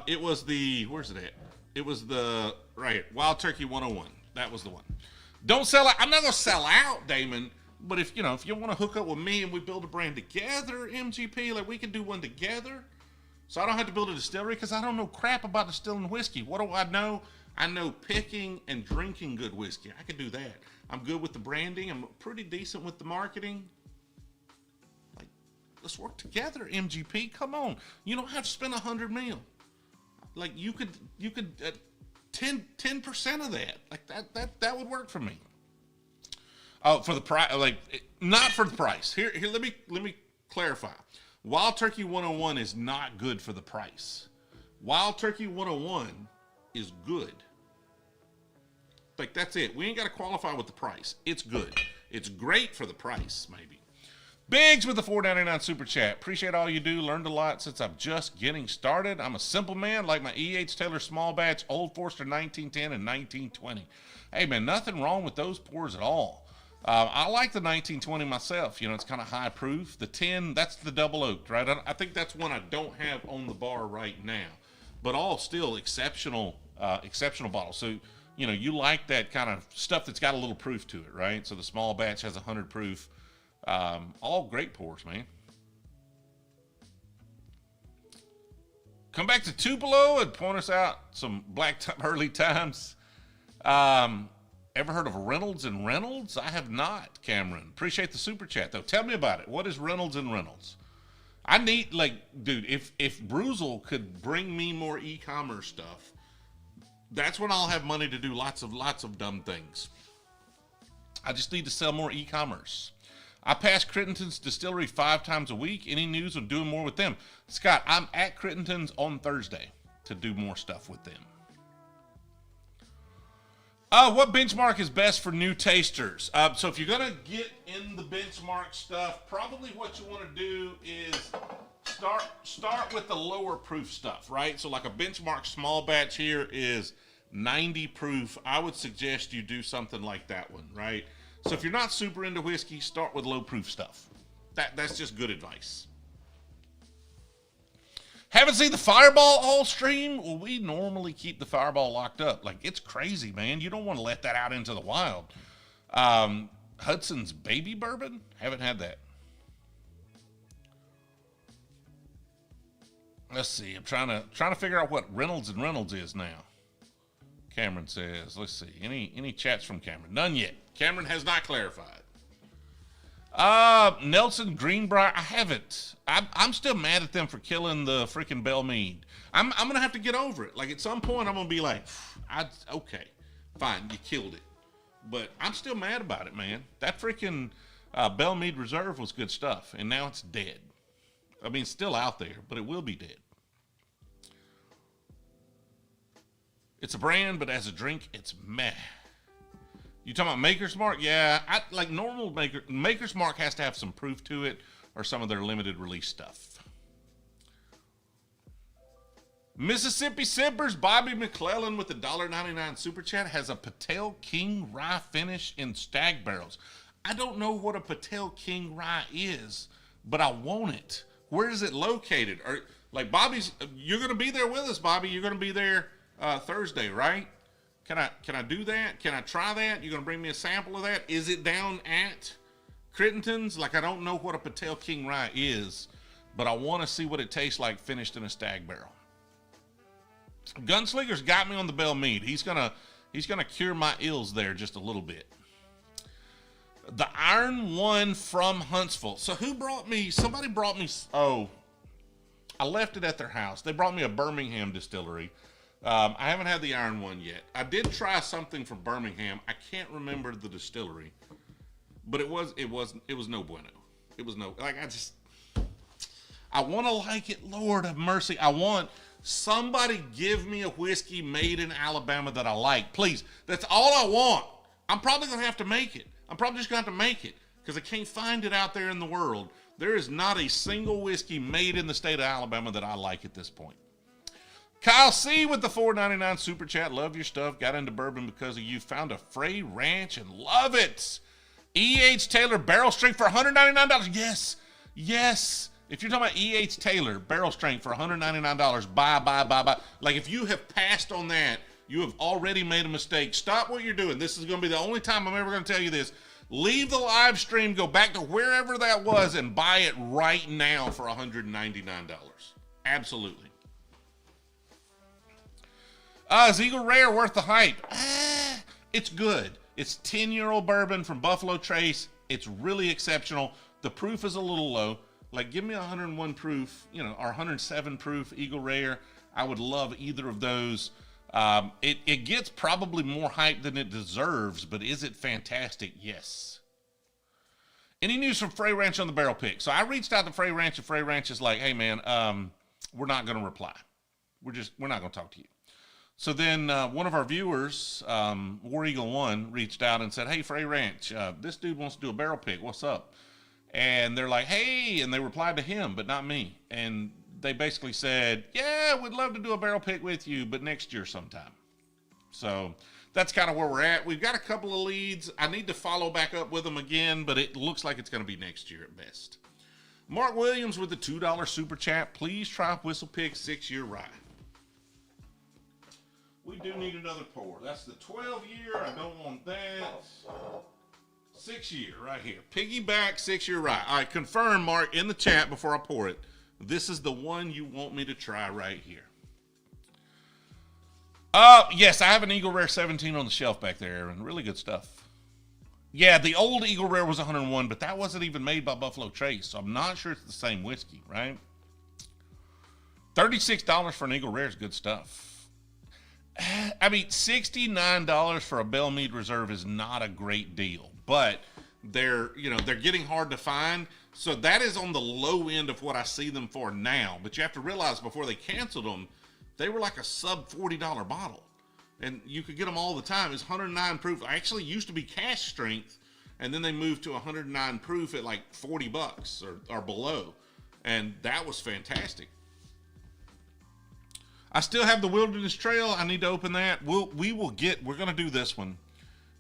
It was where's it at? It was Wild Turkey 101. That was the one. Don't sell out. I'm not going to sell out, Damon. But if you want to hook up with me and we build a brand together, MGP, like, we can do one together. So I don't have to build a distillery because I don't know crap about distilling whiskey. What do I know? I know picking and drinking good whiskey. I can do that. I'm good with the branding. I'm pretty decent with the marketing. Like, let's work together, MGP. Come on. You don't have to spend $100 million. Like, you could 10% of that. Like, that would work for me. Oh, for the price, not for the price. Here, let me clarify. Wild Turkey 101 is not good for the price. Wild Turkey 101 is good. Like, that's it. We ain't got to qualify with the price. It's good. It's great for the price, maybe. Biggs with the $4.99 super chat. Appreciate all you do. Learned a lot since I'm just getting started. I'm a simple man, like my E.H. Taylor small batch, Old Forester 1910 and 1920. Hey, man, nothing wrong with those pours at all. I like the 1920 myself. It's kind of high proof. The 10, that's the double oaked, right? I think that's one I don't have on the bar right now. But all still exceptional bottles. So, you like that kind of stuff that's got a little proof to it, right? So the small batch has 100 proof. All great pours, man. Come back to Tupelo and point us out some early times. Ever heard of Reynolds and Reynolds? I have not, Cameron. Appreciate the super chat, though. Tell me about it. What is Reynolds and Reynolds? I need, dude, if Brewzle could bring me more e-commerce stuff, that's when I'll have money to do lots of dumb things. I just need to sell more e-commerce. I pass Crittenden's Distillery 5 times a week. Any news of doing more with them? Scott, I'm at Crittenden's on Thursday to do more stuff with them. What benchmark is best for new tasters? So if you're gonna get in the benchmark stuff, probably what you want to do is start with the lower proof stuff, right? So like a benchmark small batch here is 90 proof. I would suggest you do something like that one, right? So if you're not super into whiskey, start with low proof stuff. That's just good advice. Haven't seen the Fireball all stream? Well, we normally keep the Fireball locked up. Like, it's crazy, man. You don't want to let that out into the wild. Hudson's Baby Bourbon? Haven't had that. Let's see. I'm trying to figure out what Reynolds and Reynolds is now. Cameron says, let's see. Any chats from Cameron? None yet. Cameron has not clarified. Nelson Greenbrier, I haven't. I'm still mad at them for killing the freaking Belle Meade. I'm gonna have to get over it. Like, at some point, I'm gonna be like, okay, fine, you killed it. But I'm still mad about it, man. That freaking Belle Meade Reserve was good stuff, and now it's dead. I mean, it's still out there, but it will be dead. It's a brand, but as a drink, it's meh. You talking about Maker's Mark? Yeah, like normal Maker's Mark has to have some proof to it, or some of their limited release stuff. Mississippi Sippers, Bobby McClellan with the $1.99 super chat has a Patel King Rye finish in stag barrels. I don't know what a Patel King Rye is, but I want it. Where is it located? Or like Bobby's, you're gonna be there with us, Bobby. You're gonna be there Thursday, right? Can I do that? Can I try that? You're gonna bring me a sample of that? Is it down at Crittenton's? Like, I don't know what a Patel King Rye is, but I want to see what it tastes like finished in a stag barrel. Gunslinger's got me on the Belle Meade. He's gonna cure my ills there just a little bit. The Iron One from Huntsville. So who brought me? Somebody brought me. Oh, I left it at their house. They brought me a Birmingham distillery. I haven't had the Iron One yet. I did try something from Birmingham. I can't remember the distillery, but it was no bueno. It was no, like, I want to like it. Lord have mercy. I want somebody give me a whiskey made in Alabama that I like, please. That's all I want. I'm probably gonna have to make it. I'm probably just gonna have to make it because I can't find it out there in the world. There is not a single whiskey made in the state of Alabama that I like at this point. Kyle C with the $4.99 super chat. Love your stuff. Got into bourbon because of you. Found a Frey Ranch and love it. E.H. Taylor barrel strength for $199. Yes. If you're talking about E.H. Taylor barrel strength for $199, buy. Like, if you have passed on that, you have already made a mistake. Stop what you're doing. This is going to be the only time I'm ever going to tell you this. Leave the live stream, go back to wherever that was, and buy it right now for $199. Absolutely. Is Eagle Rare worth the hype? It's good. It's 10-year-old bourbon from Buffalo Trace. It's really exceptional. The proof is a little low. Like, give me 101 proof, or 107 proof Eagle Rare. I would love either of those. It gets probably more hype than it deserves, but is it fantastic? Yes. Any news from Frey Ranch on the barrel pick? So I reached out to Frey Ranch, and Frey Ranch is like, hey, man, we're not going to reply. We're not going to talk to you. So then one of our viewers, War Eagle 1, reached out and said, hey, Frey Ranch, this dude wants to do a barrel pick. What's up? And they're like, hey, and they replied to him, but not me. And they basically said, yeah, we'd love to do a barrel pick with you, but next year sometime. So that's kind of where we're at. We've got a couple of leads. I need to follow back up with them again, but it looks like it's going to be next year at best. Mark Williams with the $2 super chat. Please try Whistle Pick 6-year rye. We do need another pour. That's the 12-year. I don't want that. 6-year right here. Piggyback 6-year rye. All right, confirm, Mark, in the chat before I pour it. This is the one you want me to try right here. Yes, I have an Eagle Rare 17 on the shelf back there, and really good stuff. Yeah, the old Eagle Rare was 101, but that wasn't even made by Buffalo Trace, so I'm not sure it's the same whiskey, right? $36 for an Eagle Rare is good stuff. I mean, $69 for a Belle Meade Reserve is not a great deal, but they're getting hard to find. So that is on the low end of what I see them for now. But you have to realize before they canceled them, they were like a sub $40 bottle. and you could get them all the time. It's 109 proof. Actually used to be cash strength, and then they moved to 109 proof at like $40 or below, and that was fantastic. I still have the Wilderness Trail. I need to open that. We're going to do this one.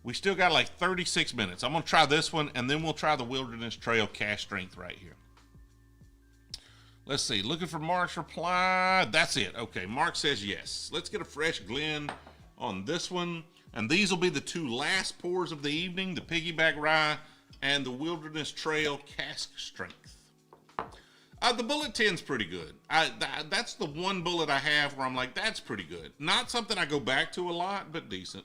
We still got like 36 minutes. I'm going to try this one, and then we'll try the Wilderness Trail cash strength right here. Let's see. Looking for Mark's reply. That's it. Okay, Mark says yes. Let's get a fresh Glen on this one. And these will be the two last pours of the evening, the Piggyback Rye and the Wilderness Trail cask strength. The bullet tin's pretty good. That's the one bullet I have where I'm like, that's pretty good. Not something I go back to a lot, but decent.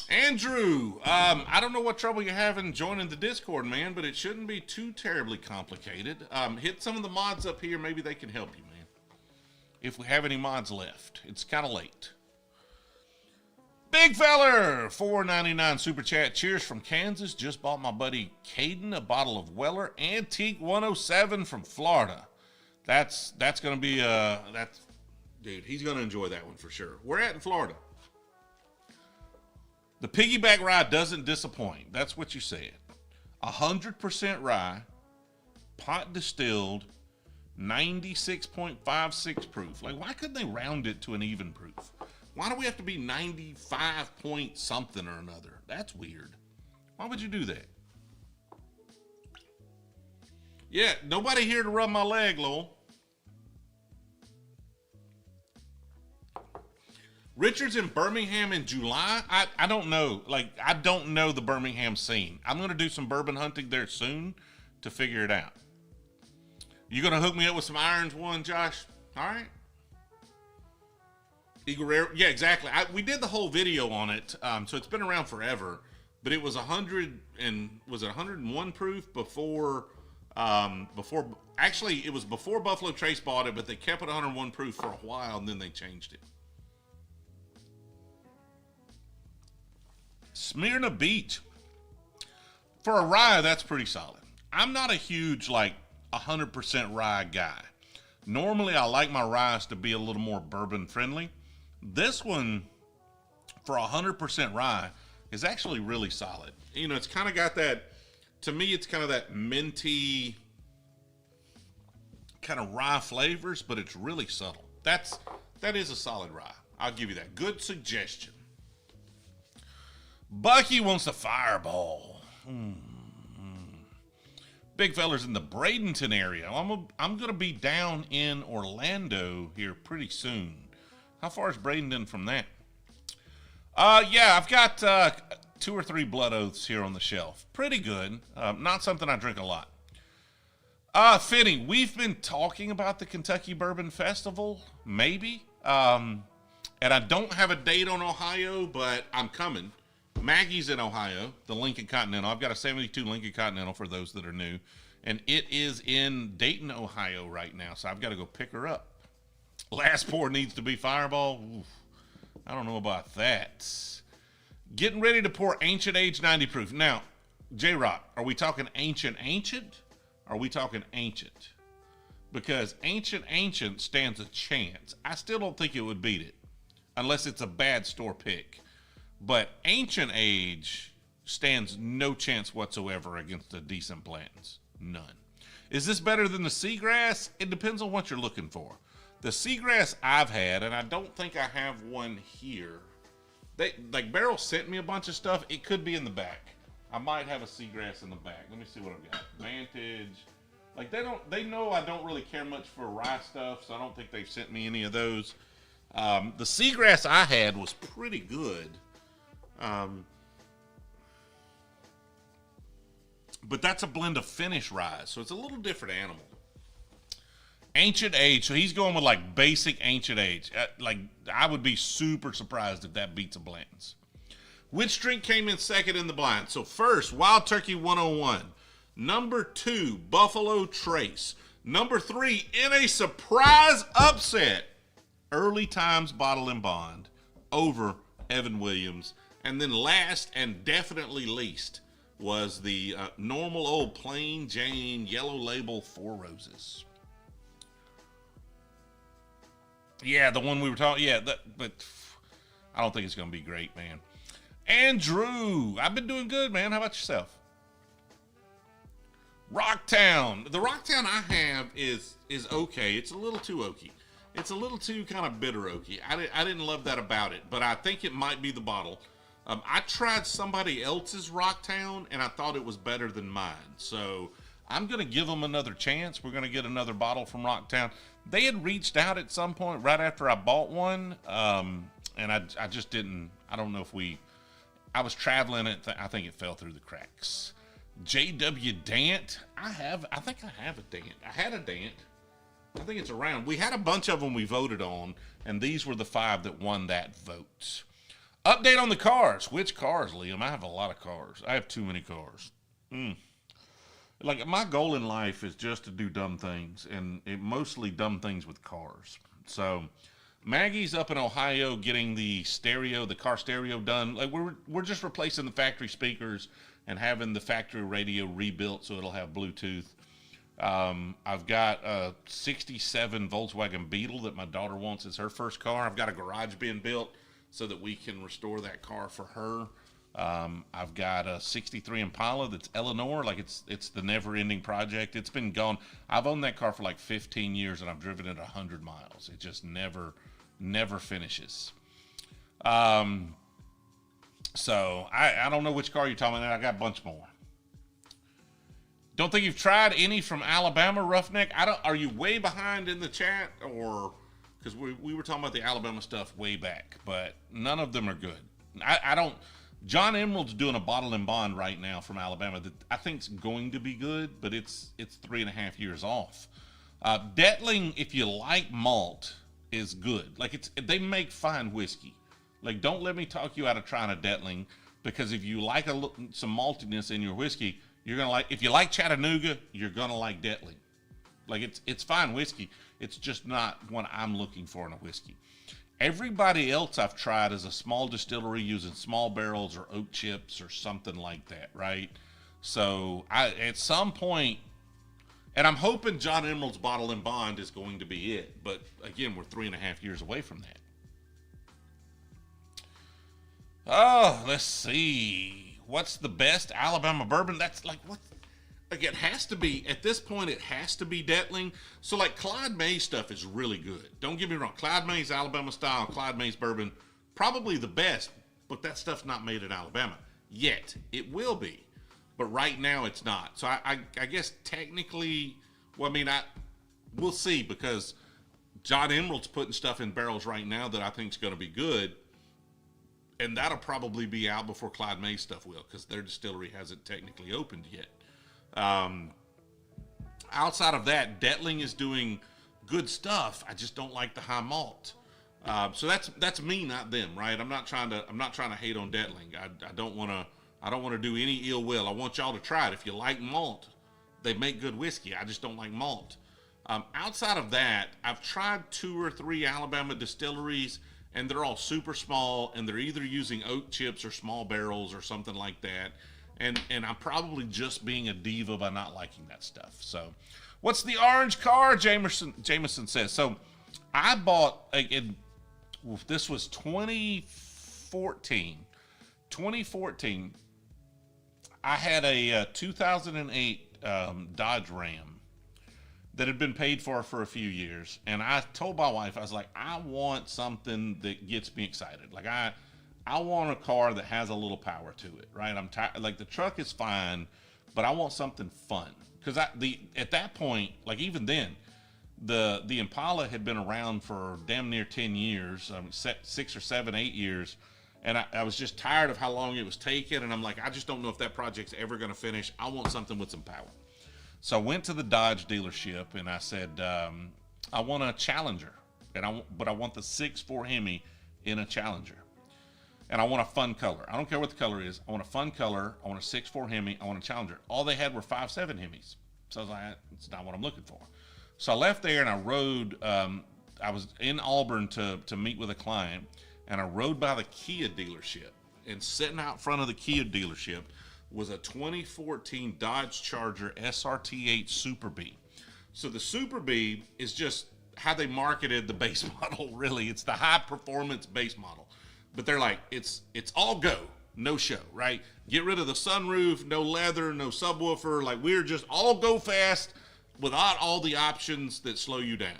Andrew, I don't know what trouble you're having joining the Discord, man, but it shouldn't be too terribly complicated. Hit some of the mods up here. Maybe they can help you, man. If we have any mods left. It's kind of late. Big feller, $4.99 super chat. Cheers from Kansas. Just bought my buddy Caden a bottle of Weller Antique 107 from Florida. That's going to be, dude, he's going to enjoy that one for sure. We're at in Florida. The Piggyback Rye doesn't disappoint. That's what you said. 100% rye, pot distilled, 96.56 proof. Like, why couldn't they round it to an even proof? Why do we have to be 95 point something or another? That's weird. Why would you do that? Yeah, nobody here to rub my leg, Lowell. Richard's in Birmingham in July. I don't know. Like, I don't know the Birmingham scene. I'm going to do some bourbon hunting there soon to figure it out. You going to hook me up with some irons one, Josh? All right. Eagle Rare. Yeah, exactly. We did the whole video on it. So it's been around forever, but it was 101 proof before, actually it was before Buffalo Trace bought it, but they kept it 101 proof for a while and then they changed it. Smyrna Beach. For a rye, that's pretty solid. I'm not a huge, 100% rye guy. Normally, I like my ryes to be a little more bourbon friendly. This one, for 100% rye, is actually really solid. You know, it's kind of got that, to me, it's kind of that minty kind of rye flavors, but it's really subtle. That is a solid rye. I'll give you that. Good suggestion. Bucky wants a fireball. Big fella's in the Bradenton area. I'm going to be down in Orlando here pretty soon. How far is Bradenton from that? Yeah, I've got 2 or 3 blood oaths here on the shelf. Pretty good. Not something I drink a lot. Finney, we've been talking about the Kentucky Bourbon Festival, maybe. And I don't have a date on Ohio, but I'm coming. Maggie's in Ohio, the Lincoln Continental. I've got a 72 Lincoln Continental for those that are new. And it is in Dayton, Ohio right now, so I've got to go pick her up. Last pour needs to be Fireball. Oof, I don't know about that. Getting ready to pour Ancient Age 90 proof. Now, J-Rock, are we talking ancient? Are we talking ancient? Because ancient stands a chance. I still don't think it would beat it, unless it's a bad store pick. But Ancient Age stands no chance whatsoever against the decent Blantons. None. Is this better than the Seagrass? It depends on what you're looking for. The Seagrass I've had, and I don't think I have one here. Barrel sent me a bunch of stuff. It could be in the back. I might have a Seagrass in the back. Let me see what I've got. Vantage. They know I don't really care much for rye stuff, so I don't think they've sent me any of those. The Seagrass I had was pretty good. But that's a blend of Finnish rye, so it's a little different animal. Ancient Age, so he's going with basic Ancient Age. I would be super surprised if that beats a Blanton's. Which drink came in second in the blind? So first, Wild Turkey 101. Number 2, Buffalo Trace. Number 3, in a surprise upset, Early Times Bottled-In-Bond over Evan Williams. And then last and definitely least was the normal old plain Jane yellow label 4 Roses. Yeah, the one we were talking. Yeah, but I don't think it's going to be great, man. Andrew, I've been doing good, man. How about yourself? Rocktown. The Rocktown I have is okay. It's a little too oaky. It's a little too kind of bitter oaky. I didn't love that about it, but I think it might be the bottle. I tried somebody else's Rocktown, and I thought it was better than mine. So I'm going to give them another chance. We're going to get another bottle from Rocktown. They had reached out at some point right after I bought one, and I just didn't. I don't know if I was traveling it. I think it fell through the cracks. J.W. Dant. I think I have a Dant. I had a Dant. I think it's around. We had a bunch of them we voted on, and these were the 5 that won that vote. Update on the cars. Which cars, Liam? I have a lot of cars. I have too many cars. Like, my goal in life is just to do dumb things, and mostly dumb things with cars. So Maggie's up in Ohio getting the car stereo done. Like, we're just replacing the factory speakers and having the factory radio rebuilt so it'll have Bluetooth. I've got a 67 Volkswagen Beetle that my daughter wants as her first car. I've got a garage being built so that we can restore that car for her. I've got a 63 Impala that's Eleanor. Like, it's the never-ending project. It's been gone. I've owned that car for like 15 years, and I've driven it 100 miles. It just never finishes. So I don't know which car you're talking about. I got a bunch more. Don't think you've tried any from Alabama, Roughneck. Are you way behind in the chat, or because we were talking about the Alabama stuff way back, but none of them are good. I don't. John Emerald's doing a bottle and bond right now from Alabama that I think's going to be good, but it's 3.5 years off. Detling, if you like malt, is good. Like, they make fine whiskey. Like, don't let me talk you out of trying a Detling, because if you like some maltiness in your whiskey, you're gonna like. If you like Chattanooga, you're gonna like Detling. Like, it's fine whiskey. It's just not what I'm looking for in a whiskey. Everybody else I've tried is a small distillery using small barrels or oak chips or something like that, right? So at some point, and I'm hoping John Emerald's Bottle and Bond is going to be it. But again, we're 3.5 years away from that. Oh, let's see. What's the best Alabama bourbon? That's like, what? Like, it has to be, at this point, it has to be Detling. So, like, Clyde May stuff is really good. Don't get me wrong. Clyde May's Alabama style, Clyde May's bourbon, probably the best, but that stuff's not made in Alabama yet. It will be, but right now it's not. So, I guess technically, well, I mean, we'll see, because John Emerald's putting stuff in barrels right now that I think is going to be good, and that'll probably be out before Clyde May's stuff will, because their distillery hasn't technically opened yet. Outside of that, Detling is doing good stuff. I just don't like the high malt. So that's me, not them, right? I'm not trying to hate on Detling. I don't want to do any ill will. I want y'all to try it. If you like malt, they make good whiskey. I just don't like malt. Outside of that, I've tried 2 or 3 Alabama distilleries, and they're all super small, and they're either using oak chips or small barrels or something like that. And I'm probably just being a diva by not liking that stuff. So, what's the orange car? Jameson says. So, I bought, this was 2014. 2014, I had a 2008 Dodge Ram that had been paid for a few years. And I told my wife, I was like, I want something that gets me excited. Like, I want a car that has a little power to it, right? I'm tired. Like, the truck is fine, but I want something fun. Because at that point, like, even then, the Impala had been around for damn near 10 years, 6 or 7, 8 years, and I was just tired of how long it was taking. And I'm like, I just don't know if that project's ever going to finish. I want something with some power. So I went to the Dodge dealership and I said, I want a Challenger, but I want the 6.4 Hemi in a Challenger. And I want a fun color. I don't care what the color is. I want a fun color. I want a 6.4 Hemi. I want a Challenger. All they had were 5.7 Hemis. So I was like, that's not what I'm looking for. So I left there and I rode. I was in Auburn to meet with a client, and I rode by the Kia dealership. And sitting out front of the Kia dealership was a 2014 Dodge Charger SRT8 Super B. So the Super B is just how they marketed the base model. Really, it's the high performance base model, but they're like, it's all go, no show, right? Get rid of the sunroof, no leather, no subwoofer. Like, we're just all go fast without all the options that slow you down.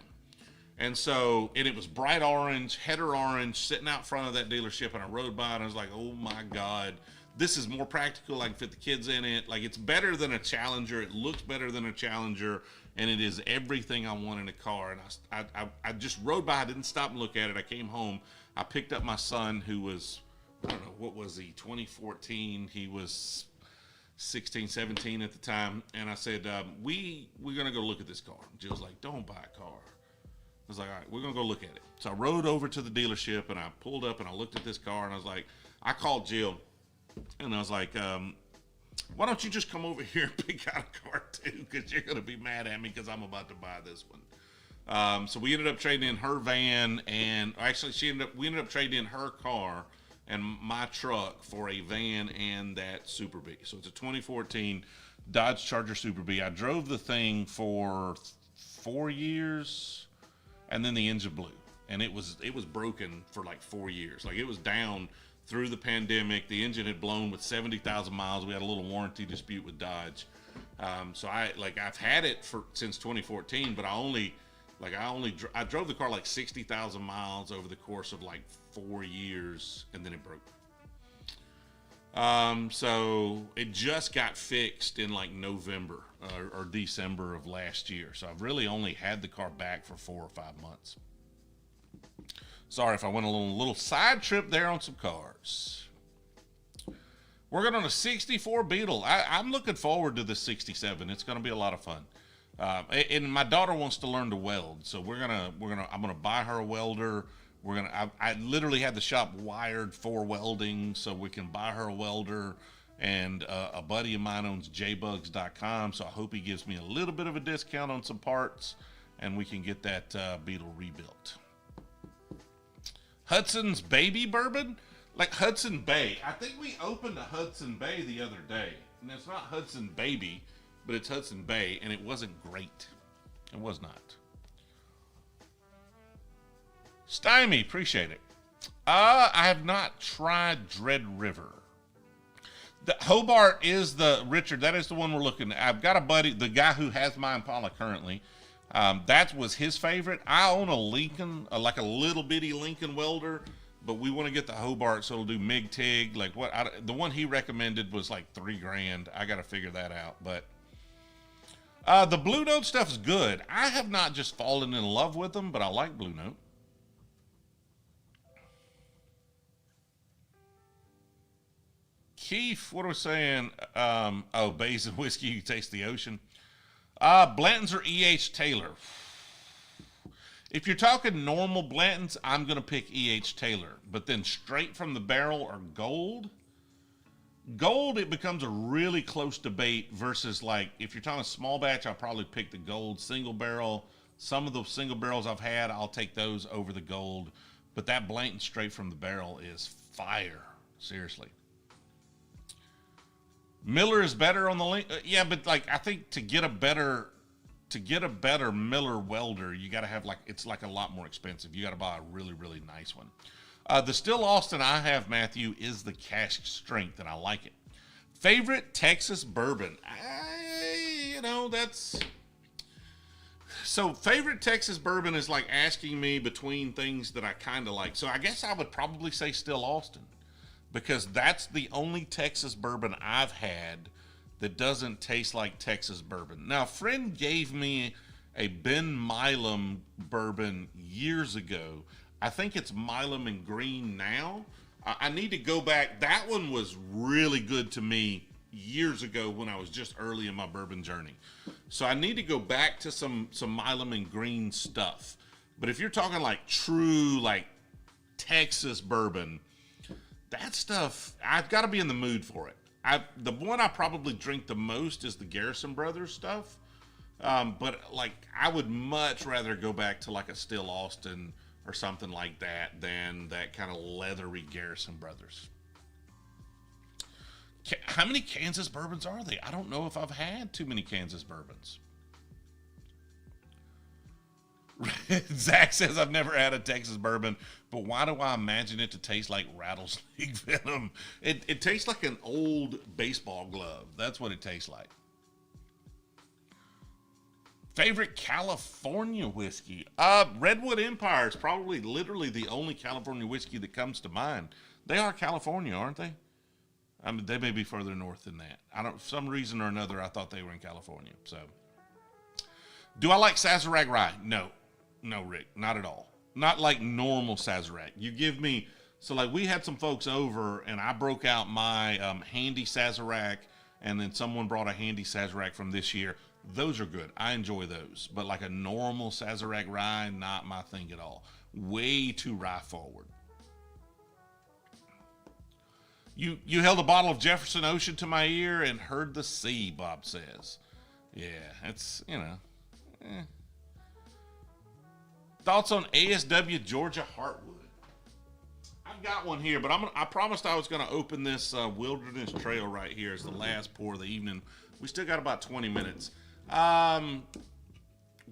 And so, and it was bright orange, header orange, sitting out front of that dealership, and I rode by and I was like, oh my God, this is more practical. I can fit the kids in it. Like, it's better than a Challenger. It looks better than a Challenger, and it is everything I want in a car. And I just rode by. I didn't stop and look at it. I came home. I picked up my son, who was, I don't know, what was he, 2014. He was 16, 17 at the time. And I said, we're going to go look at this car. And Jill's like, don't buy a car. I was like, all right, we're going to go look at it. So I rode over to the dealership, and I pulled up, and I looked at this car, and I was like, I called Jill, and I was like, why don't you just come over here and pick out a car too? Because you're going to be mad at me because I'm about to buy this one. So we ended up trading in her van, and actually we ended up trading in her car and my truck for a van and that Super Bee. So it's a 2014 Dodge Charger Super Bee. I drove the thing for 4 years, and then the engine blew, and it was broken for like 4 years. Like, it was down through the pandemic. The engine had blown with 70,000 miles. We had a little warranty dispute with Dodge. So I've had it since 2014, but I drove the car like 60,000 miles over the course of like 4 years, and then it broke. So it just got fixed in like November or December of last year. So I've really only had the car back for 4 or 5 months. Sorry if I went a little side trip there on some cars. We're going on a 64 Beetle. I'm looking forward to the 67. It's going to be a lot of fun. And my daughter wants to learn to weld, so I'm gonna buy her a welder. I literally had the shop wired for welding, so we can buy her a welder. And a buddy of mine owns jbugs.com, so I hope he gives me a little bit of a discount on some parts, and we can get that Beetle rebuilt. Hudson's Baby Bourbon? Like Hudson Bay. I think we opened a Hudson Bay the other day. And it's not Hudson Baby, but it's Hudson Bay, and it wasn't great. It was not. Stymie, appreciate it. I have not tried Dread River. The Hobart is Richard, that is the one we're looking at. I've got a buddy, the guy who has my Impala currently. That was his favorite. I own a Lincoln, like a little bitty Lincoln welder, but we want to get the Hobart, so it'll do MIG-TIG. Like the one he recommended was like $3,000. I got to figure that out. But the Blue Note stuff is good. I have not just fallen in love with them, but I like Blue Note. Keith, what are we saying? Bays and whiskey, you taste the ocean. Blantons or E.H. Taylor? If you're talking normal Blantons, I'm going to pick E.H. Taylor. But then straight from the barrel or gold? Gold, it becomes a really close debate versus, like, if you're talking small batch, I'll probably pick the gold single barrel. Some of the single barrels I've had, I'll take those over the gold. But that Blanton straight from the barrel is fire. Seriously. Miller is better on the link. Yeah, but like I think to get a better Miller welder, you got to have it's a lot more expensive. You got to buy a really, really nice one. The Still Austin I have, Matthew, is the cask strength, and I like it. Favorite Texas bourbon? So favorite Texas bourbon is like asking me between things that I kind of like. So I guess I would probably say Still Austin, because that's the only Texas bourbon I've had that doesn't taste like Texas bourbon. Now, a friend gave me a Ben Milam bourbon years ago. I think it's Milam and Green now. I need to go back. That one was really good to me years ago when I was just early in my bourbon journey. So I need to go back to some Milam and Green stuff. But if you're talking like true like Texas bourbon, that stuff, I've got to be in the mood for it. The one I probably drink the most is the Garrison Brothers stuff. But like, I would much rather go back to like a Still Austin or something like that than that kind of leathery Garrison Brothers. How many Kansas bourbons are they? I don't know if I've had too many Kansas bourbons. Zach says, I've never had a Texas bourbon, but why do I imagine it to taste like rattlesnake venom? It tastes like an old baseball glove. That's what it tastes like. Favorite California whiskey? Redwood Empire is probably literally the only California whiskey that comes to mind. They are California, aren't they? I mean, they may be further north than that. For some reason or another, I thought they were in California. So, do I like Sazerac Rye? No, Rick, not at all. Not like normal Sazerac. You give me, so like we had some folks over and I broke out my handy Sazerac, and then someone brought a handy Sazerac from this year. Those are good. I enjoy those. But like a normal Sazerac Rye, not my thing at all. Way too rye forward. You held a bottle of Jefferson Ocean to my ear and heard the sea, Bob says. Yeah, it's, Thoughts on ASW Georgia Heartwood? I've got one here, but I promised I was going to open this Wilderness Trail right here as the last pour of the evening. We still got about 20 minutes.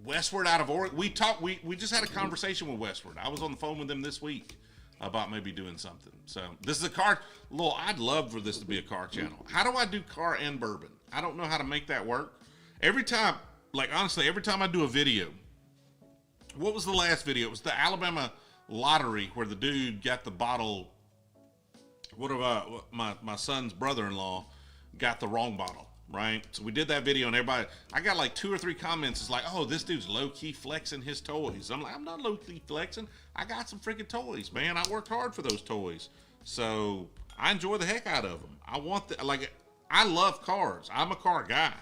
Westward out of Oregon. We just had a conversation with Westward. I was on the phone with them this week about maybe doing something. So this is a car. I'd love for this to be a car channel. How do I do car and bourbon? I don't know how to make that work. Every time I do a video, what was the last video? It was the Alabama lottery where the dude got the bottle. My son's brother-in-law got the wrong bottle, right? So we did that video and everybody, I got like 2 or 3 comments. It's like, oh, this dude's low-key flexing his toys. I'm like, I'm not low-key flexing. I got some freaking toys, man. I worked hard for those toys. So I enjoy the heck out of them. I love cars. I'm a car guy.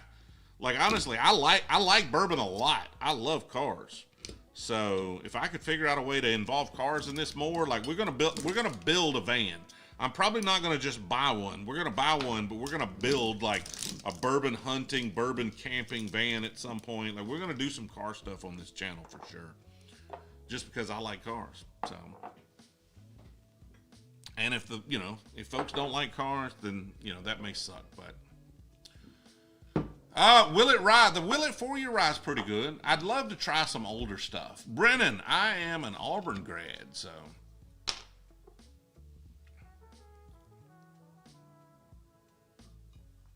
Like, honestly, I like bourbon a lot. I love cars. So if I could figure out a way to involve cars in this more, like we're gonna build a van. I'm probably not gonna just buy one. We're gonna buy one, but we're gonna build like a bourbon hunting, bourbon camping van at some point. Like we're gonna do some car stuff on this channel for sure, just because I like cars. So, and if if folks don't like cars, then that may suck, but. Willet Rye. The Willet 4-year rye is pretty good. I'd love to try some older stuff. Brennan, I am an Auburn grad, so.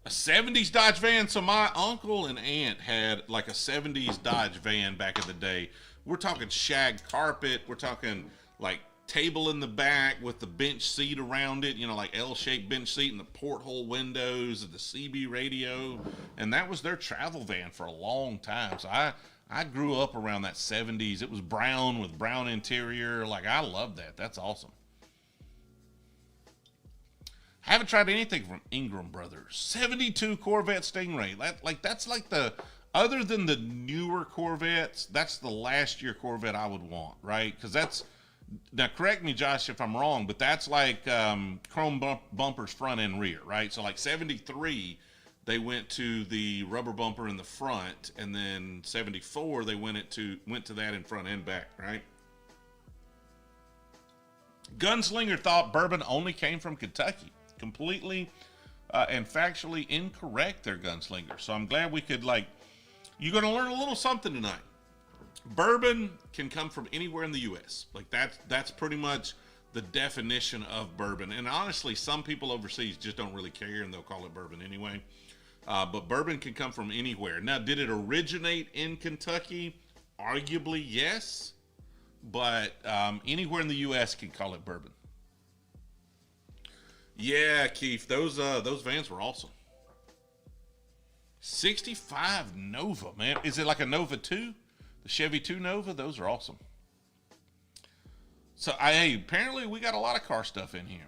A 70s Dodge van. So my uncle and aunt had like a 70s Dodge van back in the day. We're talking shag carpet. We're talking like table in the back with the bench seat around it, like L-shaped bench seat and the porthole windows and the CB radio. And that was their travel van for a long time. So I grew up around that 70s. It was brown with brown interior. Like, I love that. That's awesome. Haven't tried anything from Ingram Brothers. 72 Corvette Stingray. That's like the, other than the newer Corvettes, that's the last year Corvette I would want, right? Because that's, now correct me, Josh, if I'm wrong, but that's like chrome bumpers front and rear, right? So like 73, they went to the rubber bumper in the front, and then 74, they went to that in front and back, right? Gunslinger thought bourbon only came from Kentucky. Completely and factually incorrect there, Gunslinger. So I'm glad we could, you're going to learn a little something tonight. Bourbon can come from anywhere in the U.S. Like that's pretty much the definition of bourbon. And honestly, some people overseas just don't really care and they'll call it bourbon anyway. But bourbon can come from anywhere. Now, did it originate in Kentucky? Arguably, yes. But anywhere in the U.S. can call it bourbon. Yeah, Keith, those vans were awesome. 65 Nova, man. Is it like a Nova 2? The Chevy 2 Nova? Those are awesome. So, apparently we got a lot of car stuff in here.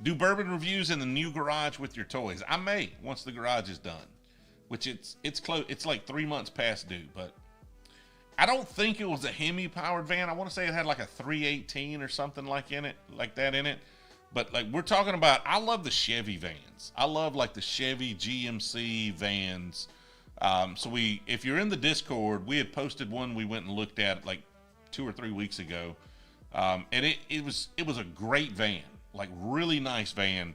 Do bourbon reviews in the new garage with your toys. I may, once the garage is done. Which it's close. It's like 3 months past due, but I don't think it was a Hemi powered van. I want to say it had like a 318 or something like that in it. But like we're talking about, I love the Chevy vans. I love like the Chevy GMC vans. So if you're in the Discord, we had posted one we went and looked at like 2 or 3 weeks ago. And it was a great van, like really nice van,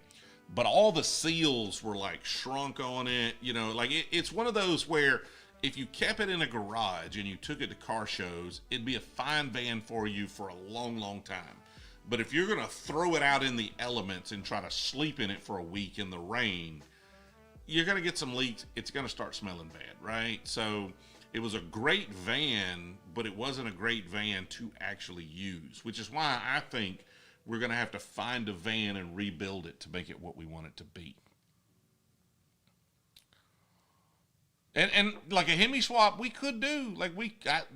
but all the seals were like shrunk on it. Like it's one of those where if you kept it in a garage and you took it to car shows, it'd be a fine van for you for a long, long time. But if you're going to throw it out in the elements and try to sleep in it for a week in the rain, you're going to get some leaks. It's going to start smelling bad, right? So it was a great van, but it wasn't a great van to actually use, which is why I think we're going to have to find a van and rebuild it to make it what we want it to be. And like a Hemi swap, we could do. Like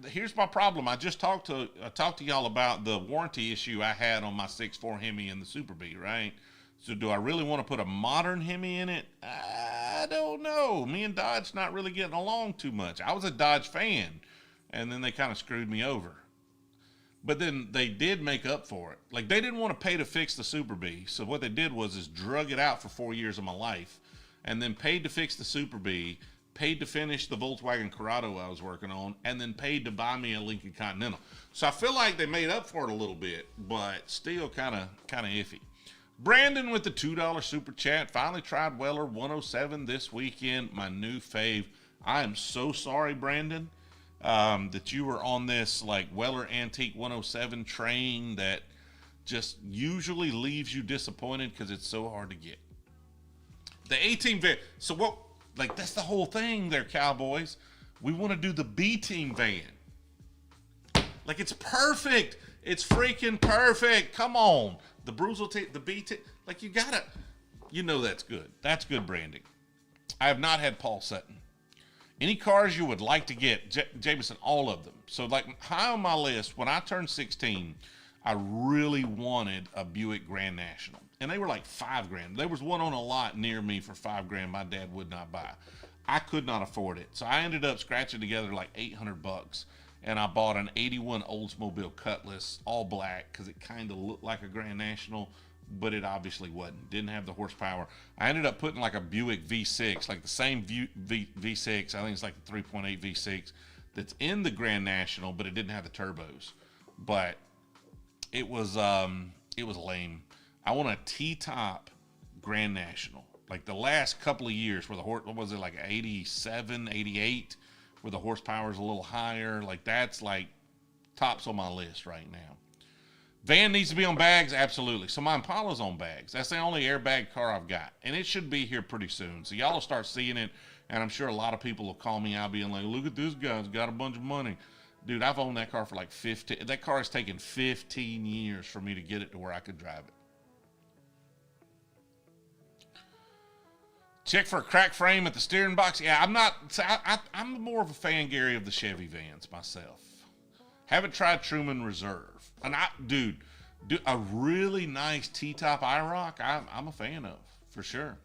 here's my problem. I talked to y'all about the warranty issue I had on my 6.4 Hemi and the Super B, right? So do I really want to put a modern Hemi in it? I don't know. Me and Dodge not really getting along too much. I was a Dodge fan, and then they kind of screwed me over. But then they did make up for it. Like, they didn't want to pay to fix the Super B. So what they did was drug it out for 4 years of my life, and then paid to fix the Super B, paid to finish the Volkswagen Corrado I was working on, and then paid to buy me a Lincoln Continental. So I feel like they made up for it a little bit, but still kind of iffy. Brandon with the $2 super chat. Finally tried Weller 107 this weekend. My new fave. I am so sorry, Brandon, that you were on this like Weller Antique 107 train that just usually leaves you disappointed because it's so hard to get. The 18 van. So what? Like, that's the whole thing there, Cowboys. We want to do the B-team van. Like, it's perfect. It's freaking perfect. Come on. The Brewzle, the B-team. Like, you got to, you know that's good. That's good branding. I have not had Paul Sutton. Any cars you would like to get, Jameson, all of them. So, like, high on my list, when I turned 16, I really wanted a Buick Grand National. And they were like $5,000. There was one on a lot near me for $5,000 my dad would not buy. I could not afford it. So I ended up scratching together like $800. And I bought an 81 Oldsmobile Cutlass, all black, because it kind of looked like a Grand National, but it obviously wasn't. Didn't have the horsepower. I ended up putting like a Buick V6, like the same V6. I think it's like the 3.8 V6 that's in the Grand National, but it didn't have the turbos. But it was lame. I want a T-top Grand National. Like the last couple of years where the horse, what was it, like 87, 88, where the horsepower is a little higher. Like that's like tops on my list right now. Van needs to be on bags, absolutely. So my Impala's on bags. That's the only airbag car I've got. And it should be here pretty soon. So y'all will start seeing it, and I'm sure a lot of people will call me out being like, look at this guy's got a bunch of money. Dude, I've owned that car for like 15. That car has taken 15 years for me to get it to where I could drive it. Check for a crack frame at the steering box. Yeah, I'm not. I'm more of a fan, Gary, of the Chevy vans myself. Haven't tried Truman Reserve. And dude, a really nice T-top IROC, I'm a fan of, for sure.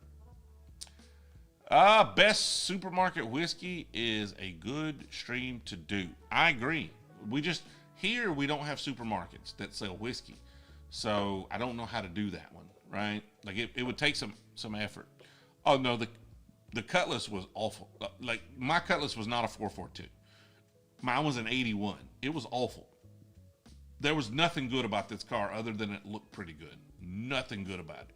Best supermarket whiskey is a good stream to do. I agree. We don't have supermarkets that sell whiskey. So I don't know how to do that one, right? Like it would take some effort. Oh no, the Cutlass was awful. Like my Cutlass was not a 442. Mine was an 81. It was awful. There was nothing good about this car other than it looked pretty good. Nothing good about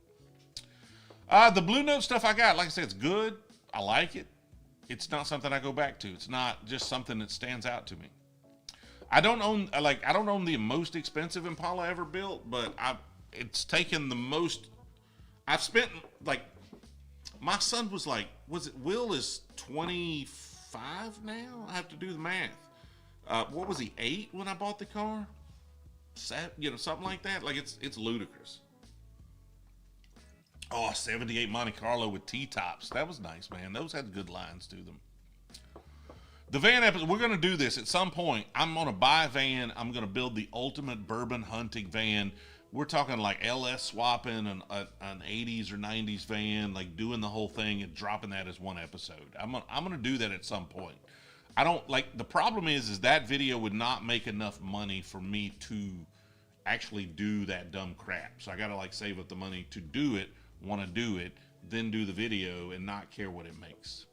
it. The Blue Note stuff I got, like I said, it's good. I like it. It's not something I go back to. It's not just something that stands out to me. I don't own the most expensive Impala ever built, but it's taken the most. I've spent like. My son was like, Will is 25 now? I have to do the math. What was he, 8 when I bought the car? 7, something like that. Like it's ludicrous. Oh, 78 Monte Carlo with T-tops. That was nice, man. Those had good lines to them. The van episode, we're going to do this at some point. I'm going to buy a van. I'm going to build the ultimate bourbon hunting van. We're talking like LS swapping an 80s or 90s van, like doing the whole thing and dropping that as one episode. I'm gonna do that at some point. I don't like, the problem is that video would not make enough money for me to actually do that dumb crap. So I gotta like save up the money to do it, want to do it, then do the video and not care what it makes,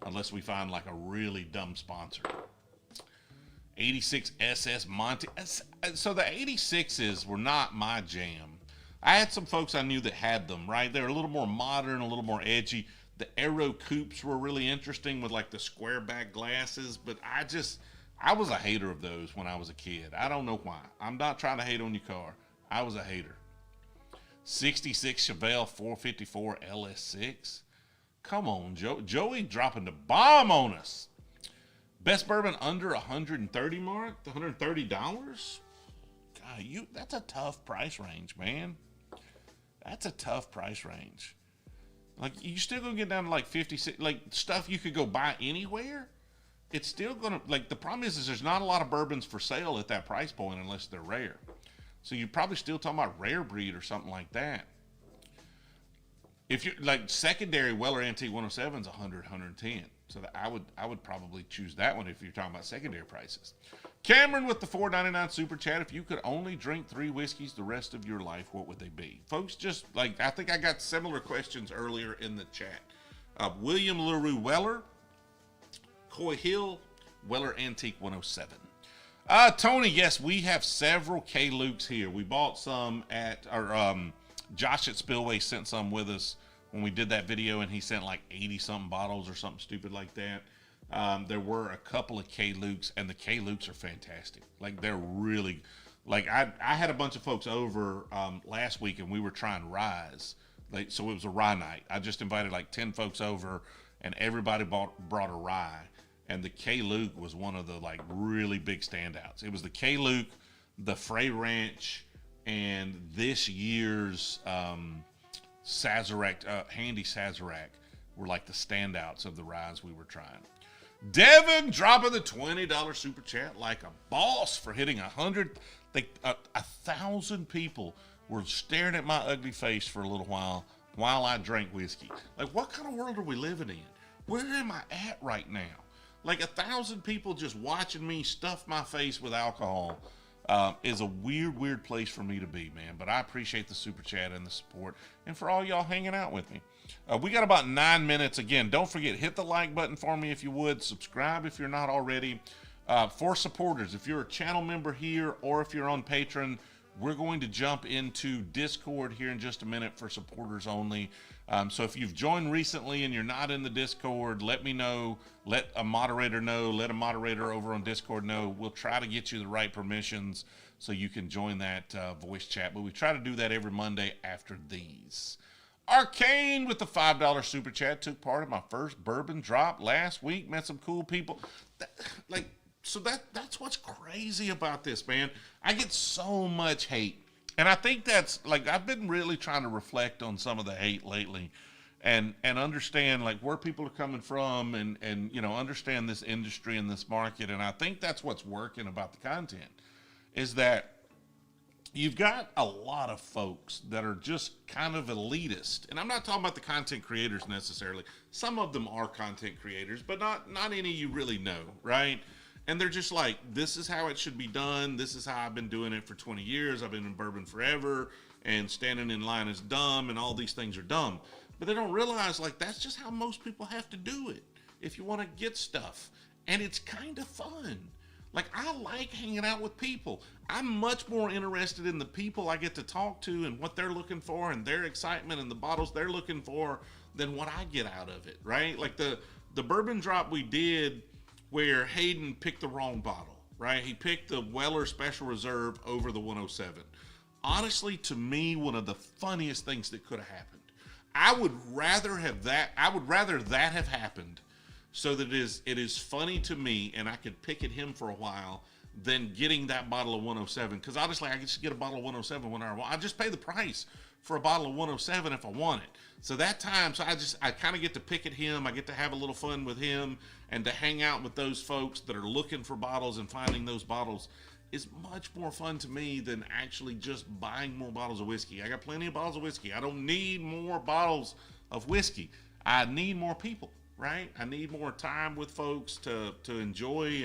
unless we find like a really dumb sponsor. 86 SS Monte. So the 86s were not my jam. I had some folks I knew that had them, right? They're a little more modern, a little more edgy. The Aero coupes were really interesting with like the square back glasses, but I was a hater of those when I was a kid. I don't know why. I'm not trying to hate on your car. I was a hater. 66 Chevelle 454 LS6. Come on, Joey dropping the bomb on us. Best bourbon under 130 mark, the $130. God, that's a tough price range, man. That's a tough price range. Like, you still gonna get down to like 56, like stuff you could go buy anywhere. It's still gonna, like, the problem is there's not a lot of bourbons for sale at that price point unless they're rare. So you're probably still talking about rare breed or something like that. If you're like secondary Weller Antique 107 is 100, 110. So I would probably choose that one if you're talking about secondary prices. Cameron with the $4.99 super chat. If you could only drink 3 whiskeys the rest of your life, what would they be? Folks, just like, I think I got similar questions earlier in the chat. William LaRue Weller, Coy Hill, Weller Antique 107. Tony, yes, we have several K-Lukes here. We bought some at, Josh at Spillway sent some with us when we did that video, and he sent like 80-something bottles or something stupid like that. There were a couple of K-Lukes, and the K-Lukes are fantastic. Like, they're really, like, I had a bunch of folks over last week, and we were trying Ryes. So it was a Rye night. I just invited like 10 folks over, and everybody brought a Rye. And the K-Luke was one of the like really big standouts. It was the K-Luke, the Frey Ranch, and this year's Sazerac, Handy Sazerac were like the standouts of the ryes we were trying. Devin dropping the $20 super chat like a boss for hitting 100. 1,000 people were staring at my ugly face for a little while I drank whiskey. Like, what kind of world are we living in? Where am I at right now? Like, 1,000 people just watching me stuff my face with alcohol is a weird place for me to be, man. But I appreciate the super chat and the support, and for all y'all hanging out with me. We got about 9 minutes. Again, don't forget, hit the like button for me if you would. Subscribe if you're not already. For supporters, if you're a channel member here or if you're on Patreon, we're going to jump into Discord here in just a minute for supporters only. So if you've joined recently and you're not in the Discord, let me know. Let a moderator know. Let a moderator over on Discord know. We'll try to get you the right permissions so you can join that voice chat. But we try to do that every Monday after these. Arcane with the $5 super chat took part in my first bourbon drop last week. Met some cool people. So that's what's crazy about this, man. I get so much hate. And I think that's, like, I've been really trying to reflect on some of the hate lately and understand, like, where people are coming from and you know, understand this industry and this market. And I think that's what's working about the content is that you've got a lot of folks that are just kind of elitist. And I'm not talking about the content creators necessarily. Some of them are content creators, but not any you really know, right? And they're just like, this is how it should be done. This is how I've been doing it for 20 years. I've been in bourbon forever, and standing in line is dumb, and all these things are dumb. But they don't realize, like, that's just how most people have to do it if you want to get stuff. And it's kind of fun. Like, I like hanging out with people. I'm much more interested in the people I get to talk to and what they're looking for and their excitement and the bottles they're looking for than what I get out of it, right? Like the bourbon drop we did where Hayden picked the wrong bottle, right? He picked the Weller Special Reserve over the 107. Honestly, to me, one of the funniest things that could have happened. I would rather that have happened so that it is funny to me and I could pick at him for a while than getting that bottle of 107. Because honestly, I could just get a bottle of 107 whenever I want. I just pay the price for a bottle of 107 if I want it. So that time, I kind of get to pick at him. I get to have a little fun with him and to hang out with those folks that are looking for bottles and finding those bottles is much more fun to me than actually just buying more bottles of whiskey. I got plenty of bottles of whiskey. I don't need more bottles of whiskey. I need more people, right? I need more time with folks to enjoy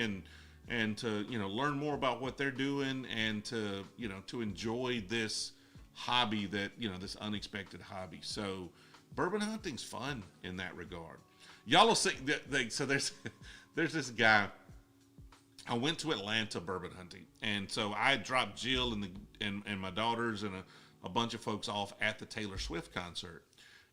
and to, you know, learn more about what they're doing and to, you know, to enjoy this hobby that, you know, this unexpected hobby. So bourbon hunting's fun in that regard. Y'all will see that, so there's this guy. I went to Atlanta bourbon hunting, and so I dropped Jill and my daughters and a bunch of folks off at the Taylor Swift concert.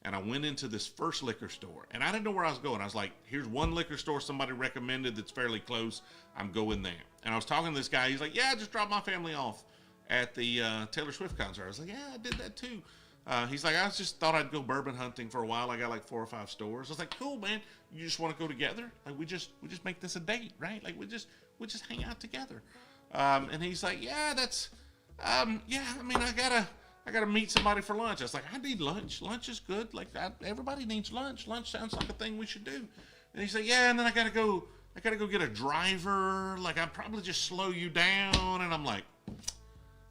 And I went into this first liquor store, and I didn't know where I was going. I was like, here's one liquor store somebody recommended that's fairly close. I'm going there. And I was talking to this guy. He's like, yeah, I just dropped my family off at the Taylor Swift concert. I was like, yeah, I did that too. He's like, I just thought I'd go bourbon hunting for a while. I got like 4 or 5 stores. I was like, cool, man. You just want to go together? Like we just make this a date, right? Like we just hang out together. And he's like, yeah, that's, yeah. I mean, I gotta meet somebody for lunch. I was like, I need lunch. Lunch is good. Like everybody needs lunch. Lunch sounds like a thing we should do. And he's like, yeah. And then I gotta go get a driver. Like I'd probably just slow you down. And I'm like,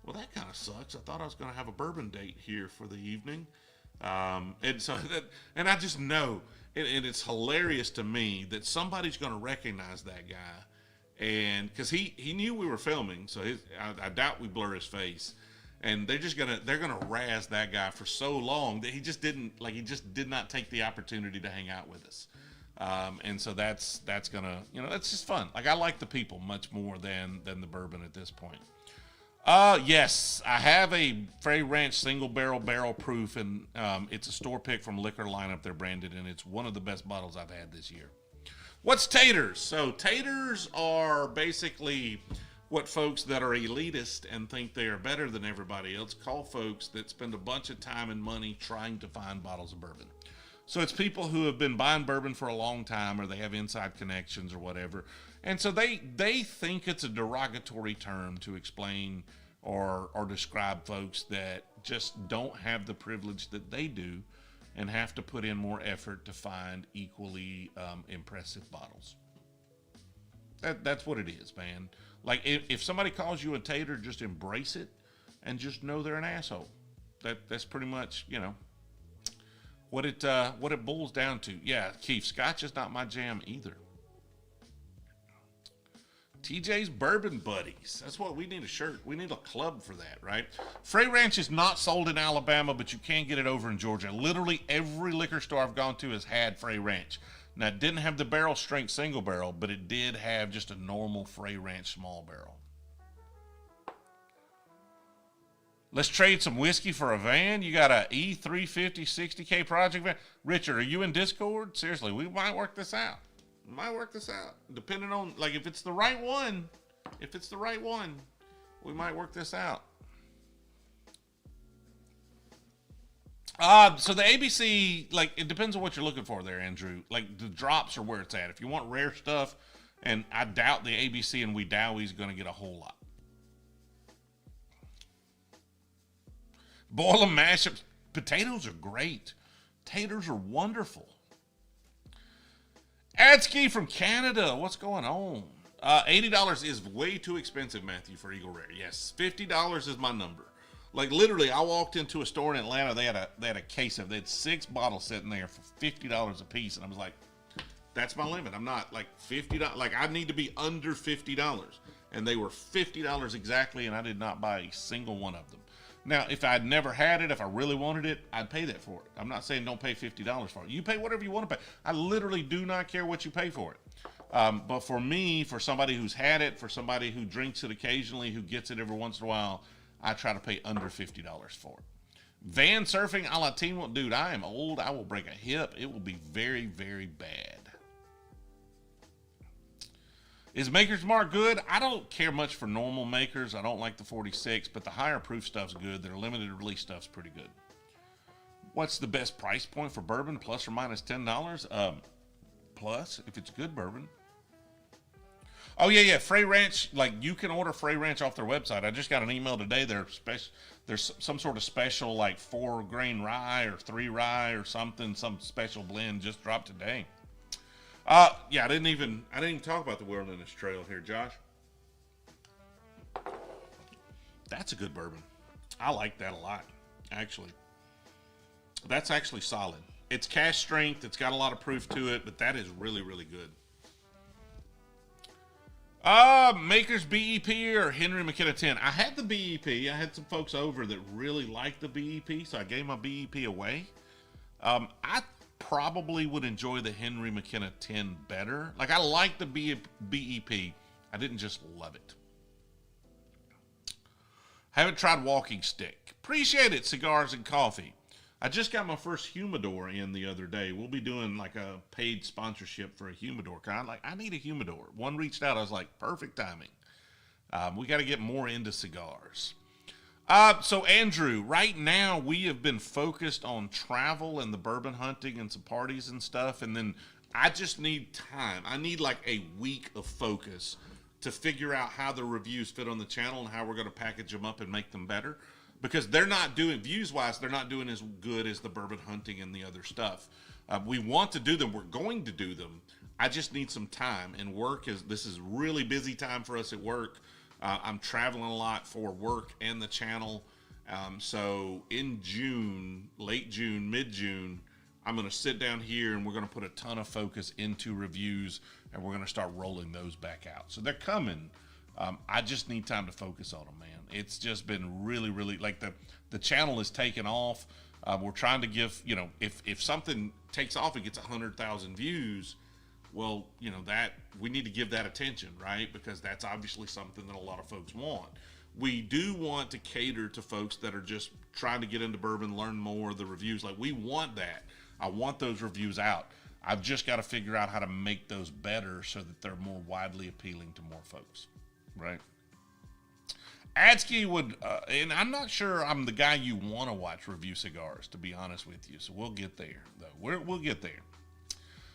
well, that kind of sucks. I thought I was going to have a bourbon date here for the evening. And so, and I just know, and it's hilarious to me that somebody's going to recognize that guy. And because he knew we were filming, so I doubt we blur his face. And they're going to razz that guy for so long that he just did not take the opportunity to hang out with us. And so that's going to, that's just fun. Like I like the people much more than the bourbon at this point. Yes, I have a Frey Ranch single barrel proof, and it's a store pick from Liquor Lineup. They're branded, and it's one of the best bottles I've had this year. What's Taters? So Taters are basically what folks that are elitist and think they are better than everybody else call folks that spend a bunch of time and money trying to find bottles of bourbon. So it's people who have been buying bourbon for a long time, or they have inside connections or whatever. And so they think it's a derogatory term to explain or describe folks that just don't have the privilege that they do and have to put in more effort to find equally impressive bottles. That's what it is, man. Like if somebody calls you a tater, just embrace it and just know they're an asshole. That's pretty much, what it boils down to. Yeah, Keith, Scotch is not my jam either. TJ's Bourbon Buddies. That's what we need, a shirt. We need a club for that, right? Frey Ranch is not sold in Alabama, but you can get it over in Georgia. Literally every liquor store I've gone to has had Frey Ranch. Now, it didn't have the barrel strength single barrel, but it did have just a normal Frey Ranch small barrel. Let's trade some whiskey for a van. You got a E350 60K project van. Richard, are you in Discord? Seriously, we might work this out. Depending on, like, if it's the right one, we might work this out. So the ABC, like, it depends on what you're looking for there, Andrew. Like, the drops are where it's at. If you want rare stuff, and I doubt the ABC and Wedowie is going to get a whole lot. Boil and mash up. Potatoes are great. Taters are wonderful. Adski from Canada. What's going on? $80 is way too expensive, Matthew, for Eagle Rare. Yes, $50 is my number. Like literally, I walked into a store in Atlanta. They had a case of. They had 6 bottles sitting there for $50 a piece, and I was like, "That's my limit. I'm not like $50. Like I need to be under $50." And they were $50 exactly, and I did not buy a single one of them. Now, if I'd never had it, if I really wanted it, I'd pay that for it. I'm not saying don't pay $50 for it. You pay whatever you want to pay. I literally do not care what you pay for it. But for me, for somebody who's had it, for somebody who drinks it occasionally, who gets it every once in a while, I try to pay under $50 for it. Van surfing a la Teen, dude, I am old. I will break a hip. It will be very, very bad. Is Maker's Mark good? I don't care much for normal makers. I don't like the 46, but the higher proof stuff's good. Their limited release stuff's pretty good. What's the best price point for bourbon? Plus or minus $10? Plus, if it's good bourbon. Oh, yeah. Frey Ranch, like you can order Frey Ranch off their website. I just got an email today. There's some sort of special like 4-grain rye or 3 rye or something. Some special blend just dropped today. Yeah, I didn't even talk about the Wilderness Trail here, Josh. That's a good bourbon. I like that a lot, actually. That's actually solid. It's cash strength. It's got a lot of proof to it, but that is really, really good. Maker's BEP or Henry McKenna 10. I had the BEP. I had some folks over that really liked the BEP, so I gave my BEP away. I probably would enjoy the Henry McKenna 10 better. Like, I like the BEP. I didn't just love it. Haven't tried Walking Stick. Appreciate it, Cigars and Coffee. I just got my first humidor in the other day. We'll be doing like a paid sponsorship for a humidor. I need a humidor. One reached out. I was like, perfect timing. We got to get more into cigars. So Andrew, right now we have been focused on travel and the bourbon hunting and some parties and stuff. And then I just need time. I need like a week of focus to figure out how the reviews fit on the channel and how we're going to package them up and make them better. Because they're not doing, views-wise, they're not doing as good as the bourbon hunting and the other stuff. We want to do them. We're going to do them. I just need some time. And this is really busy time for us at work. I'm traveling a lot for work and the channel. So in June, late June, mid-June, I'm going to sit down here and we're going to put a ton of focus into reviews and we're going to start rolling those back out. So they're coming. I just need time to focus on them, man. It's just been really, really, like the channel is taking off. We're trying to give, if something takes off and gets 100,000 views, well, that we need to give that attention, right? Because that's obviously something that a lot of folks want. We do want to cater to folks that are just trying to get into bourbon, learn more of the reviews. Like, we want that. I want those reviews out. I've just got to figure out how to make those better so that they're more widely appealing to more folks, right? Adsky would, and I'm not sure I'm the guy you want to watch review cigars, to be honest with you. So we'll get there, though. We'll get there.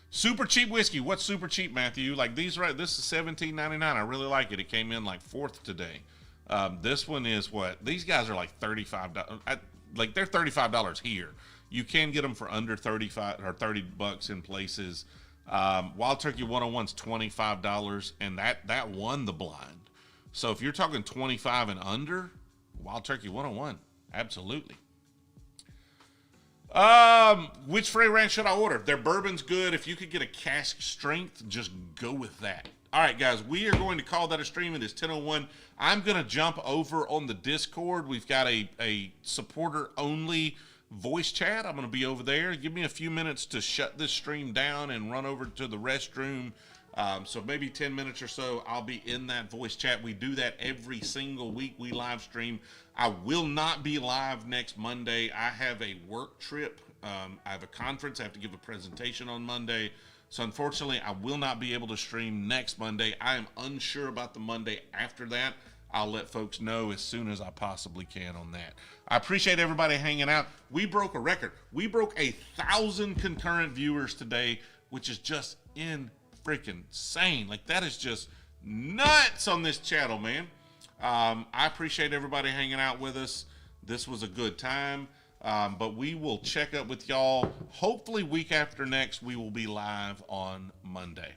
Super cheap whiskey. What's super cheap, Matthew? Like these, right? This is $17.99. I really like it. It came in like fourth today. This one is what? These guys are like $35. Like they're $35 here. You can get them for under $35 or $30 in places. Wild Turkey 101's $25, and that won the blind. So if you're talking 25 and under, Wild Turkey 101, absolutely. Which Frey Ranch should I order? Their bourbon's good. If you could get a cask strength, just go with that. All right, guys, we are going to call that a stream. It is 10:01. I'm going to jump over on the Discord. We've got a supporter-only voice chat. I'm going to be over there. Give me a few minutes to shut this stream down and run over to the restroom. So maybe 10 minutes or so, I'll be in that voice chat. We do that every single week. We live stream. I will not be live next Monday. I have a work trip. I have a conference. I have to give a presentation on Monday. So unfortunately, I will not be able to stream next Monday. I am unsure about the Monday after that. I'll let folks know as soon as I possibly can on that. I appreciate everybody hanging out. We broke a record. We broke 1,000 concurrent viewers today, which is just freaking insane. Like, that is just nuts on this channel, man. I appreciate everybody hanging out with us. This was a good time. But we will check up with y'all. Hopefully week after next, we will be live on Monday.